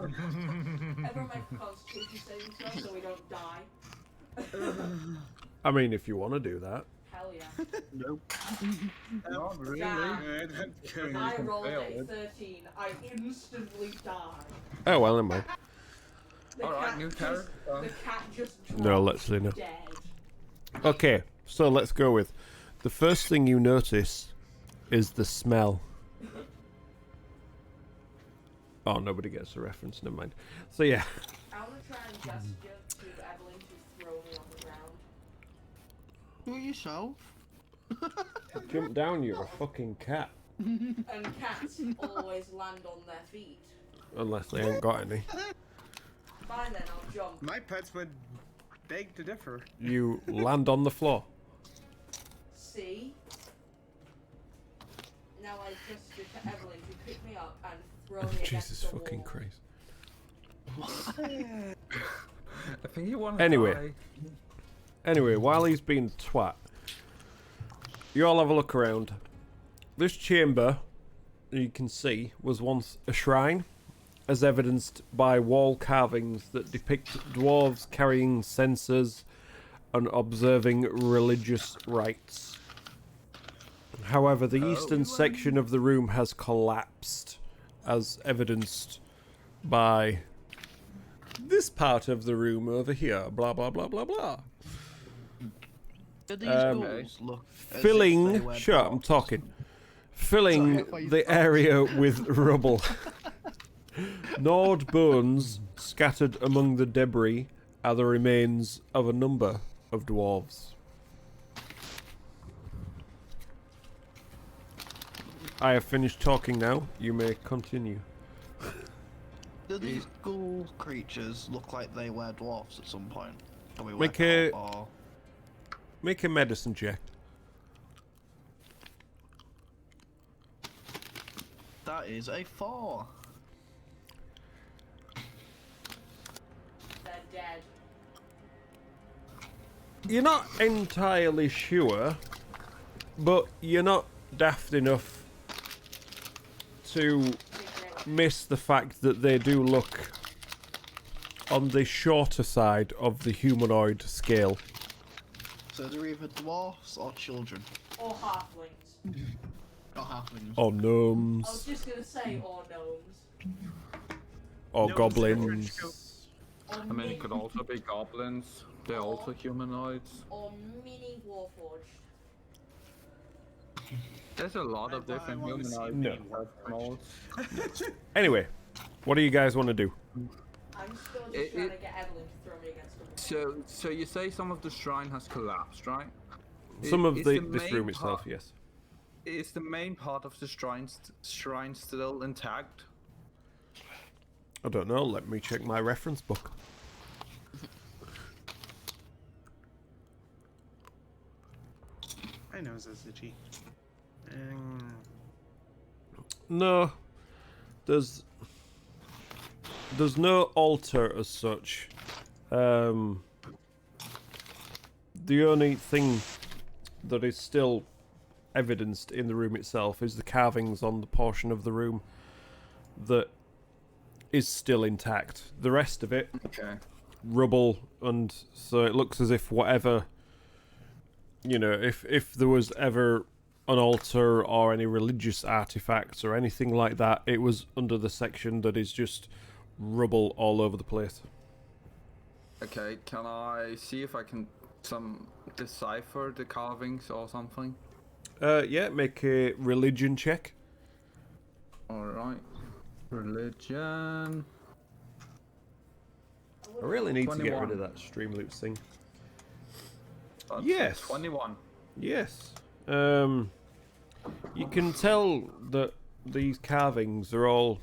Everyone make a constitution saving throw so we don't die. I mean, if you want to do that. Hell yeah. nope. Not really. Yeah. Okay. I rolled fail a it. 13. I instantly die. Oh well, never mind. The Alright, cat new just- character. The cat just No, dropped let's see now. dead. Okay, so let's go with the first thing you notice is the smell. Oh, nobody gets the reference. Never mind. So yeah, I want to try and gesture to Evelyn to throw me on the ground. Do it yourself. jump down. You're a fucking cat. And cats always land on their feet. Unless they ain't got any. Fine then, I'll jump. My pets would beg to differ. You land on the floor. See? Now I gesture to Evelyn to pick me up and throw me against Jesus the fucking wall. Christ. I think you want to Anyway. Anyway, while he's being twat, you all have a look around. This chamber, you can see, was once a shrine, as evidenced by wall carvings that depict dwarves carrying censers and observing religious rites. However, the eastern section of the room has collapsed, as evidenced by this part of the room over here. Blah, blah, blah, blah, blah. Do these ghouls look as if they Filling... were Shut up, I'm dwarves? talking. Filling the area with rubble. Gnawed bones scattered among the debris are the remains of a number of dwarves. I have finished talking now. You may continue. Do these ghoul creatures look like they were dwarfs at some point? Can we work Make a- out, or... Make a medicine check. That is a 4. They're dead. You're not entirely sure, but you're not daft enough to miss the fact that they do look on the shorter side of the humanoid scale. So they're either dwarfs or children. Or halflings. What happens? Or I was gnomes. just gonna say, or gnomes. Or Gnomes goblins. Or I mean, it could also be goblins. They're also humanoids. Or mini warforged. There's a lot of I different wanna see humanoids. No. in that modes. Anyway, what do you guys want to do? I'm still just It- trying it- to get Evelyn to throw me against the wall. So you say some of the shrine has collapsed, right? Some of Is this main room itself, part- yes. Is the main part of the shrine still intact? I don't know. Let me check my reference book. I know Zazuchi. No, there's no altar as such. The only thing that is still evidenced in the room itself is the carvings on the portion of the room that is still intact. The rest of it, Okay. rubble, and so it looks as if whatever, you know, if there was ever an altar or any religious artifacts or anything like that, it was under the section that is just rubble all over the place. Okay, can I see if I can decipher the carvings or something? Yeah, make a religion check. Alright. Religion. I really need to get 21. rid of that Streamloops thing. That's Yes. 21. Yes. You can tell that these carvings are all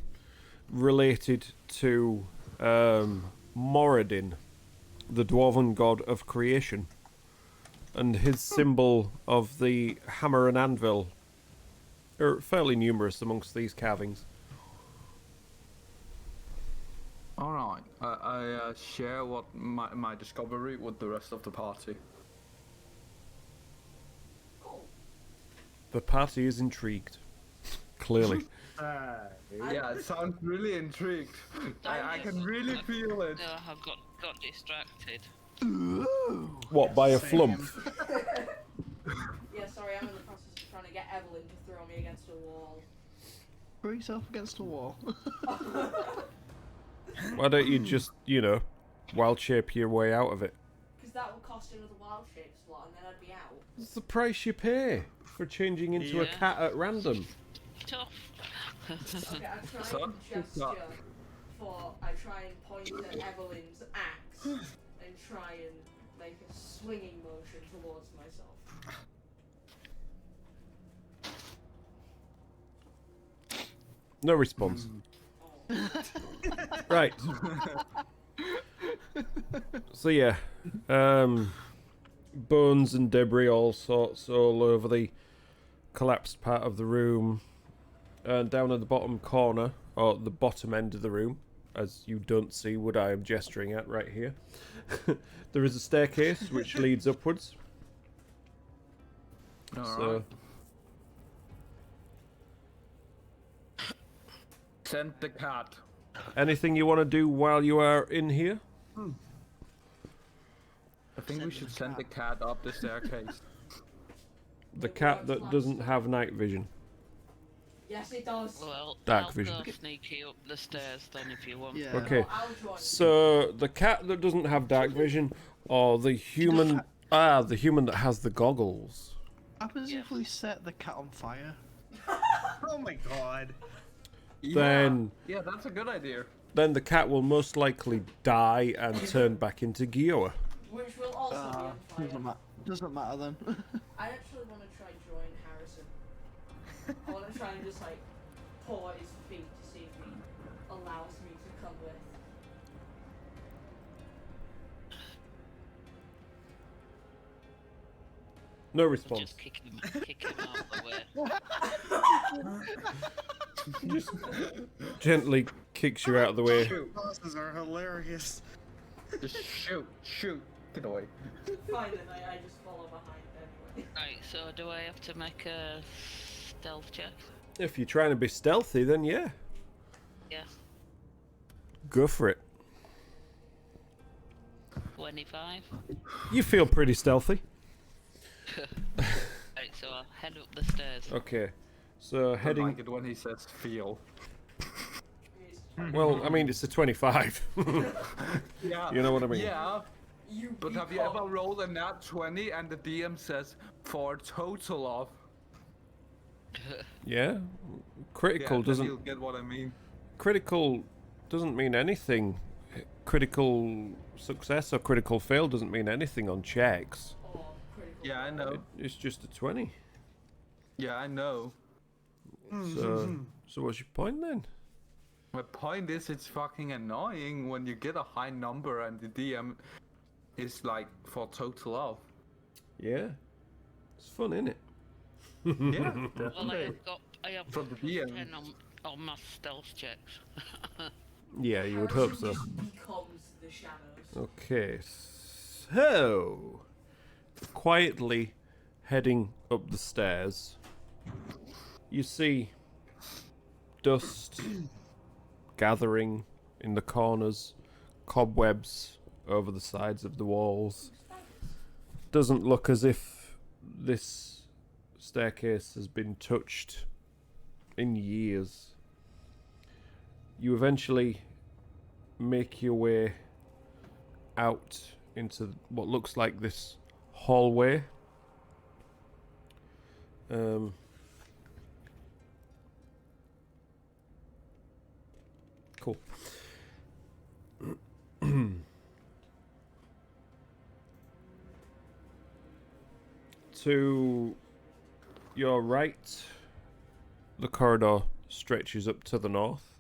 related to Moradin, the dwarven god of creation, and his symbol of the hammer and anvil are fairly numerous amongst these carvings. Alright. I share what my discovery with the rest of the party. The party is intrigued. Clearly. Yeah, it sounds really intrigued. I can really feel it. No, I've got distracted. What, by a flump? Yeah, sorry, I'm in the process of trying to get Evelyn to throw me against a wall. Throw yourself against a wall. Why don't you just, you know, wild shape your way out of it? Because that would cost another wild shape slot and then I'd be out. It's the price you pay for changing into a Yeah. cat at random. Tough. Okay, I try So- and gesture I try and point at Evelyn's axe and try and make a swinging motion towards myself. No response. Right. So yeah, bones and debris, all sorts, all over the collapsed part of the room, and down at the bottom corner, or the bottom end of the room, as you don't see what I am gesturing at right here. There is a staircase which leads upwards. Alright. So Send the cat. anything you want to do while you are in here? I think we should send the cat up the staircase. The cat that doesn't have night vision. Yes, it does. Well, Dark I'll vision. go sneaky up the stairs then if you want. Yeah. Okay. I'll join. So the cat that doesn't have dark vision, or the human, the human that has the goggles. Happens if we set the cat on fire? Oh my god. Then Yeah, that's a good idea. the cat will most likely die and turn back into Gioa. Which will also be on fire. Doesn't matter then. I actually want to try join Harrison. I want to try and just like paw at his feet to see if he allows me to come with. No response. Just kick him out of the way. Gently kicks you out of the way. Bosses are hilarious. Just shoot. Get away. Fine, then I just follow behind anyway. Right, so do I have to make a stealth check? If you're trying to be stealthy, then yeah, Yeah. go for it. 25. You feel pretty stealthy. Right, so I'll head up the stairs. Okay. So I heading. like it when he says feel. Well, I mean, it's a 25. Yeah. You know what I mean? Yeah. But have you ever rolled a nat 20 and the DM says for a total of? Yeah. Critical Then doesn't. you'll get what I mean. Critical doesn't mean anything. Critical success or critical fail doesn't mean anything on checks. Yeah, I know. It's just a 20. Yeah, I know. So what's your point then? My point is, it's fucking annoying when you get a high number and the DM is like for total of. Yeah. It's fun, innit? Yeah, Well, definitely. I have From the DM. 10 on my stealth checks. Yeah, you would hope so. Becomes the shadows. Okay, so quietly heading up the stairs, you see dust gathering in the corners, cobwebs over the sides of the walls. Doesn't look as if this staircase has been touched in years. You eventually make your way out into what looks like this hallway. Cool. To your right, the corridor stretches up to the north.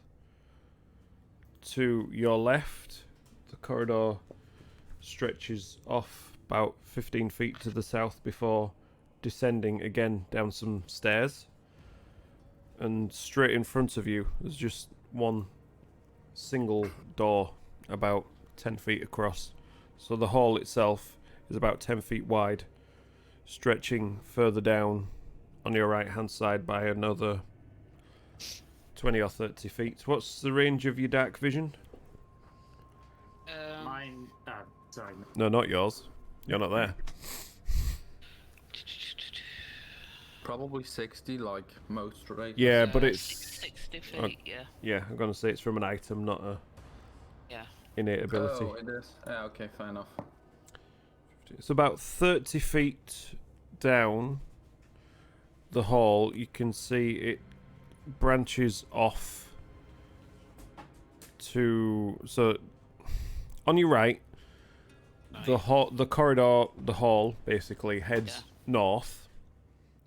To your left, the corridor stretches off about 15 feet to the south before descending again down some stairs. And straight in front of you, there's just one single door about 10 feet across. So the hall itself is about 10 feet wide, stretching further down on your right hand side by another 20 or 30 feet. What's the range of your dark vision? Mine. Sorry. No, not yours. You're not there. Probably 60, like most races. Yeah, but it's 60 feet, Okay. yeah. yeah. I'm gonna say it's from an item, not a Yeah. innate ability. Oh, it is. Yeah, okay, fair enough. It's about 30 feet down the hall. You can see it branches off to on your right. The corridor, the hall basically heads north.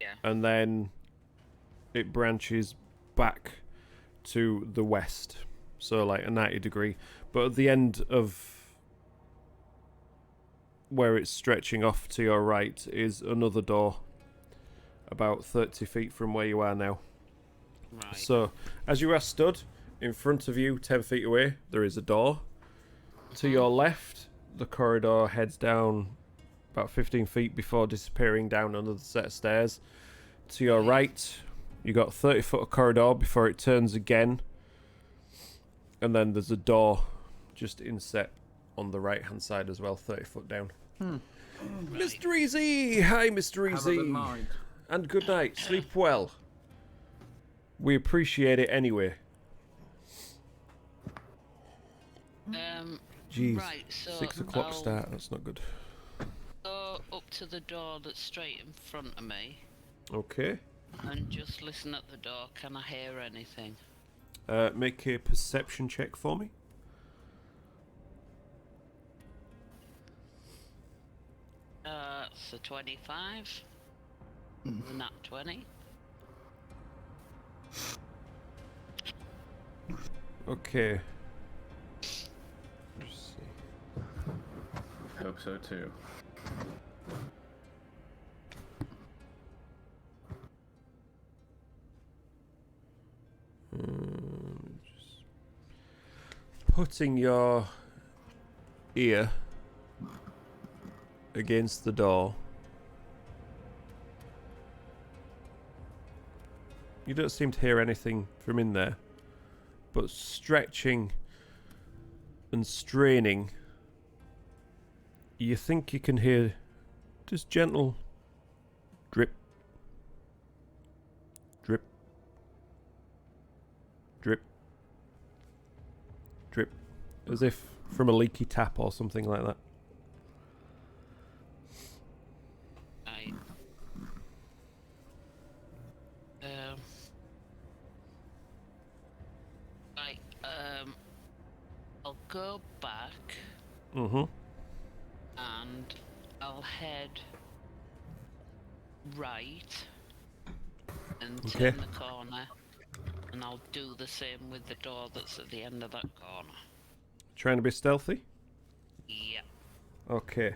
Yeah. And then it branches back to the west, so like a 90 degree. But at the end of where it's stretching off to your right is another door, about 30 feet from where you are now. Right. So as you are stood, in front of you, 10 feet away, there is a door. To your left, the corridor heads down about 15 feet before disappearing down another set of stairs. To your right, you got 30 foot of corridor before it turns again. And then there's a door just inset on the right hand side as well, 30 foot down. Mr. Easy! Hi, Mr. Have a Easy! good night. And good night. Sleep well. We appreciate it anyway. Jeez. Right, so 6 o'clock I'll start. That's not good. go up to the door that's straight in front of me Okay. and just listen at the door. Can I hear anything? Make a perception check for me. So 25. The nat 20. Okay. Let's see. Hope so too. Just putting your ear against the door. You don't seem to hear anything from in there, but stretching and straining, you think you can hear just gentle drip, Drip. Drip. As if from a leaky tap or something like that. Right. Right, I'll go back Mm-hmm. and I'll head right and Okay. turn the corner, and I'll do the same with the door that's at the end of that corner. Trying to be stealthy? Yeah. Okay.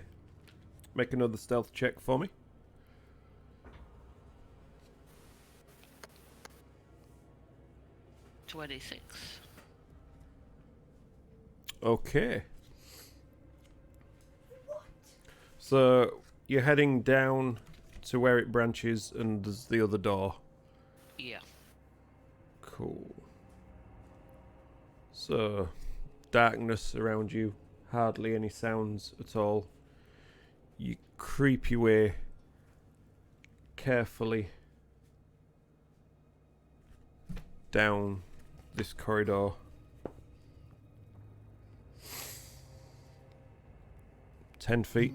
Make another stealth check for me. $26. Okay. So you're heading down to where it branches and there's the other door. Yeah. Cool. So, darkness around you, hardly any sounds at all. You creep your way carefully down this corridor. 10 feet.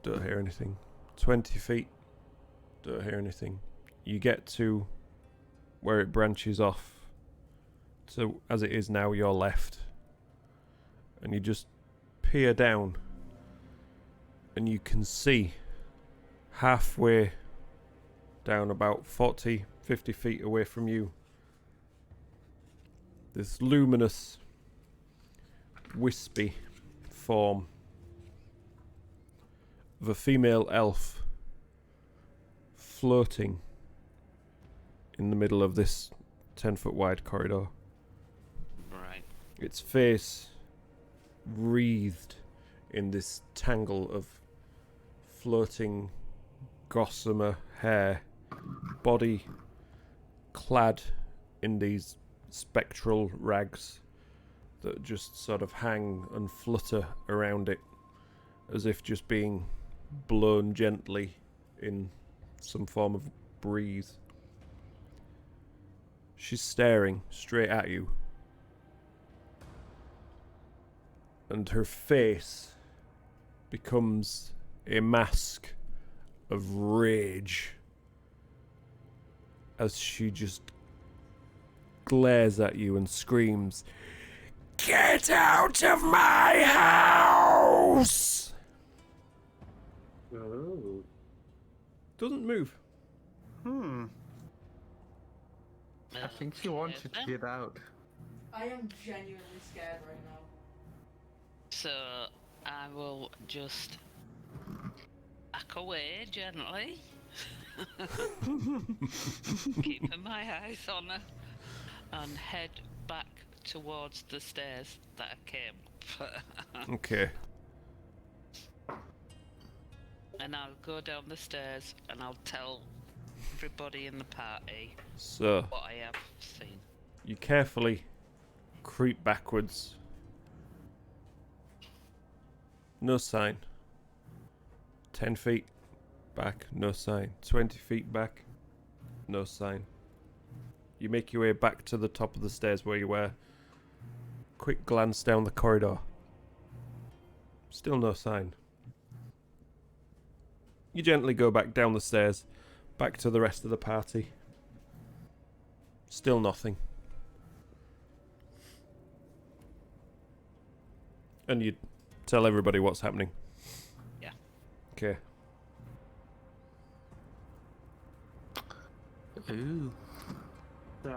Don't hear anything. 20 feet. Don't hear anything. You get to where it branches off. So as it is now, you're left. And you just peer down. And you can see halfway down, about 40, 50 feet away from you, this luminous, wispy form of a female elf floating in the middle of this 10-foot wide corridor. Right. Its face wreathed in this tangle of floating gossamer hair, body clad in these spectral rags that just sort of hang and flutter around it as if just being blown gently in some form of breeze. She's staring straight at you, and her face becomes a mask of rage as she just glares at you and screams, "Get out of my house!" Ooh. Doesn't move. I think she wants you to get out. I am genuinely scared right now. So I will just back away gently, keeping my eyes on her, and head back towards the stairs that I came up. Okay. And I'll go down the stairs and I'll tell everybody in the party So, what I have seen. you carefully creep backwards. No sign. 10 feet back, no sign. 20 feet back, no sign. You make your way back to the top of the stairs where you were. Quick glance down the corridor. Still no sign. You gently go back down the stairs, back to the rest of the party. Still nothing. And you tell everybody what's happening. Yeah. Okay. Ooh. So,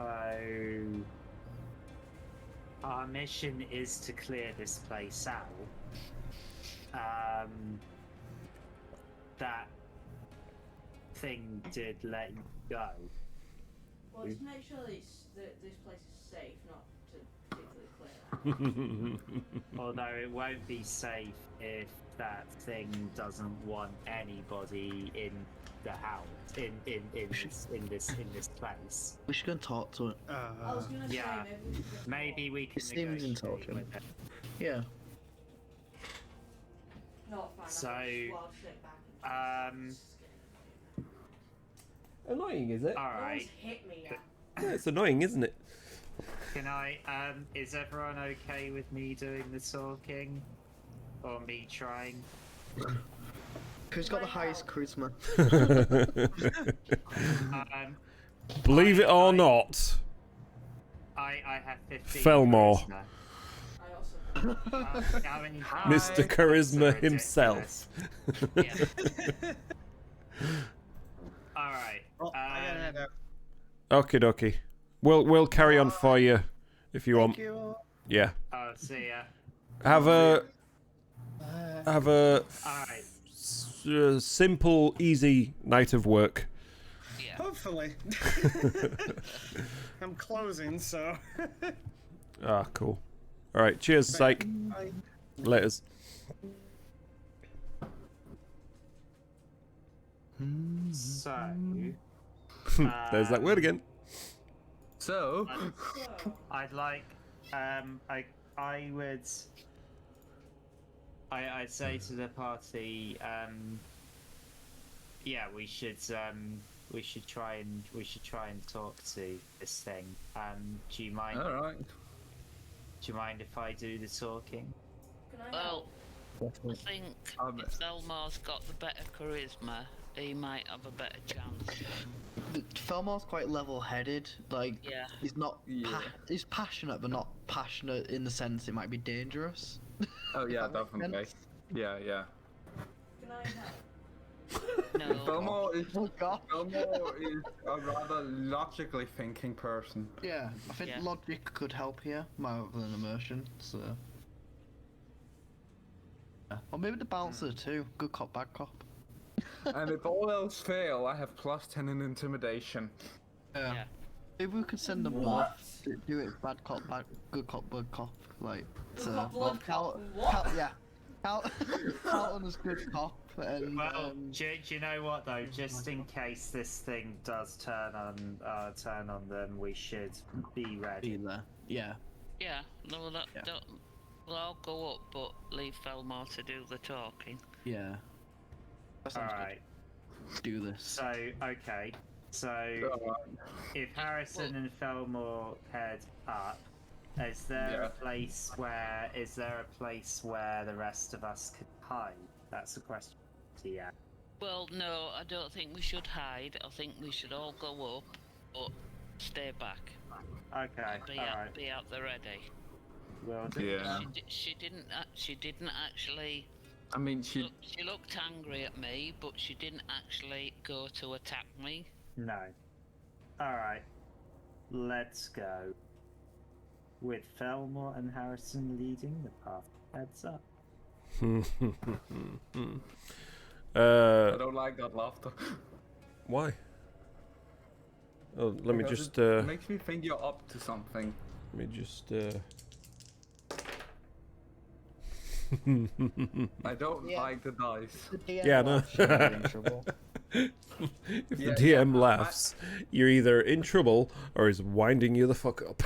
our mission is to clear this place out. That thing did let you go. Well, to make sure that this place is safe, not to particularly clear out. Although it won't be safe if that thing doesn't want anybody in the house, in this place. We should go and talk to it. I was gonna Yeah. say maybe we should just Maybe we can It seems negotiate intelligent. with it. Yeah. not fine. So, I'll sit back and Annoying, is it? Alright. hit me. Yeah, it's annoying, isn't it? Can I? Is everyone okay with me doing the talking, or me trying? Who's got the highest charisma? Um, Believe it or not, I have 15. Fillmore. charisma. I also. How many Mr. Charisma himself. Yeah. All right. Oh, I gotta head out. Okie dokie. We'll carry on for you if you want. Thank you. Yeah. I'll see ya. Have a All right. simple, easy night of work. Yeah. Hopefully. I'm closing, so. Ah, cool. All right. Cheers, psych. Bye. Laters. So. There's that word again. So, So, I'd like. I would. I'd say to the party. Yeah, we should try and talk to this thing. Do you mind? all right. Do you mind if I do the talking? can I Well, help? I think if Thelmar's got the better charisma, he might have a better chance. Felmore's quite level-headed. Like, Yeah. he's not. Yeah. He's passionate, but not passionate in the sense it might be dangerous. Oh yeah, That makes definitely. sense. Yeah, yeah. Can I help? No. Fillmore is Oh god. Fillmore is a rather logically thinking person. Yeah, I think Yeah. logic could help here more than immersion. So. Yeah. Or maybe the bouncer too. Good cop, bad cop. And if all else fail, I have +10 in intimidation. Yeah. Maybe we could send them both. Do it bad cop, good cop, bad cop. Like, Good cop, well, blood cop, what? Yeah. Carlton is good cop, and Well, do you know what though? Just in case this thing does turn on them, we should be ready. be there. Yeah. Yeah. No, that Yeah. don't. Well, I'll go up, but leave Thelmar to do the talking. Yeah. That All sounds right. good. Do this. So okay. So Alright. if Harrison and Fillmore head up, is there Yeah. a place where the rest of us could hide? That's the question. Yeah. Well, no, I don't think we should hide. I think we should all go up, but stay back. Okay. Be All out, right. be out the ready. Will do. Yeah. She didn't actually. I mean, she. She looked angry at me, but she didn't actually go to attack me. No. All right. Let's go. With Fillmore and Harrison leading the path. Heads up. I don't like that laughter. Why? Oh, let me Because just it makes me think you're up to something. let me just I don't Yeah. like the dice. Yeah, no. If the Yeah, DM yeah, laughs, you're either in trouble or he's winding you the fuck up.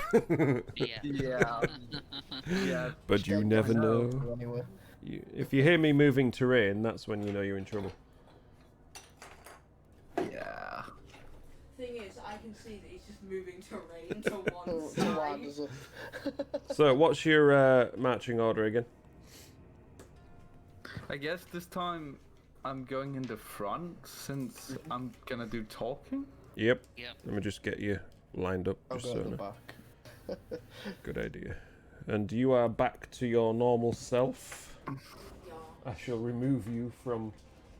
Yeah. Yeah. Yeah. But you never know. Anyway. If you hear me moving terrain, that's when you know you're in trouble. Yeah. Thing is, I can see that he's just moving terrain to one So side. winders up. So, what's your marching order again? I guess this time I'm going in the front since I'm gonna do talking. Yep. Yep. Let me just get you lined up. I'll Just go so at the I know. back. Good idea. And you are back to your normal self. Yeah. I shall remove you from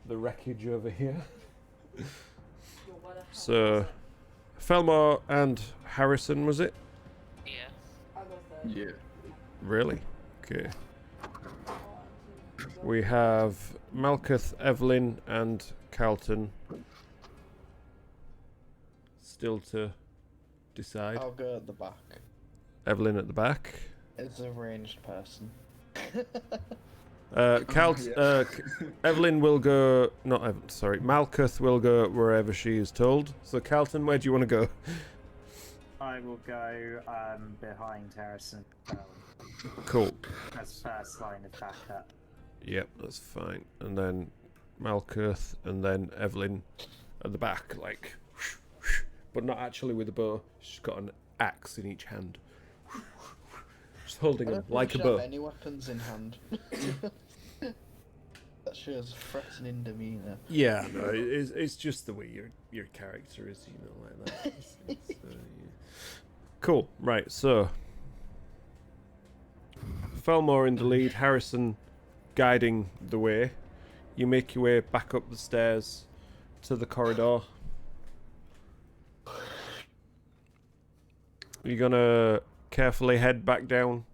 the wreckage over here. Yo, where the hell So, was it? Felmar and Harrison, was it? Yeah. I'll go first. Yeah. Really? Okay. We have Malkuth, Evelyn, and Carlton. Still to decide. I'll go at the back. Evelyn at the back. It's a ranged person. Evelyn will go. Not Evelyn. Sorry, Malkuth will go wherever she is told. So, Carlton, where do you want to go? I will go behind Harrison. Cool. As first line of backup. Yep, that's fine. And then Malkuth, and then Evelyn at the back, like, but not actually with a bow. She's got an axe in each hand. Just holding I them don't like a think I have bow. any weapons in hand. That shows threatening demeanor. Yeah, no, it's just the way your character is, you know, like that. Yeah. Cool. Right, so Felmore in the lead, Harrison guiding the way. You make your way back up the stairs to the corridor. You're gonna carefully head back down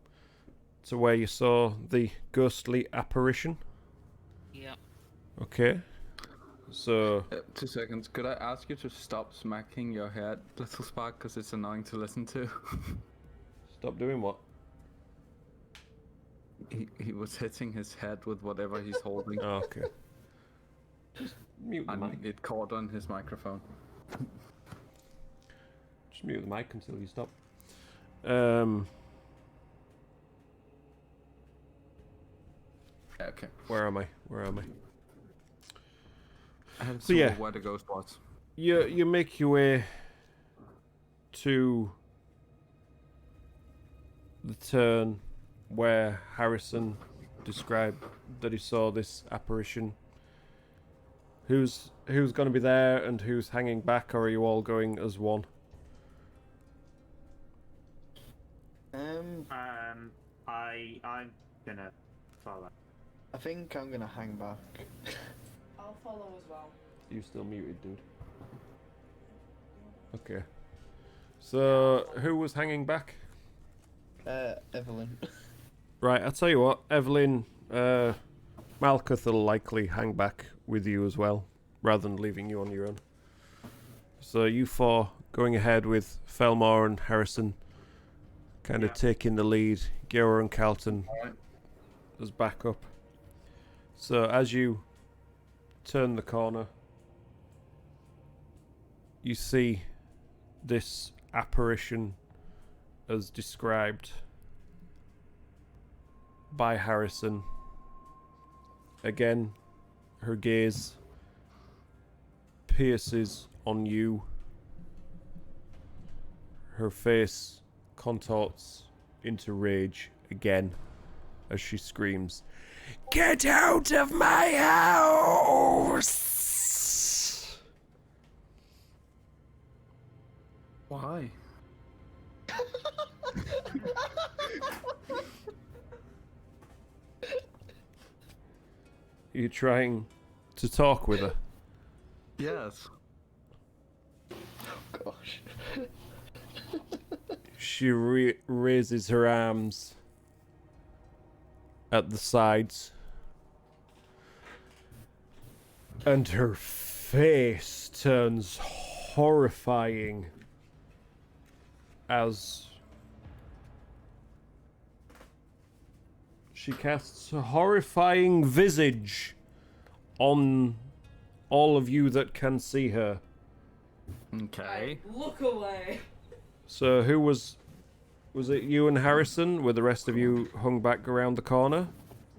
to where you saw the ghostly apparition. Yep. Okay. So 2 seconds. Could I ask you to stop smacking your head, little Spark, because it's annoying to listen to? stop doing what? He was hitting his head with whatever he's holding. Oh, okay. Just mute the mic. And it caught on his microphone. Just mute the mic until you stop. Yeah, okay. Where am I? I had So, yeah. where the ghost was. You make your way to the turn where Harrison described that he saw this apparition. Who's going to be there and who's hanging back, or are you all going as one? I'm gonna follow. I think I'm gonna hang back. I'll follow as well. You still muted, dude. Okay. So who was hanging back? Evelyn. Right, I'll tell you what, Evelyn, Malkuth will likely hang back with you as well, rather than leaving you on your own. So you four going ahead with Felmore and Harrison, kind of taking the lead. Gera and Carlton as backup. So as you turn the corner, you see this apparition as described by Harrison. Again, her gaze pierces on you. Her face contorts into rage again as she screams, "Get out of my house!" Why? Are you trying to talk with her? Yes. Gosh. She raises her arms at the sides, and her face turns horrifying as she casts a horrifying visage on all of you that can see her. Okay. Look away. So who was it you and Harrison? Were the rest of you hung back around the corner?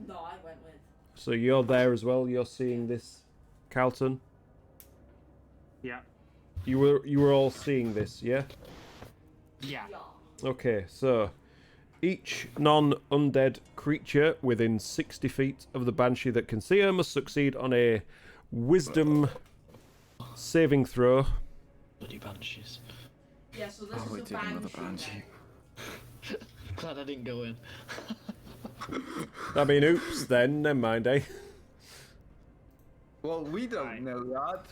No, I went with. So you're there as well, you're seeing this, Carlton? Yeah. You were all seeing this, yeah? Yeah. Okay, so each non-undead creature within 60 feet of the Banshee that can see her must succeed on a wisdom saving throw. Bloody banshees. Yeah, so this Oh, we is did a another banshee. Banshee. Glad I didn't go in. I mean, oops, then, never mind, eh? Well, we don't Right. know that.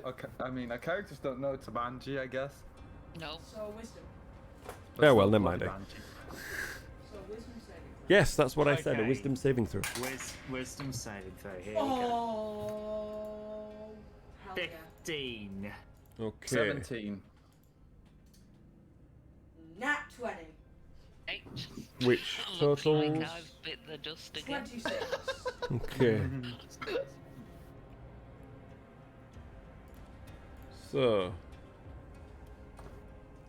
Okay, I mean, our characters don't know it's a Banshee, I guess. No. So wisdom. Yeah, well, It's never not mind, bloody eh? Banshee. So wisdom saving. Yes, that's what I said, a Okay. wisdom saving throw. Wisdom saving throw. Here we go. Oh. Hell yeah. 15. Okay. 17. Nat 20. 8. Which Looks totals? like I've bit the dust again. 26. Okay. So,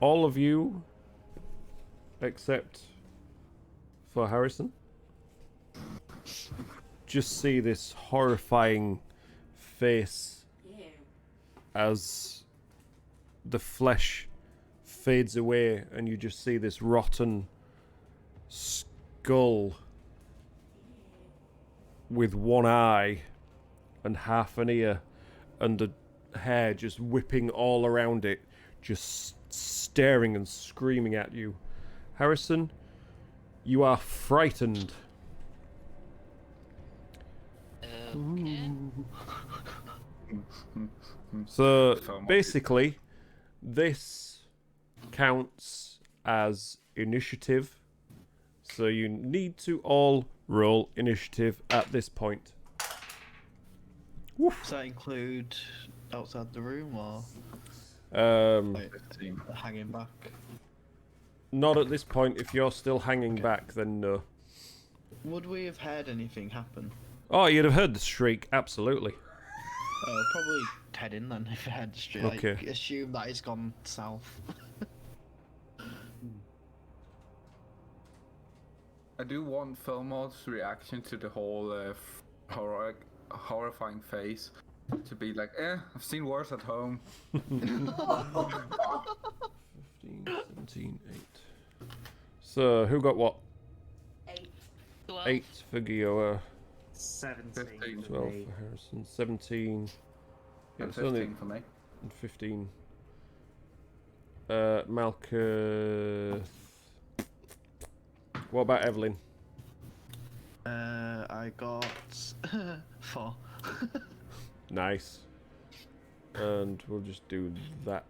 all of you, except for Harrison, just see this horrifying face Ew. as the flesh fades away and you just see this rotten skull with one eye and half an ear and the hair just whipping all around it, just staring and screaming at you. Harrison, you are frightened. Okay. So basically, this counts as initiative. So you need to all roll initiative at this point. Does that include outside the room or Um, hanging back? Not at this point. If you're still hanging back, then no. Would we have heard anything happen? Oh, you'd have heard the shriek, absolutely. Probably head in then if I heard the street. Okay. Like, assume that it's gone south. I do want Fillmore's reaction to the whole horrifying face to be like, I've seen worse at home. 15, 17, 8. So, who got what? 8. 8 for Gioa, 17 15. for 12 me. for Harrison, 17. Yeah, And it's only 15 for me. and 15. Malkuth. What about Evelyn? I got 4. Nice. And we'll just do that.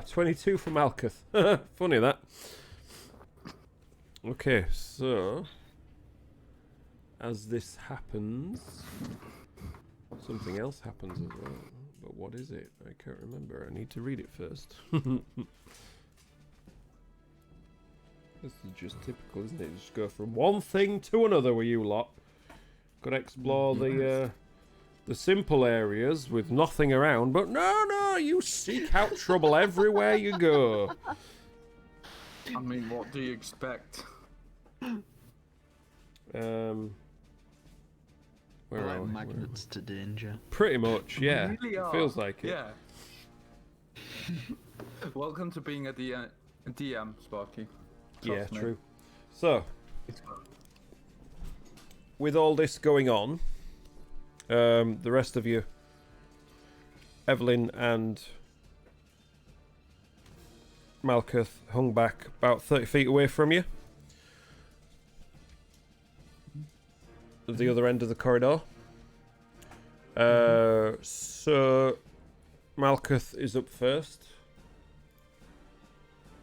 22 for Malkuth. Funny that. Okay, so as this happens, something else happens as well. But what is it? I can't remember. I need to read it first. This is just typical, isn't it? You just go from one thing to another with you lot. Gotta explore the simple areas with nothing around, but no, you seek out trouble everywhere you go. I mean, what do you expect? Where Like are we? magnets to danger. Pretty much, yeah. Really It are. feels like it. Yeah. Welcome to being a DM, Sparky. Yeah, Trust me. true. So, with all this going on, the rest of you, Evelyn and Malkuth, hung back about 30 feet away from you. At the other end of the corridor. So, Malkuth is up first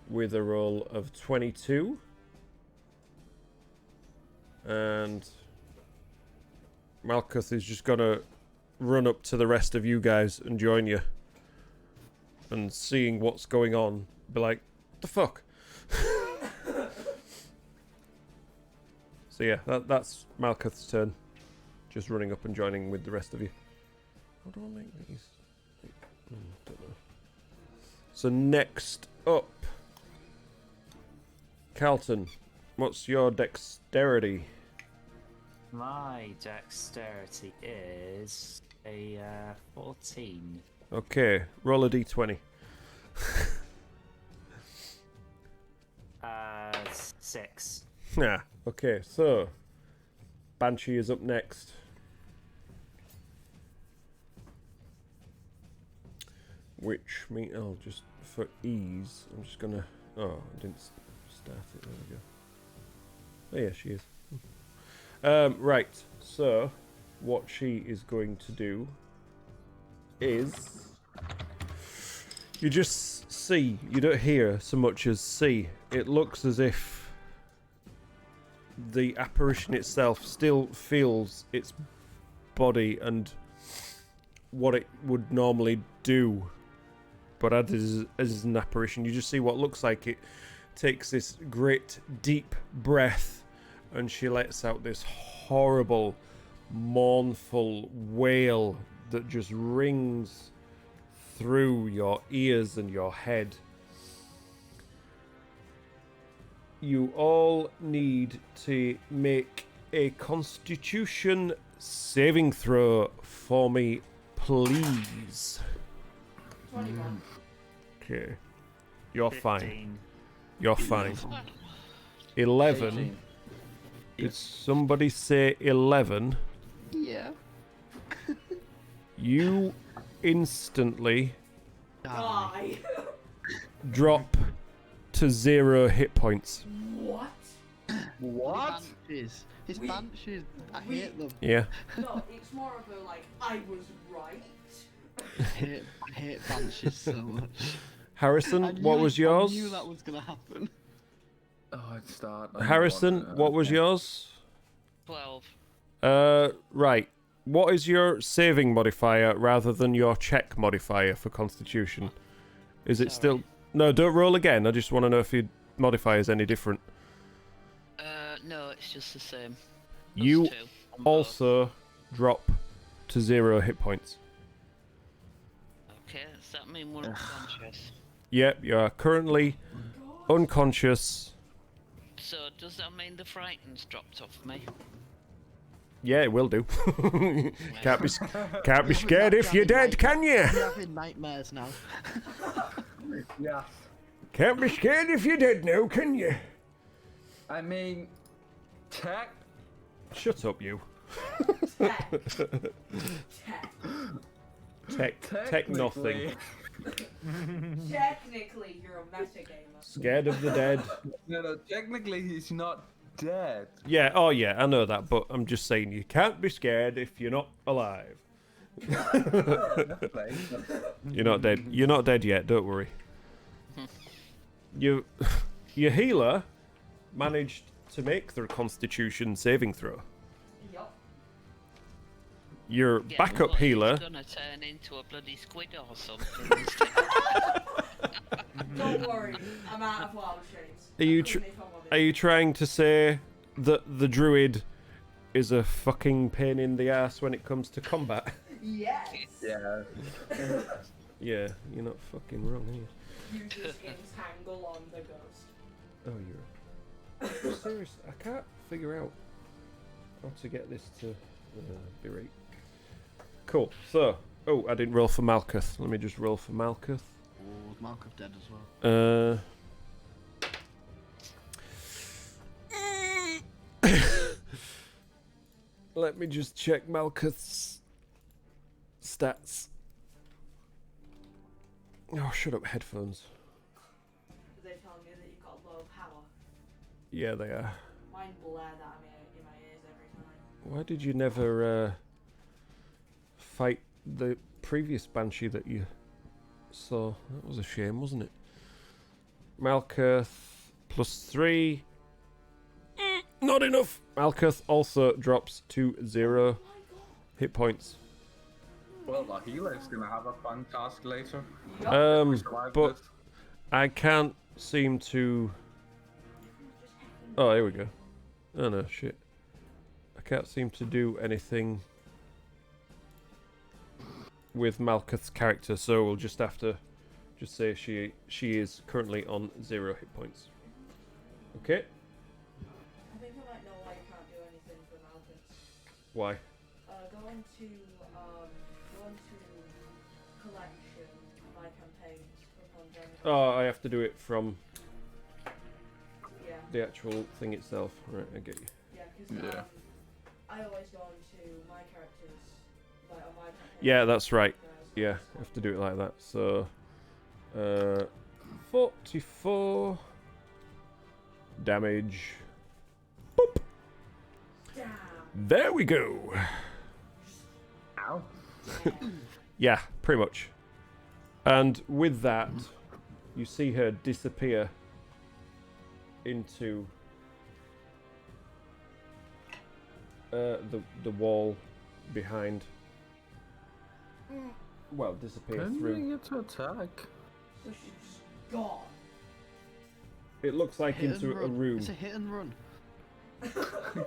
with a roll of 22. And Malkuth is just gonna run up to the rest of you guys and join you. And seeing what's going on, be like, the fuck? So yeah, that's Malkuth's turn. Just running up and joining with the rest of you. How do I make these? Don't know. So next up, Carlton, what's your dexterity? My dexterity is a 14. Okay, roll a d20. 6. Yeah, okay, so Banshee is up next. Which mean I'll just for ease, I'm just gonna. Oh, I didn't start it. There we go. Oh yeah, she is. Right. So, what she is going to do is you just see. You don't hear so much as see. It looks as if the apparition itself still feels its body and what it would normally do, but as an apparition, you just see what looks like it takes this great deep breath and she lets out this horrible mournful wail that just rings through your ears and your head. You all need to make a Constitution saving throw for me, please. 21. Okay. You're 15. fine. You're fine. 11. 18. Did somebody say 11? Yeah. You instantly Die. drop to 0 hit points. What? What? Banshees. It's We- banshees. I we- hate them. Yeah. No, it's more of a like, I was right. I hate banshees so much. Harrison, I knew what was yours? I knew that was gonna happen. Oh, I'd start. I Harrison, don't what was okay. yours? 12. Right. What is your saving modifier rather than your check modifier for Constitution? Is it still... No, don't roll again. I just want to know if your modifier is any different. No, it's just the same. You +2 on both. also drop to 0 hit points. Okay, does that mean we're unconscious? Yep, you are currently unconscious. So does that mean the frightened's dropped off me? Yeah, it will do. can't be scared if you're dead, can you? You're having nightmares now. Yes. Can't be scared if you're dead now, can you? I mean, tech. Shut up, you. Tech. Tech. Tech nothing. Technically, you're a metagamer. Scared of the dead. No, technically he's not dead. Yeah, oh yeah, I know that, but I'm just saying you can't be scared if you're not alive. You're not dead. You're not dead yet, don't worry. Your healer managed to make their Constitution saving throw. Yup. Your Yeah, backup but healer... It's gonna turn into a bloody squid or something. Don't worry, I'm out of wild shapes. Are you I couldn't if I wanted. Are you trying to say that the druid is a fucking pain in the ass when it comes to combat? Yes. Yeah. Yeah, you're not fucking wrong, are you? You just entangle on the ghost. Oh, you're serious. I can't figure out how to get this to be right. Cool. So, oh, I didn't roll for Malkuth. Let me just roll for Malkuth. Oh, Malcolm dead as well. Let me just check Malkuth's stats. Oh, shut up, headphones. They tell me that you've got low power. Yeah, they are. Mine blare that in my ears every time. Why did you never fight the previous Banshee that you saw? That was a shame, wasn't it? Malkuth +3. Not enough. Malkuth also drops to 0 hit points. Well, the healer's gonna have a fun task later. But Survive this. I can't seem to... Oh, here we go. Oh no, shit. I can't seem to do anything with Malkuth's character, so we'll just have to just say she is currently on 0 hit points. Okay. I think I might know why you can't do anything for Malcolm. Why? Go into collection, my campaigns, upon going. Oh, I have to do it from Yeah, the actual thing itself. Right, I get you. yeah, because Yeah. I always go into my characters, like on my campaign. Yeah, that's right. so Yeah, it's I have to do it like that. So, 44 damage. Boop. Damn. There we go. Ow. Yeah, pretty much. And with that, you see her disappear into the wall behind. Well, disappear Can through. we get to attack? So she's gone. It looks like Hit into and a run. room. It's a hit and run.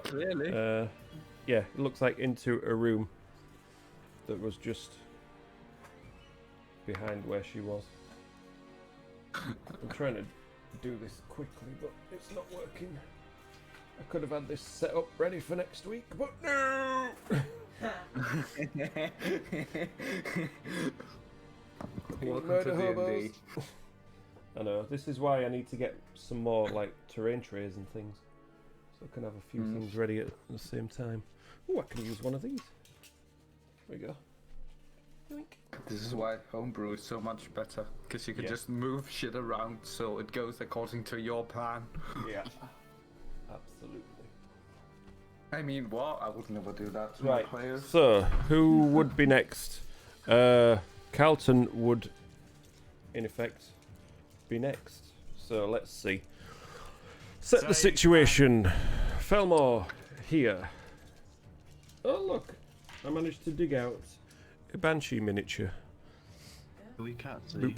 Clearly. Yeah, it looks like into a room that was just behind where she was. I'm trying to do this quickly, but it's not working. I could have had this set up ready for next week, but no! Welcome Murder to hobos. D&D. I know. This is why I need to get some more like terrain trays and things, so I can have a few things ready at the same time. Oh, I can use one of these. There we go. Yoink. This is why homebrew is so much better, because you can just move shit around so it goes according to your plan. Yeah. Absolutely. I mean, what? I would never do that to my Right. players. So, who would be next? Carlton would, in effect, be next. So let's see. Set the So, situation. Felmore here. Oh look, I managed to dig out a Banshee miniature. We can't see. Boop.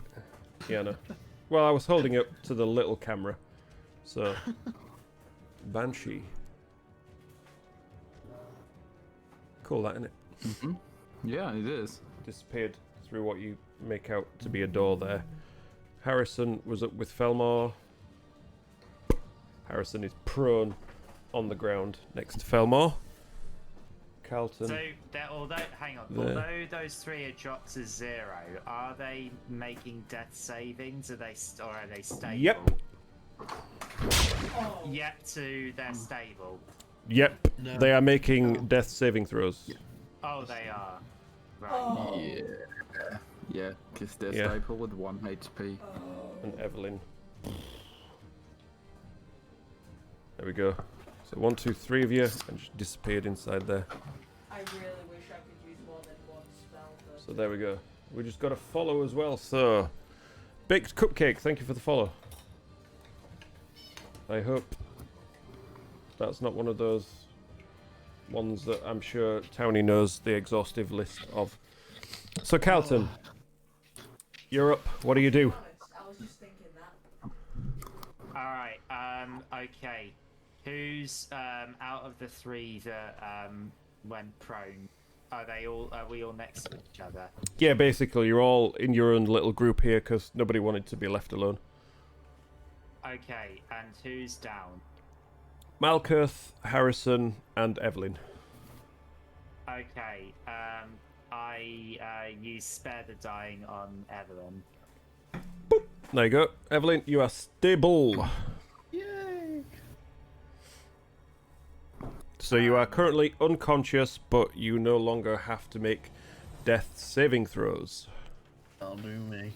Yeah, no. Well, I was holding up to the little camera, so Banshee. Cool, that innit? Yeah, it is. Disappeared through what you make out to be a door there. Harrison was up with Felmore. Harrison is prone on the ground next to Felmore. Carlton. So, hang on. There. Although those three are dropped to 0, are they making death savings? Or are they stable? Yep. Yet to they're stable. Yep, No. they are making death saving throws. Oh, they are. Right. Yeah, because they're Yeah. stable with 1 HP. And Evelyn. There we go. So 1, 2, 3 of you, and just disappeared inside there. I really wish I could use more than one spell. But... So there we go. We just got a follow as well. So, Baked Cupcake, thank you for the follow. I hope that's not one of those ones that I'm sure Townie knows the exhaustive list of. So Carlton, you're up. What do you do? I was just thinking that. Alright, okay. Who's out of the 3 that went prone? Are we all next to each other? Yeah, basically, you're all in your own little group here because nobody wanted to be left alone. Okay, and who's down? Malkuth, Harrison, and Evelyn. Okay, I use Spare the Dying on Evelyn. There you go. Evelyn, you are stable. Yay! So you are currently unconscious, but you no longer have to make death saving throws. That'll do me.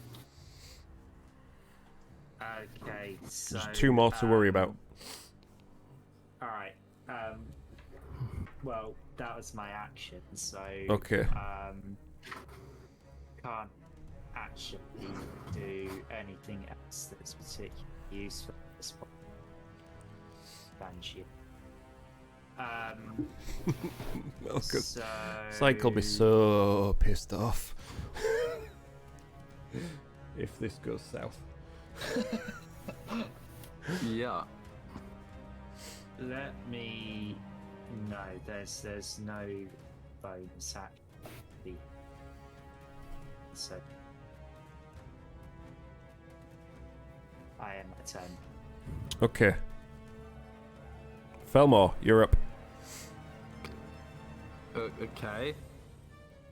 Okay, so... There's 2 more to worry about. Alright, well, that was my action, so... Okay. Can't actually do anything else that's particularly useful at this point. Banshee. Malkuth. So... Psyche'll be so pissed off if this goes south. Yeah. Let me... No, there's no bonus actually. So... I am at 10. Okay. Felmore, you're up. Okay.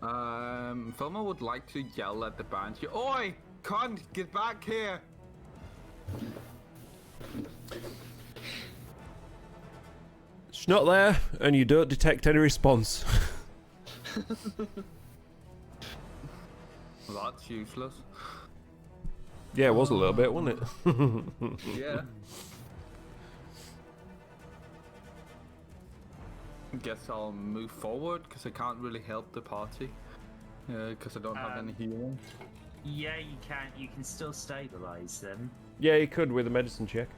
Filmer would like to yell at the Banshee. Oi! Cunt! Get back here! It's not there, and you don't detect any response. Well, that's useless. Yeah, it was a little bit, wasn't it? Yeah. Guess I'll move forward because I can't really help the party. Because I don't have any healing. Yeah, you can. You can still stabilize them. Yeah, you could with a medicine check.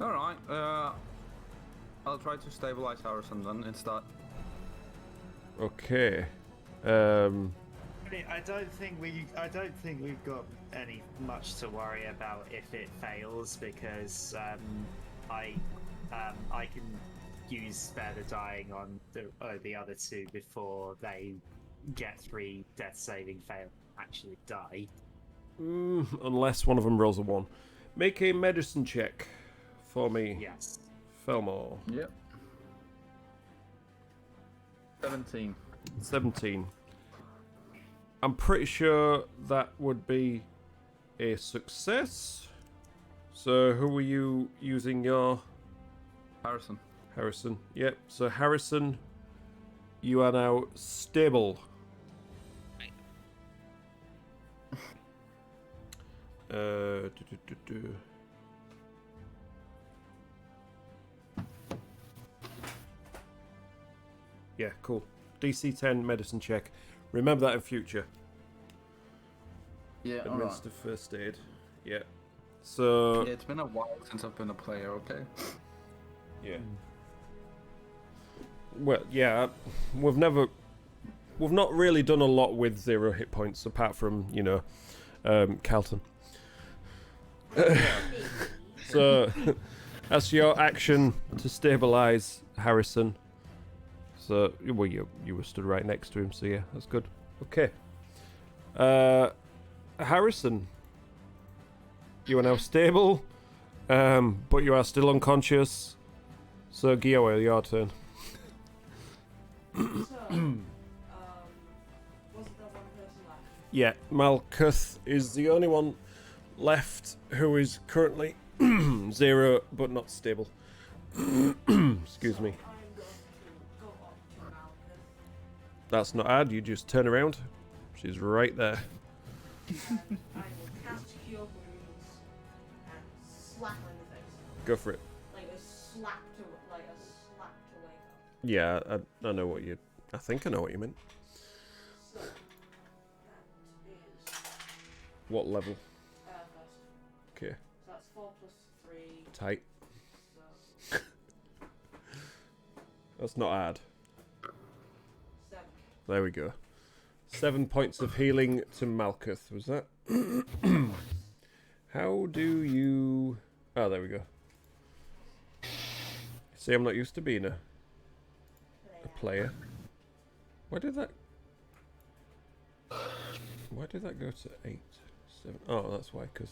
Alright, I'll try to stabilize Harrison then instead. Okay. I don't think we've got any much to worry about if it fails because I can use Spare the Dying on the other 2 before they get 3 death saving fail actually die. Unless one of them rolls a 1. Make a medicine check for me, Yes. Felmore. Yep. 17. 17. I'm pretty sure that would be a success. So who were you using your... Harrison. Harrison. Yep. So Harrison, you are now stable. Right. Do, do, do, do. Yeah, cool. DC 10 medicine check. Remember that in future. Yeah, alright. Administer first aid. Yeah. So... Yeah, it's been a while since I've been a player, okay? Yeah. Well, yeah, we've not really done a lot with 0 hit points apart from, you know, Carlton. So that's your action to stabilize Harrison. So, well, you were stood right next to him, so yeah, that's good. Okay. Harrison, you are now stable, but you are still unconscious. So, Gioel, your turn. So, wasn't there one person left? Yeah, Malkuth is the only one left who is currently 0 but not stable. Excuse me. I'm going to go up to Malcolm That's not hard, you just turn around. She's right there. and I will cast Cure Wounds and slap her in the face. Go for it. Like a slap to wake up. Yeah, I know what you... I think I know what you meant. So, that is What level? first. Okay, So that's 4 plus 3. tight. So, That's not hard. 7. There we go. 7 points of healing to Malkuth, was that? How do you... Oh, there we go. See, I'm not used to being a player. Why did that go to 8? 7? Oh, that's why, because...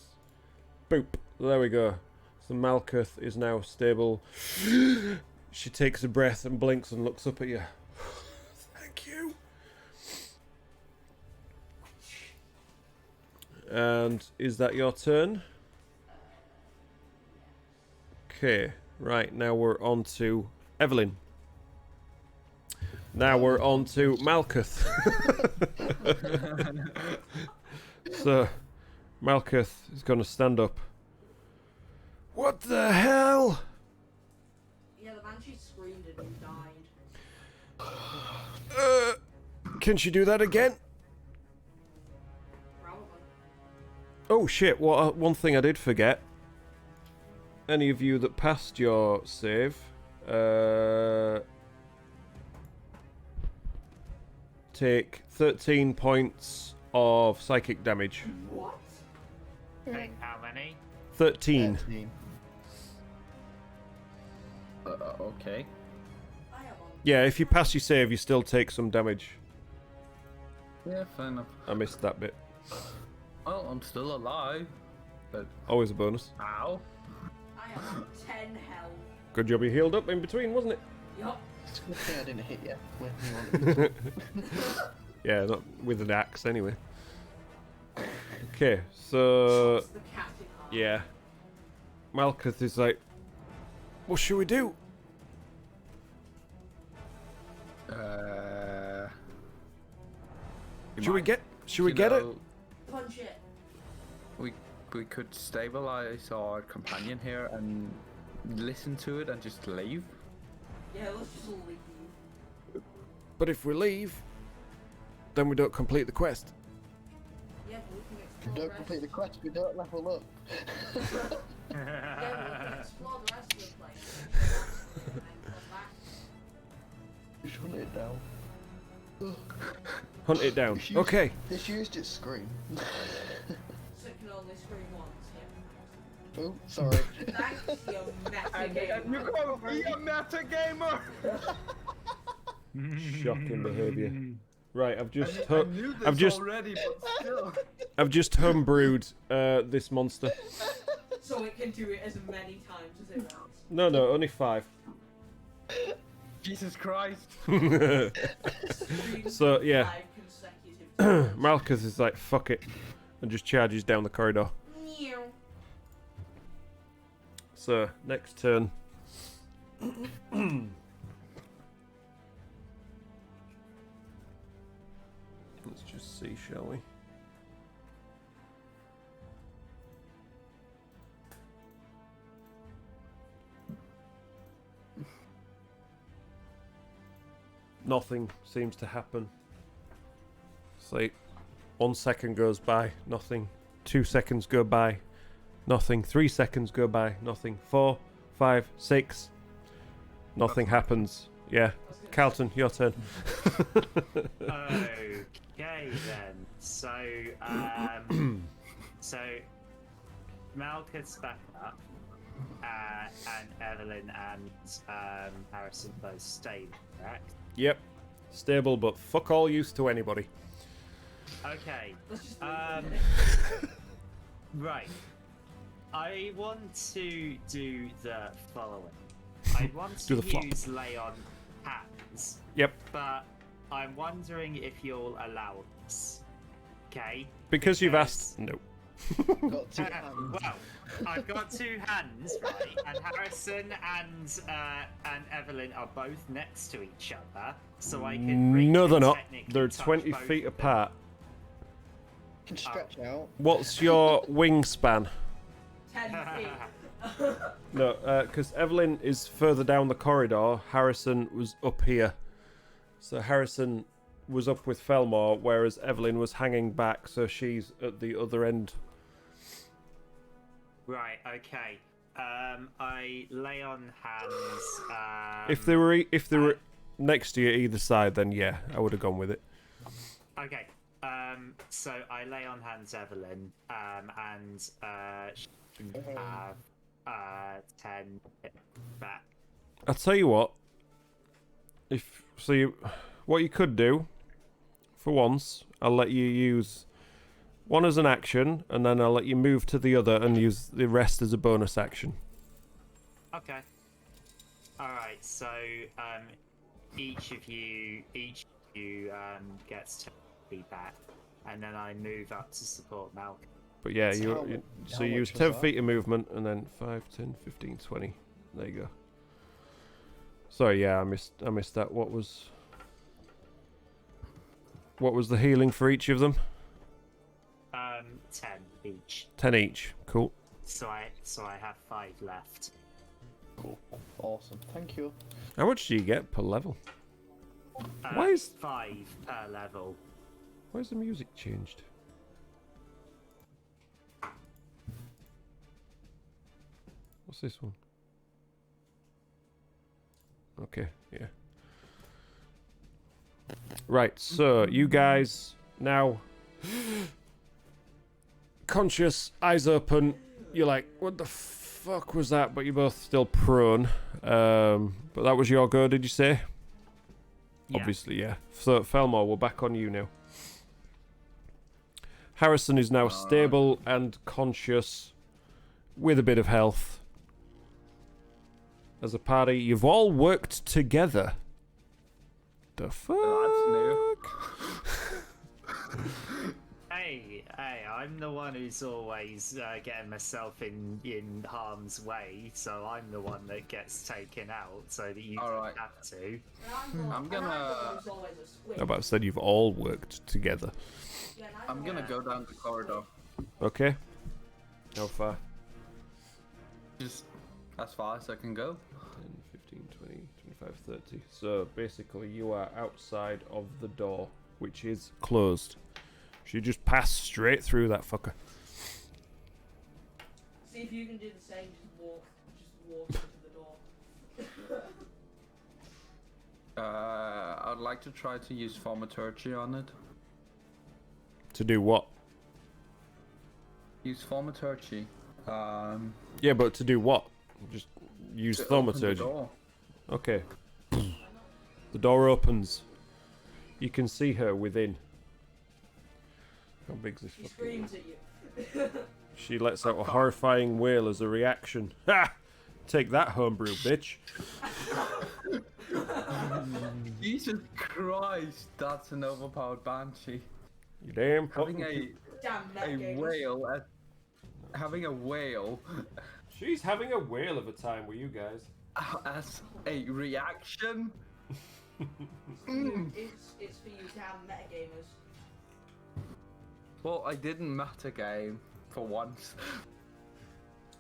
Boop! There we go. So Malkuth is now stable. She takes a breath and blinks and looks up at you. Thank you! And is that your turn? Okay, right, now we're on to Evelyn. Now we're on to Malkuth. So, Malkuth is going to stand up. What the hell? Yeah, the Banshee screamed and died. Can she do that again? Probably. Oh shit, one thing I did forget. Any of you that passed your save, take 13 points of psychic damage. What? Take how many? 13. 13. Okay. I am on. Yeah, if you pass your save, you still take some damage. Yeah, fair enough. I missed that bit. Well, I'm still alive. But Always a bonus. ow. I am on 10 health. Good job you healed up in between, wasn't it? Yup. It's a good thing I didn't hit you when you wanted me to. Yeah, not with an axe anyway. Okay, so It's the cat in half. yeah. Malkuth is like, what should we do? Should we get it? Punch it. We could stabilize our companion here and listen to it and just leave. Yeah, let's just leave. But if we leave, then we don't complete the quest. Yeah, but we can We explore don't the complete the rest. quest, we don't level up. Yeah, we can explore the rest of the place. And then come back. Just hunt it down. Hunt it down. Okay. This used its scream. So it can only scream once, yeah. Oh, sorry. Thanks, you meta gotta be a meta gamer! Shocking behaviour. Right, I've just I knew this I've just already, but still. I've just homebrewed this monster. So it can do it as many times as it wants. No, only 5. Jesus Christ. So, yeah. 5 consecutive times. Malkuth is like, fuck it. and just charges down the corridor. Meow. So, next turn. Let's just see, shall we? Nothing seems to happen. See, 1 second goes by, nothing. 2 seconds go by, nothing. 3 seconds go by, nothing. 4, 5, 6. Nothing happens. Yeah. Carlton, your turn. Okay then. So, so Malcolm's back up, and Evelyn and Harrison both stayed, correct? Yep. Stable, but fuck all use to anybody. Okay. Let's just Right. I want to do the following. I want Do to the flop. use lay on hands, Yep. but I'm wondering if you'll allow this. Okay? Because you've asked. No. Got 2 hands. Well, I've got 2 hands, right? And Harrison and Evelyn are both next to each other, so I can reach No, they're and not. technically They're touch 20 both feet of them. apart. Can stretch out. What's your wingspan? 10 feet. No, because Evelyn is further down the corridor. Harrison was up here. So Harrison was up with Felmore, whereas Evelyn was hanging back, so she's at the other end. Right. Okay. I lay on hands. If they were next to you either side, then yeah, I would have gone with it. Okay. So I lay on hands Evelyn, and she can have 10 back. I'll tell you what. What you could do, for once, I'll let you use one as an action, and then I'll let you move to the other and use the rest as a bonus action. Okay. All right. So each of you gets 10 feet back, and then I move up to support Malcolm. But yeah, So so how you use much was 10 that? feet of movement, and then 5, 10, 15, 20. There you go. Sorry, yeah, I missed that. What was the healing for each of them? 10 each. 10 each. Cool. So I have 5 left. Cool. Awesome. Thank you. How much do you get per level? Why is 5 per level? Why's the music changed? What's this one? Okay, yeah. Right, so you guys now conscious, eyes open. You're like, what the fuck was that? But you're both still prone. But that was your go, did you say? Yeah. Obviously, yeah. So, Felmore, we're back on you now. Harrison is now stable and conscious with a bit of health. As a party, you've all worked together. The fuck? Hey, I'm the one who's always getting myself in harm's way, so I'm the one that gets taken out, so that you don't Alright. have to. I'm gonna- How about said you've all worked together? I'm gonna go down the corridor. Okay. How far? Just as far as I can go. 10, 15, 20, 25, 30. So basically you are outside of the door, which is closed. She just passed straight through that fucker. See if you can do the same. Just walk into the door. I'd like to try to use thaumaturgy on it. To do what? Use thaumaturgy. Yeah, but to do what? Just use To open the thaumaturgy. door. Okay. The door opens. You can see her within. How big's this She fucking... screams at you. She lets out a horrifying wail as a reaction. Ha! Take that, homebrew bitch. Jesus Christ, that's an overpowered Banshee. You damn Having fucking... Damn, a metagamers. whale. Having a whale She's having a whale of a time with you guys. as a reaction. It's for you, damn metagamers. Well, I didn't metagame for once.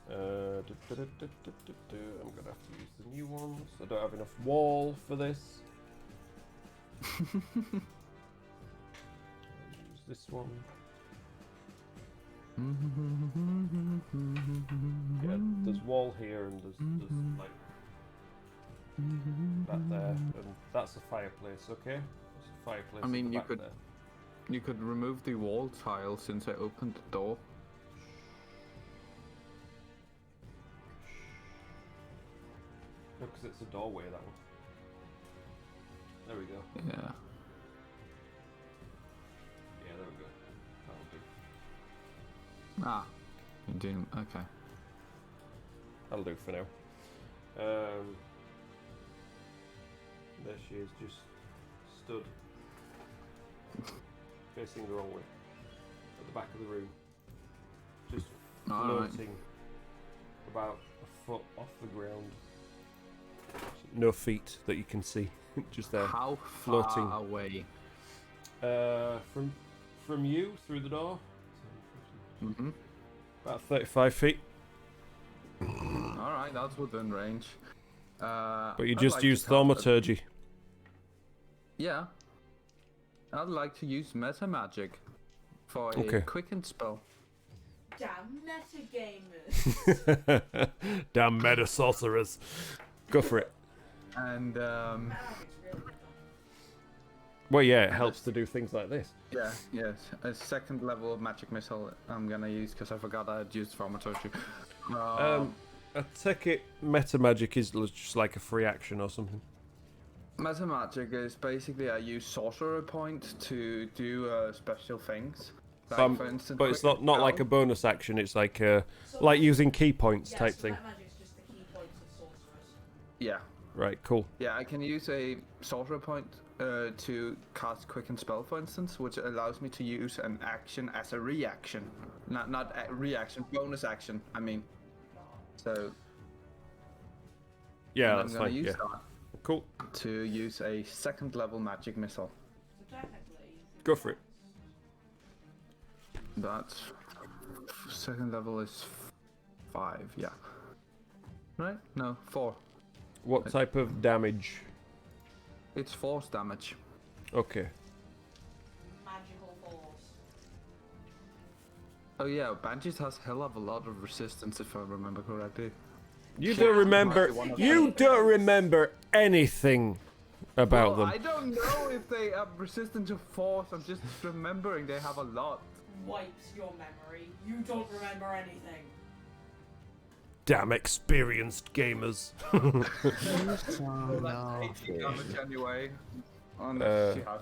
I'm gonna have to use the new ones. I don't have enough wall for this. I'll use this one. Yeah, there's wall here and there's like that there, and that's a fireplace. Okay, there's a fireplace. I mean, at the you back could there. you could remove the wall tile since I opened the door. No, because it's a doorway. That one. There we go. Yeah. Yeah, there we go. That'll do. Ah, you didn't. Okay. That'll do for now. There she is, just stood, facing the wrong way, at the back of the room, just Alright. floating about a foot off the ground. No feet that you can see, just there. How floating. far away? From you through the door, Mm-hmm. about 35 feet. All right, that's within range. But you I'd just like to use cast thaumaturgy. Yeah. I'd like to use meta magic for a Okay. quicken spell. Damn metagamers. Damn meta sorcerers. Go for it. And Magic's really good. Well, yeah, it helps to do things like this. yeah, yes, a second level of magic missile I'm gonna use because I forgot I had used thaumaturgy. I take it meta magic is just like a free action or something. Meta magic is basically I use sorcerer point to do special things. Like, for instance, But it's quicken not like a spell. bonus action. It's like using key points Yeah, type so thing. that magic's just the key points of sorcerers. Yeah, Right, cool. yeah, I can use a sorcerer point to cast quicken spell, for instance, which allows me to use an action as a reaction, not a reaction, bonus action. I mean, so Yeah, and that's I'm gonna fine. use Yeah, that cool. to use a second level magic missile. So technically, Go for it. That's second level is 5. Yeah. Right? No, 4. What type of damage? It's force damage. Okay. magical force. Oh yeah, Banshees has hell of a lot of resistance if I remember correctly. You don't remember. You don't remember anything about Well, them. I don't know if they are resistant to force. I'm just remembering they have a lot. Wipes your memory. You don't remember anything. Damn experienced gamers. That's 18 damage anyway.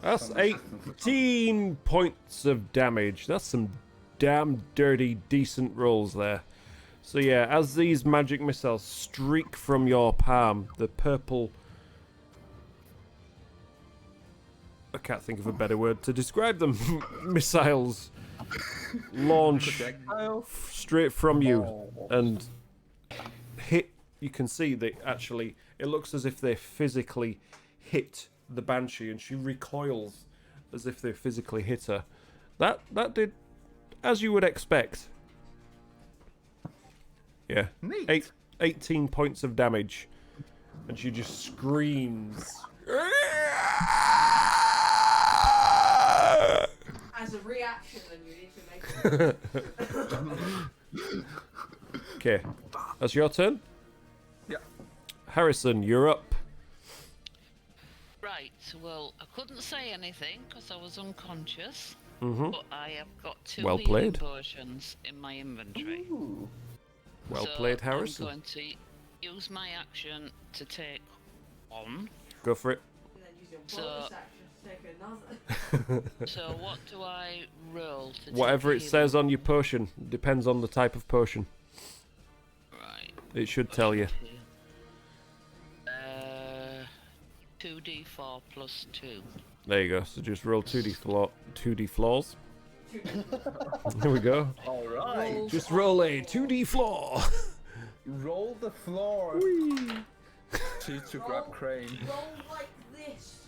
That's 18 points of damage. That's some damn dirty, decent rolls there. So yeah, as these magic missiles streak from your palm, the purple... I can't think of a better word to describe them. Missiles launch straight from you and hit. You can see they actually... It looks as if they physically hit the Banshee, and she recoils as if they physically hit her. That did as you would expect. Yeah. Neat. 18 points of damage. And she just screams. As a reaction, then you need to make. Okay. That's your turn? Yeah. Harrison, you're up. Right, well, I couldn't say anything because I was unconscious, Mm-hmm. but I have got 2 Well healing played. potions in my inventory. Well So played, Harrison. I'm going to use my action to take 1. Go for it. And then use your So- bonus action to take another. So what do I roll to Whatever take it healing? says on your potion. Depends on the type of potion. Right. It should tell you. 2d4 plus 2. There you go. So just roll 2d floors. 2d4 Here we go. All right. Roll Just roll a 2D floor. Roll the floor. Cheat to grab crane. Roll like this.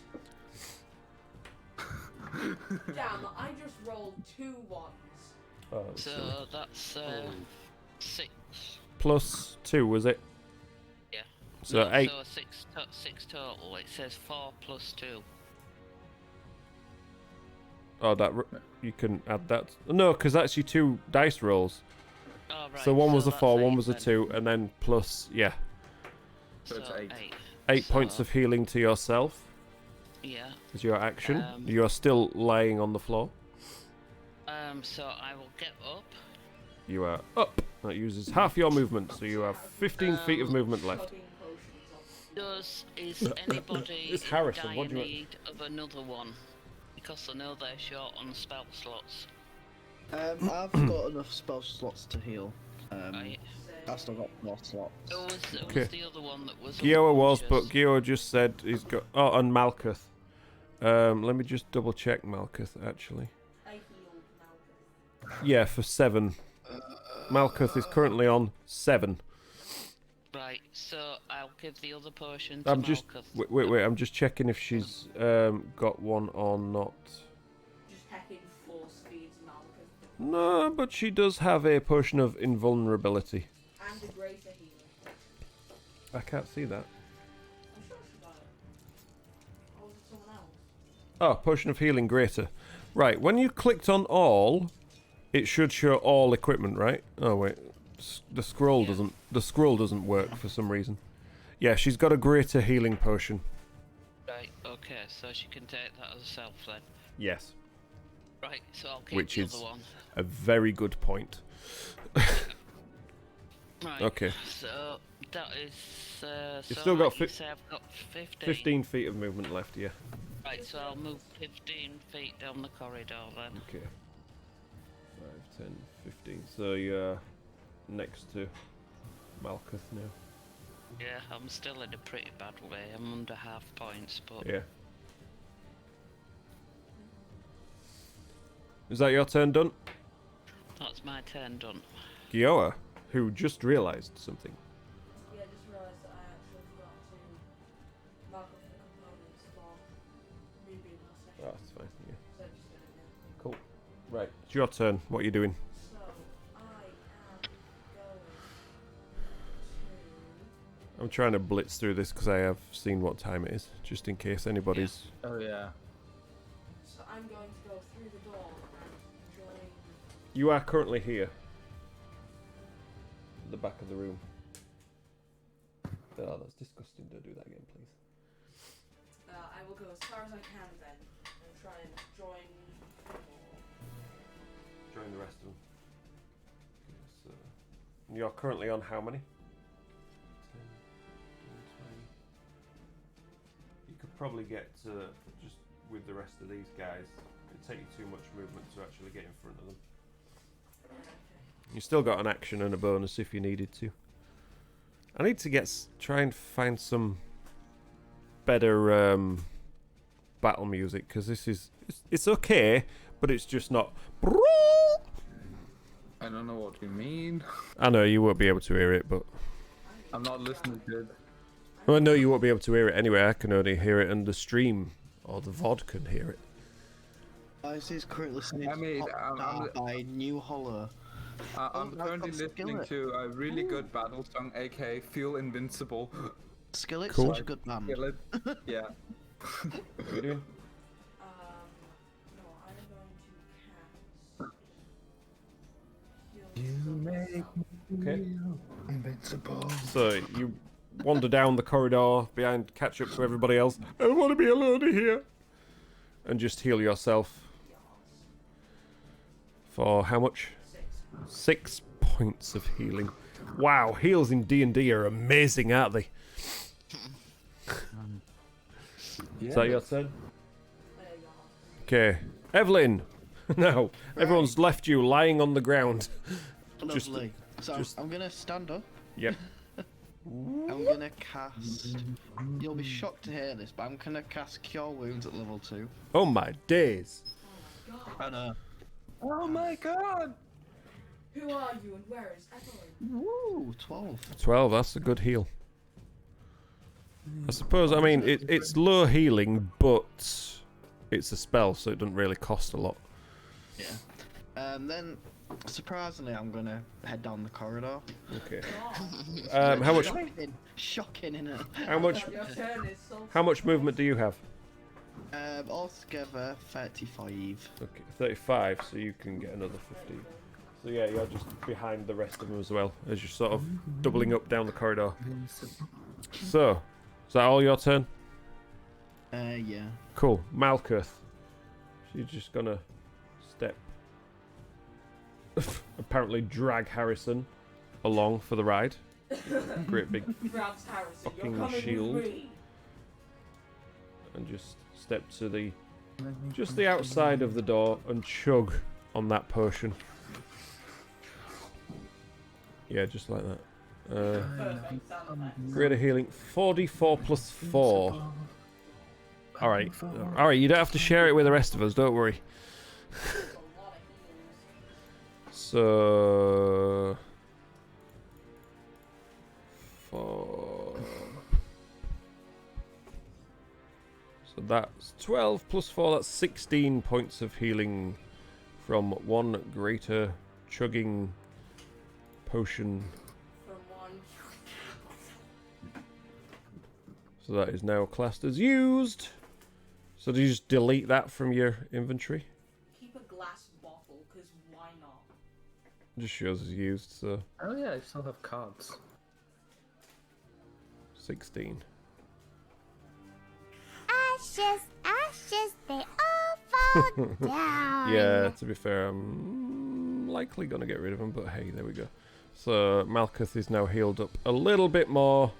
Damn, I just rolled 2 ones. Oh, So that's 6. plus 2, was it? Yeah. So No, 8. So 6 total. It says 4 plus 2. Oh, you can add that. No, because that's your 2 dice rolls. Oh, right. So one was a that's 4, one 8 was a then. 2, and then plus, yeah, So it's 8. 8 So, points of healing to yourself Yeah. as your action. Um, You are still lying on the floor. So I will get up. You are up. That uses half your movement, so you have 15 feet of movement left. Chugging potions of Is anybody It's in Harrison, dire what do you want? need of another one? Because I know they're short on spell slots. I've got enough spell slots to heal. Right. I've still got more slots. Who was Okay. the other one that was Gioa was, but unconscious? Gioa just said he's got. Oh, and Malkuth. Let me just double check Malkuth actually. I healed Malcolm. Yeah, for 7. Malkuth is currently on 7. Right, so I'll give the other potion to I'm just Malkuth. wait. I'm just checking if she's got one or not. Just hacking force feeds Malcolm. No, but she does have a potion of invulnerability. And a greater healer. I can't see that. I'm sure she got it. Or was it someone else? Oh, potion of healing greater. Right, when you clicked on all, it should show all equipment, right? Oh wait, the scroll Yeah. doesn't. The scroll doesn't work for some reason. Yeah, she's got a greater healing potion. Right, okay, so she can take that as herself then. Yes. Right, so I'll keep Which the is other one. a very good point. Right. Okay. So that is. You've so still got you say I've got 15. 15 feet of movement left, yeah. Right, so I'll move 15 feet down the corridor then. Okay. 5, 10, 15. So you're next to Malkuth now. Yeah, I'm still in a pretty bad way. I'm under half points, but Yeah. Is that your turn done? that's my turn done. Gioa, who just realised something. Yeah, I just realised that I actually forgot to mark up the components for me being last session. Oh, that's fine, yeah. So I just did it now. Cool. Right, it's your turn. What are you doing? So I am going to. I'm trying to blitz through this because I have seen what time it is, just in case anybody's... Oh yeah. So I'm going to go through the door and join. You are currently here. At the back of the room. Oh, that's disgusting. Don't do that again, please. I will go as far as I can then and try and join. Join the rest of them. So, you're currently on how many? 10, 20. You could probably get to just with the rest of these guys. It'd take you too much movement to actually get in front of them. You still got an action and a bonus if you needed to. I need to try and find some better battle music because this is it's okay, but it's just not. I don't know what you mean. I know you won't be able to hear it, but I'm not listening good. well, no, you won't be able to hear it anyway. I can only hear it, and the stream or the VOD can hear it. This is currently listening I mean, to by New Hollow. I'm I've currently got listening Skillet. to a really good battle song, aka Feel Invincible. Skillet's Cool. such a good band. Feel it? Yeah. What are you doing? No, I'm going to cast. Okay. Invincible. So you wander down the corridor behind, catch up to everybody else. I don't want to be alone here. And just heal yourself. For how much? 6 points of healing. Wow, heals in D&D are amazing, aren't they? Yeah. Is that your turn? Okay. Evelyn! No, everyone's left you lying on the ground. Just- Lovely. So just- I'm gonna stand up. Yep. I'm gonna cast. You'll be shocked to hear this, but I'm gonna cast Cure Wounds at level 2. Oh my days. I know. Oh my god! Who are you and where is Evelyn? Woo, 12. 12, that's a good heal. I suppose, I mean, it's low healing, but it's a spell, so it doesn't really cost a lot. Yeah. Then, surprisingly, I'm gonna head down the corridor. Okay. God. How much? Shocking, innit? Your turn is so How much movement do you have? Altogether, 35. Okay, 35, so you can get another 15. So yeah, you're just behind the rest of them as well, as you're sort of doubling up down the corridor. So, is that all your turn? Yeah. Cool. Malkuth. She's just gonna step. Apparently drag Harrison along for the ride. Great big grabs Harrison. fucking You're coming shield. with me. and just step to the the outside of the door and chug on that potion. Yeah, just like that. Perfect. Sound effects. Greater healing, 4d4 plus 4. Alright, you don't have to share it with the rest of us, don't worry. There's a lot of heals. So... 4... So that's 12 plus 4, that's 16 points of healing from one greater chugging potion. From one. So that is now classed as used. So do you just delete that from your inventory? Keep a glass bottle, because why not? Just shows as used, so Oh yeah, I still have cards. 16. Ashes, ashes, they all fall down. Yeah, to be fair, I'm likely going to get rid of him, but hey, there we go. So Malkuth is now healed up a little bit more,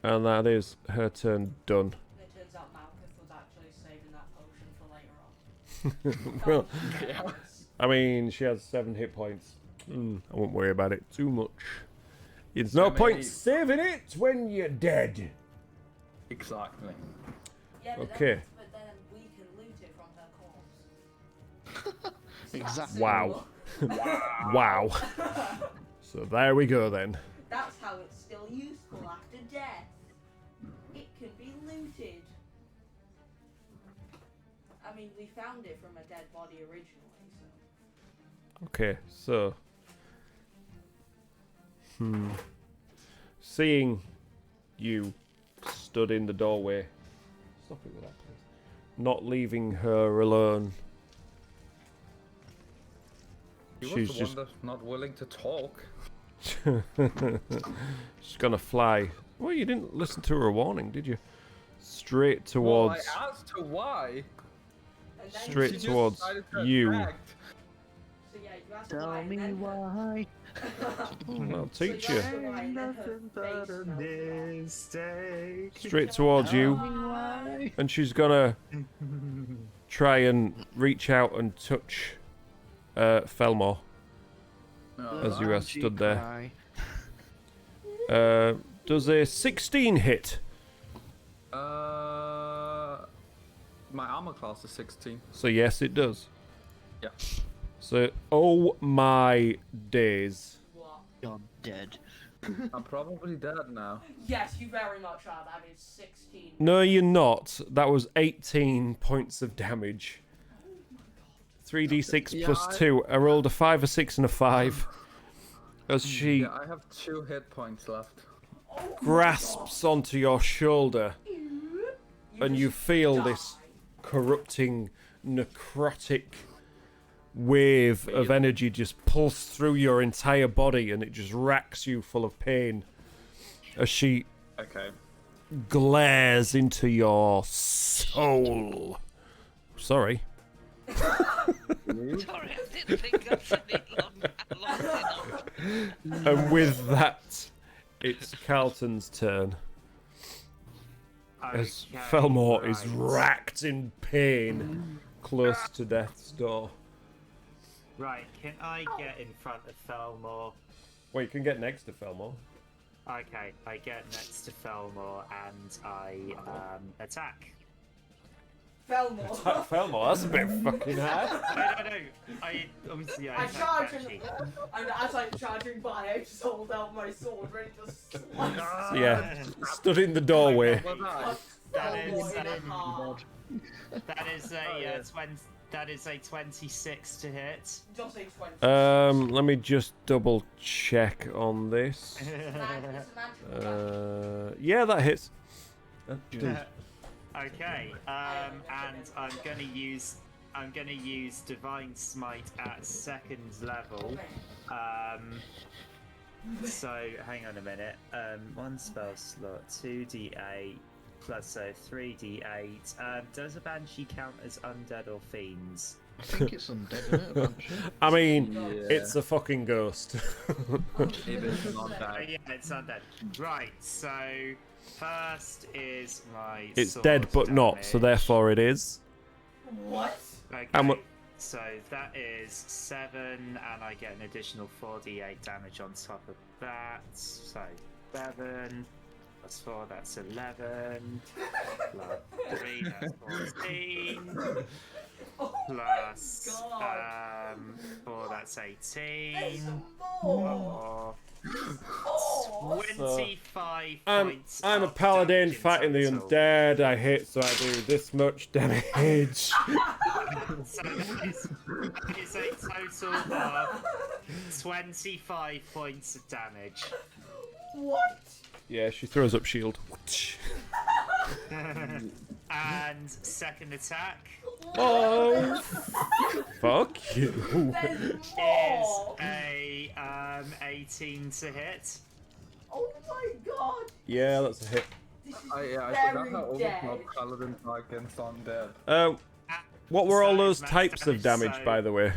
and that is her turn done. It turns out Malkuth was actually saving that potion for later on. Well, Yeah. I mean, she has 7 hit points. I won't worry about it too much. It's no point saving it when you're dead. Exactly. Yeah, but Okay. Then we can loot it from her corpse. Exactly. Wow. Wow. So there we go then. That's how it's still useful after death. It can be looted. I mean, we found it from a dead body originally, so... Okay, so... Seeing you stood in the doorway... Stop it with that, please. Not leaving her alone. He She's was the just... one that's not willing to talk. She's gonna fly. Well, you didn't listen to her warning, did you? Straight towards... Well, I asked her why. And then Straight She just towards decided to you. attack. So yeah, you asked Tell why, me and then... why. I'll teach So you. asked her why, and then her Nothing but face a melted off. mistake. Straight towards you. Tell me why. And she's gonna try and reach out and touch Felmore as you are She stood there. cry. Does a 16 hit? My armor class is 16. So yes, it does. Yeah. So, oh my days. What? You're dead. I'm probably dead now. Yes, you very much are. That is 16. No, you're not. That was 18 points of damage. 3d6 Yeah, plus 2. I rolled a 5, a 6, and a 5. As she Yeah, I have 2 hit points left. grasps onto your shoulder, and you just feel die. this corrupting, necrotic wave of energy just pulse through your entire body, and it just racks you full of pain as she Okay. glares into your soul. Sorry. Sorry, I didn't think I'd said it long enough. And with that, it's Carlton's turn. As Okay, Felmore is right. racked in pain close to death's door. Right, can I get in front of Felmore? Well, you can get next to Felmore. Okay, I get next to Felmore and I attack. Felmore. Felmore, that's a bit fucking high. No. I obviously I attack charge Banshee. and as I'm charging by, I just hold out my sword ready to slice. So yeah, stood in the doorway. That is a 26 to hit. Just a 20. Let me just double check on this. Yeah, that hits. Okay, and I'm gonna use Divine Smite at 2nd level. So hang on a minute. 1 spell slot, 2d8 plus 3d8. Does a Banshee count as undead or fiends? I think it's undead, isn't it, Banshee? I mean, it's a fucking ghost. It is undead. Yeah, it's undead. Right, so first is my It's sword dead but not, so damage. therefore it is. What? Okay, And what- so that is 7, and I get an additional 4d8 damage on top of that. So 7 plus 4, that's 11. Plus 3, that's 14. Plus 4, that's 18. Or 25 points. I'm a of paladin damage in fighting the total. undead. I hit, so I do this much damage. So that is a total of 25 points of damage. What? Yeah, she throws up shield. And second attack Oh, fuck you. is Oh. a 18 to hit. Oh my god. Yeah, that's a hit. This is I forgot very how old dead. my paladin against undead. What were all So those max types of damage, so- by the way?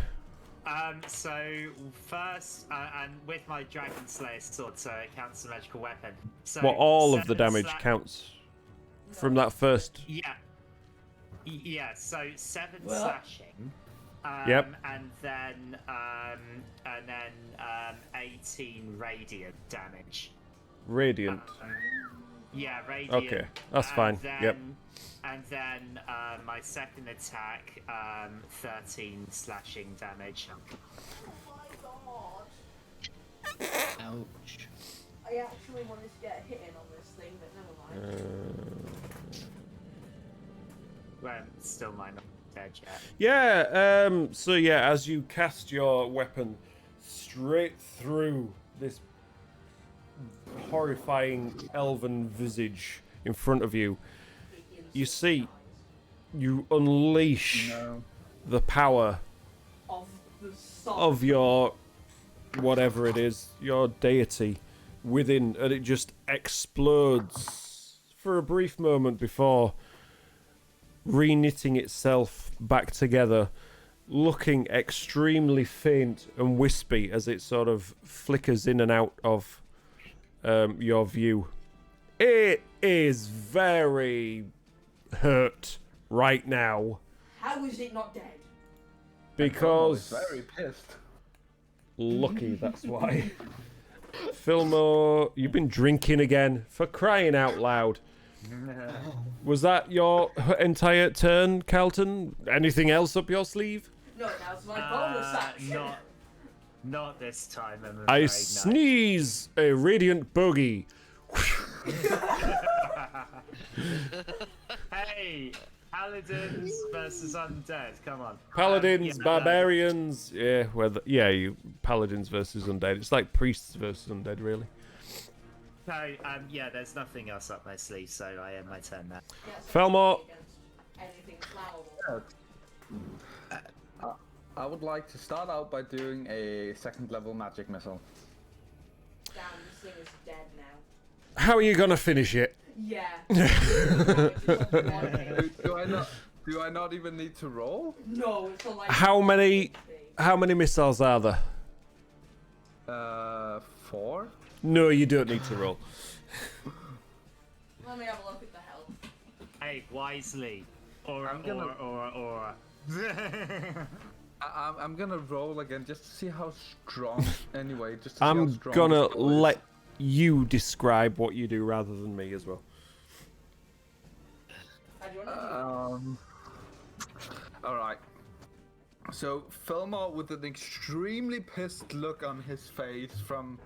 So first, and with my Dragon Slayer sword, so it counts as a magical weapon. So What, all of the 7 damage counts from that first? Yeah. Yeah, so 7 Well. slashing. Yep. And then 18 radiant damage. Radiant. Yeah, radiant. Okay, that's fine. Yep. And then my second attack, 13 slashing damage. Oh my god. Ouch. I actually wanted to get a hit in on this thing, but never mind. Well, still might not be dead yet. Yeah, so yeah, as you cast your weapon straight through this horrifying elven visage in front of you, you see, you unleash the power Of the sun. of your whatever it is, your deity within, and it just explodes for a brief moment before reknitting itself back together, looking extremely faint and wispy as it sort of flickers in and out of your view. It is very hurt right now How is it not dead? because Very pissed. lucky, that's why. Fillmore, you've been drinking again, for crying out loud. Was that your entire turn, Carlton? Anything else up your sleeve? No, now's my bonus action. Not this time, I'm I afraid, no. sneeze a radiant bogey. Hey, paladins versus undead. Come on. Paladins, Yeah, barbarians, you paladins versus undead. It's like priests versus undead, really. No, yeah, there's nothing else up my sleeve, so I end my turn now. Yes, Fillmore. anything flammable. I would like to start out by doing a 2nd level magic missile. Damn, this thing is dead now. How are you gonna finish it? Yeah. Do I not even need to roll? No, it's a like. How many missiles are there? 4? No, you don't need to roll. Let me have a look at the health. Hey, wisely. Or. I'm gonna roll again just to see how strong. Anyway, just to see how I'm strong gonna this spell is. let you describe what you do rather than me as well. How do you want to All right. So Fillmore, with an extremely pissed look on his face from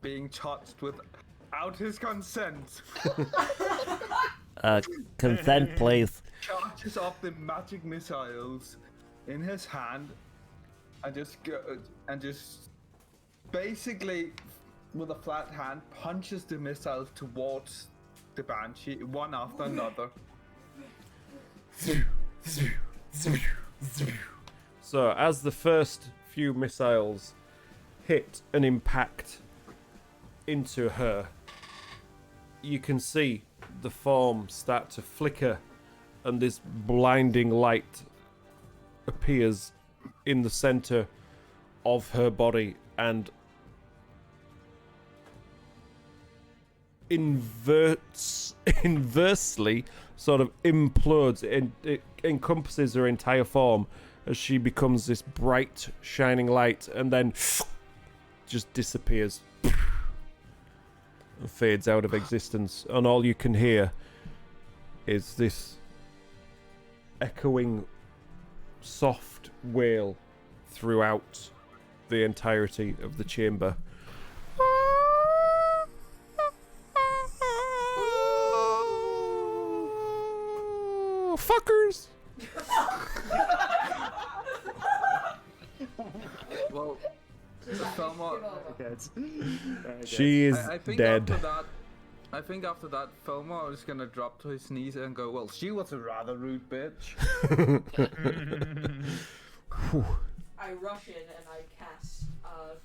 being touched without his consent, Consent, please. charges off the magic missiles in his hand, and just basically, with a flat hand, punches the missiles towards the Banshee, one after another. So, as the first few missiles hit and impact into her, you can see the form start to flicker, and this blinding light appears in the center of her body and inversely sort of implodes. It encompasses her entire form as she becomes this bright, shining light, and then just disappears and fades out of existence. And all you can hear is this echoing, soft wail throughout the entirety of the chamber. Fuckers! Well, Fillmore, She is I think dead. I think after that, Fillmore is gonna drop to his knees and go, well, she was a rather rude bitch. I rush in and I cast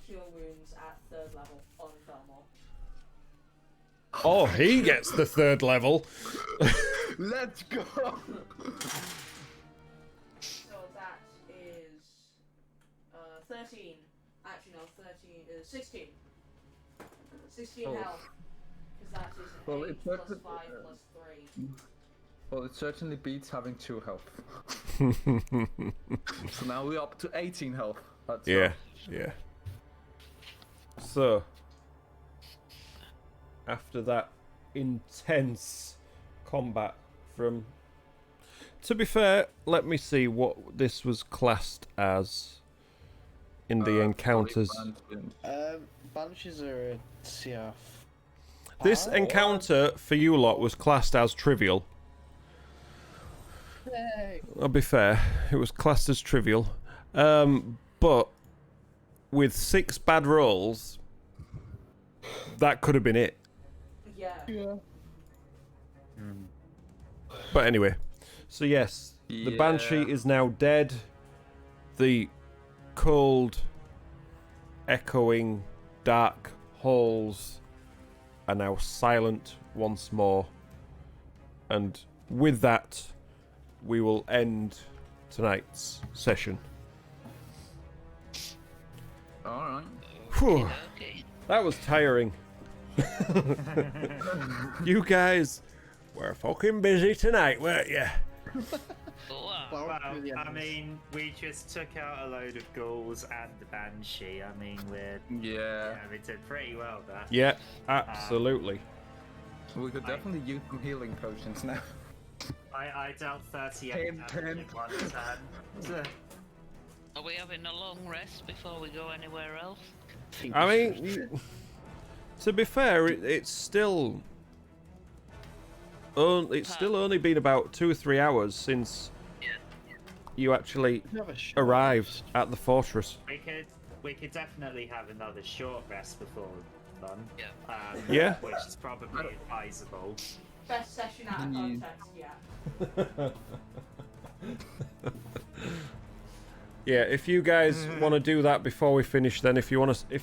Cure Wounds at 3rd level on Fillmore. Oh, he gets the 3rd level. Let's go! So that is 13. Actually, no, 13 is 16. 16 health. Because that is an Well, 8 it's plus better- 5 plus 3. Well, it certainly beats having 2 health. So now we're up to 18 health. That's Yeah, yeah. So, after that intense combat from... To be fair, let me see what this was classed as in the encounters. Banshees are a CF. This encounter for you lot was classed as trivial. Yay. I'll be fair, it was classed as trivial. But with 6 bad rolls, that could have been it. Yeah. But anyway, so yes, the Banshee is now dead. The cold, echoing, dark halls are now silent once more. And with that, we will end tonight's session. Alright. Whew, Okay. that was tiring. You guys were fucking busy tonight, weren't you? Wow. Well, Well, through the I ends. mean, we just took out a load of ghouls and the Banshee. I mean, Yeah. we did pretty well there. Yeah, absolutely. We could definitely use some healing potions now. I dealt 38 Ten, damage in 10. one turn. Are we having a long rest before we go anywhere else? I mean, to be fair, it's still only been about 2 or 3 hours since you actually Have a shot. arrived at the fortress. We could definitely have another short rest before we're done. Yeah. Yeah. Which is probably advisable. Best session out of Can you- context yet. Yeah, if you guys want to do that before we finish, then if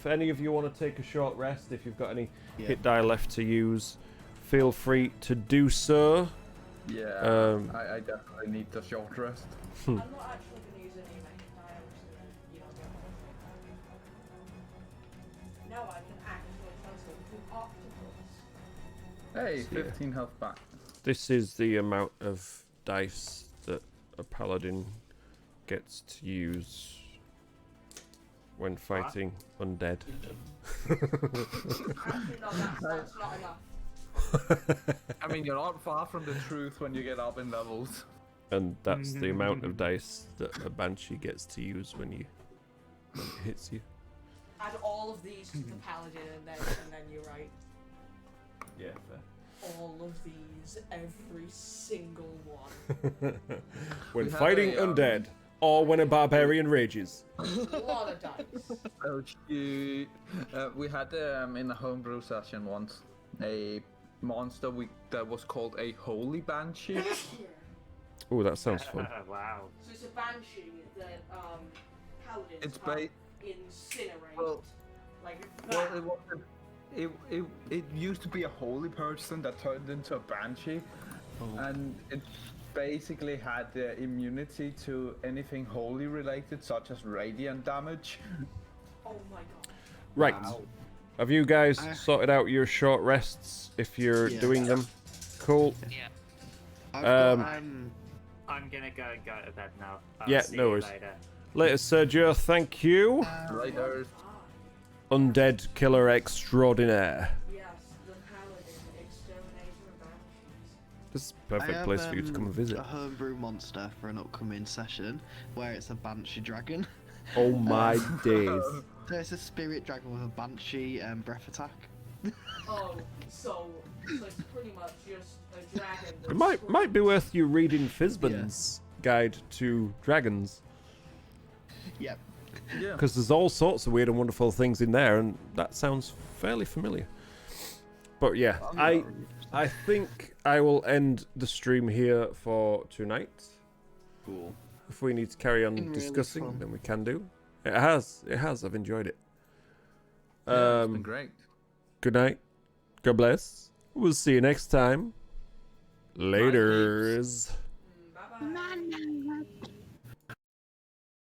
any of you want to take a short rest, if you've got any hit die left to use, feel free to do so. Yeah, I definitely need the short rest. I'm not actually going to use any magic die, I'm just going to, now I can actually transform to octopus. Hey, 15 health back. This is the amount of dice that a paladin gets to use when fighting undead. Actually, no, that's not enough. I mean, you're not far from the truth when you get up in levels. And that's the amount of dice that a Banshee gets to use when it hits you. Add all of these to the paladin, and then you're right. Yeah, fair. All of these, every single one. When We had fighting a, undead, or when a barbarian rages. A lot of dice. Oh shoot! We had in a homebrew session once a monster that was called a holy banshee. Oh, that sounds fun. Wow. So it's a banshee that paladins It's can't incinerate. Well, like Well, that. it wasn't. It used to be a holy person that turned into a banshee, and it basically had the immunity to anything holy related, such as radiant damage. Oh my god. Right. Wow. Have you guys sorted out your short rests if you're Yeah. doing them? Cool. Yeah. I've got, I'm gonna go and go to bed now. Yeah, See no you worries. later. Later, Sergio. Thank you. Later. Undead killer extraordinaire. Yes, the paladin exterminator of banshees. This is a I perfect have, place for you to come and visit. a homebrew monster for an upcoming session where it's a banshee dragon. Oh my days. So it's a spirit dragon with a banshee breath attack. Oh, so it's pretty much just a dragon. It might be worth you reading Fizban's Guide to Dragons. Yep. Yeah. Because there's all sorts of weird and wonderful things in there, and that sounds fairly familiar. But yeah, I think I will end the stream here for tonight. Cool. If we need to carry on Been really discussing, fun. then we can do. It has. I've enjoyed it. Yeah, it's been great. Good night. God bless. We'll see you next time. Laters. Bye bye.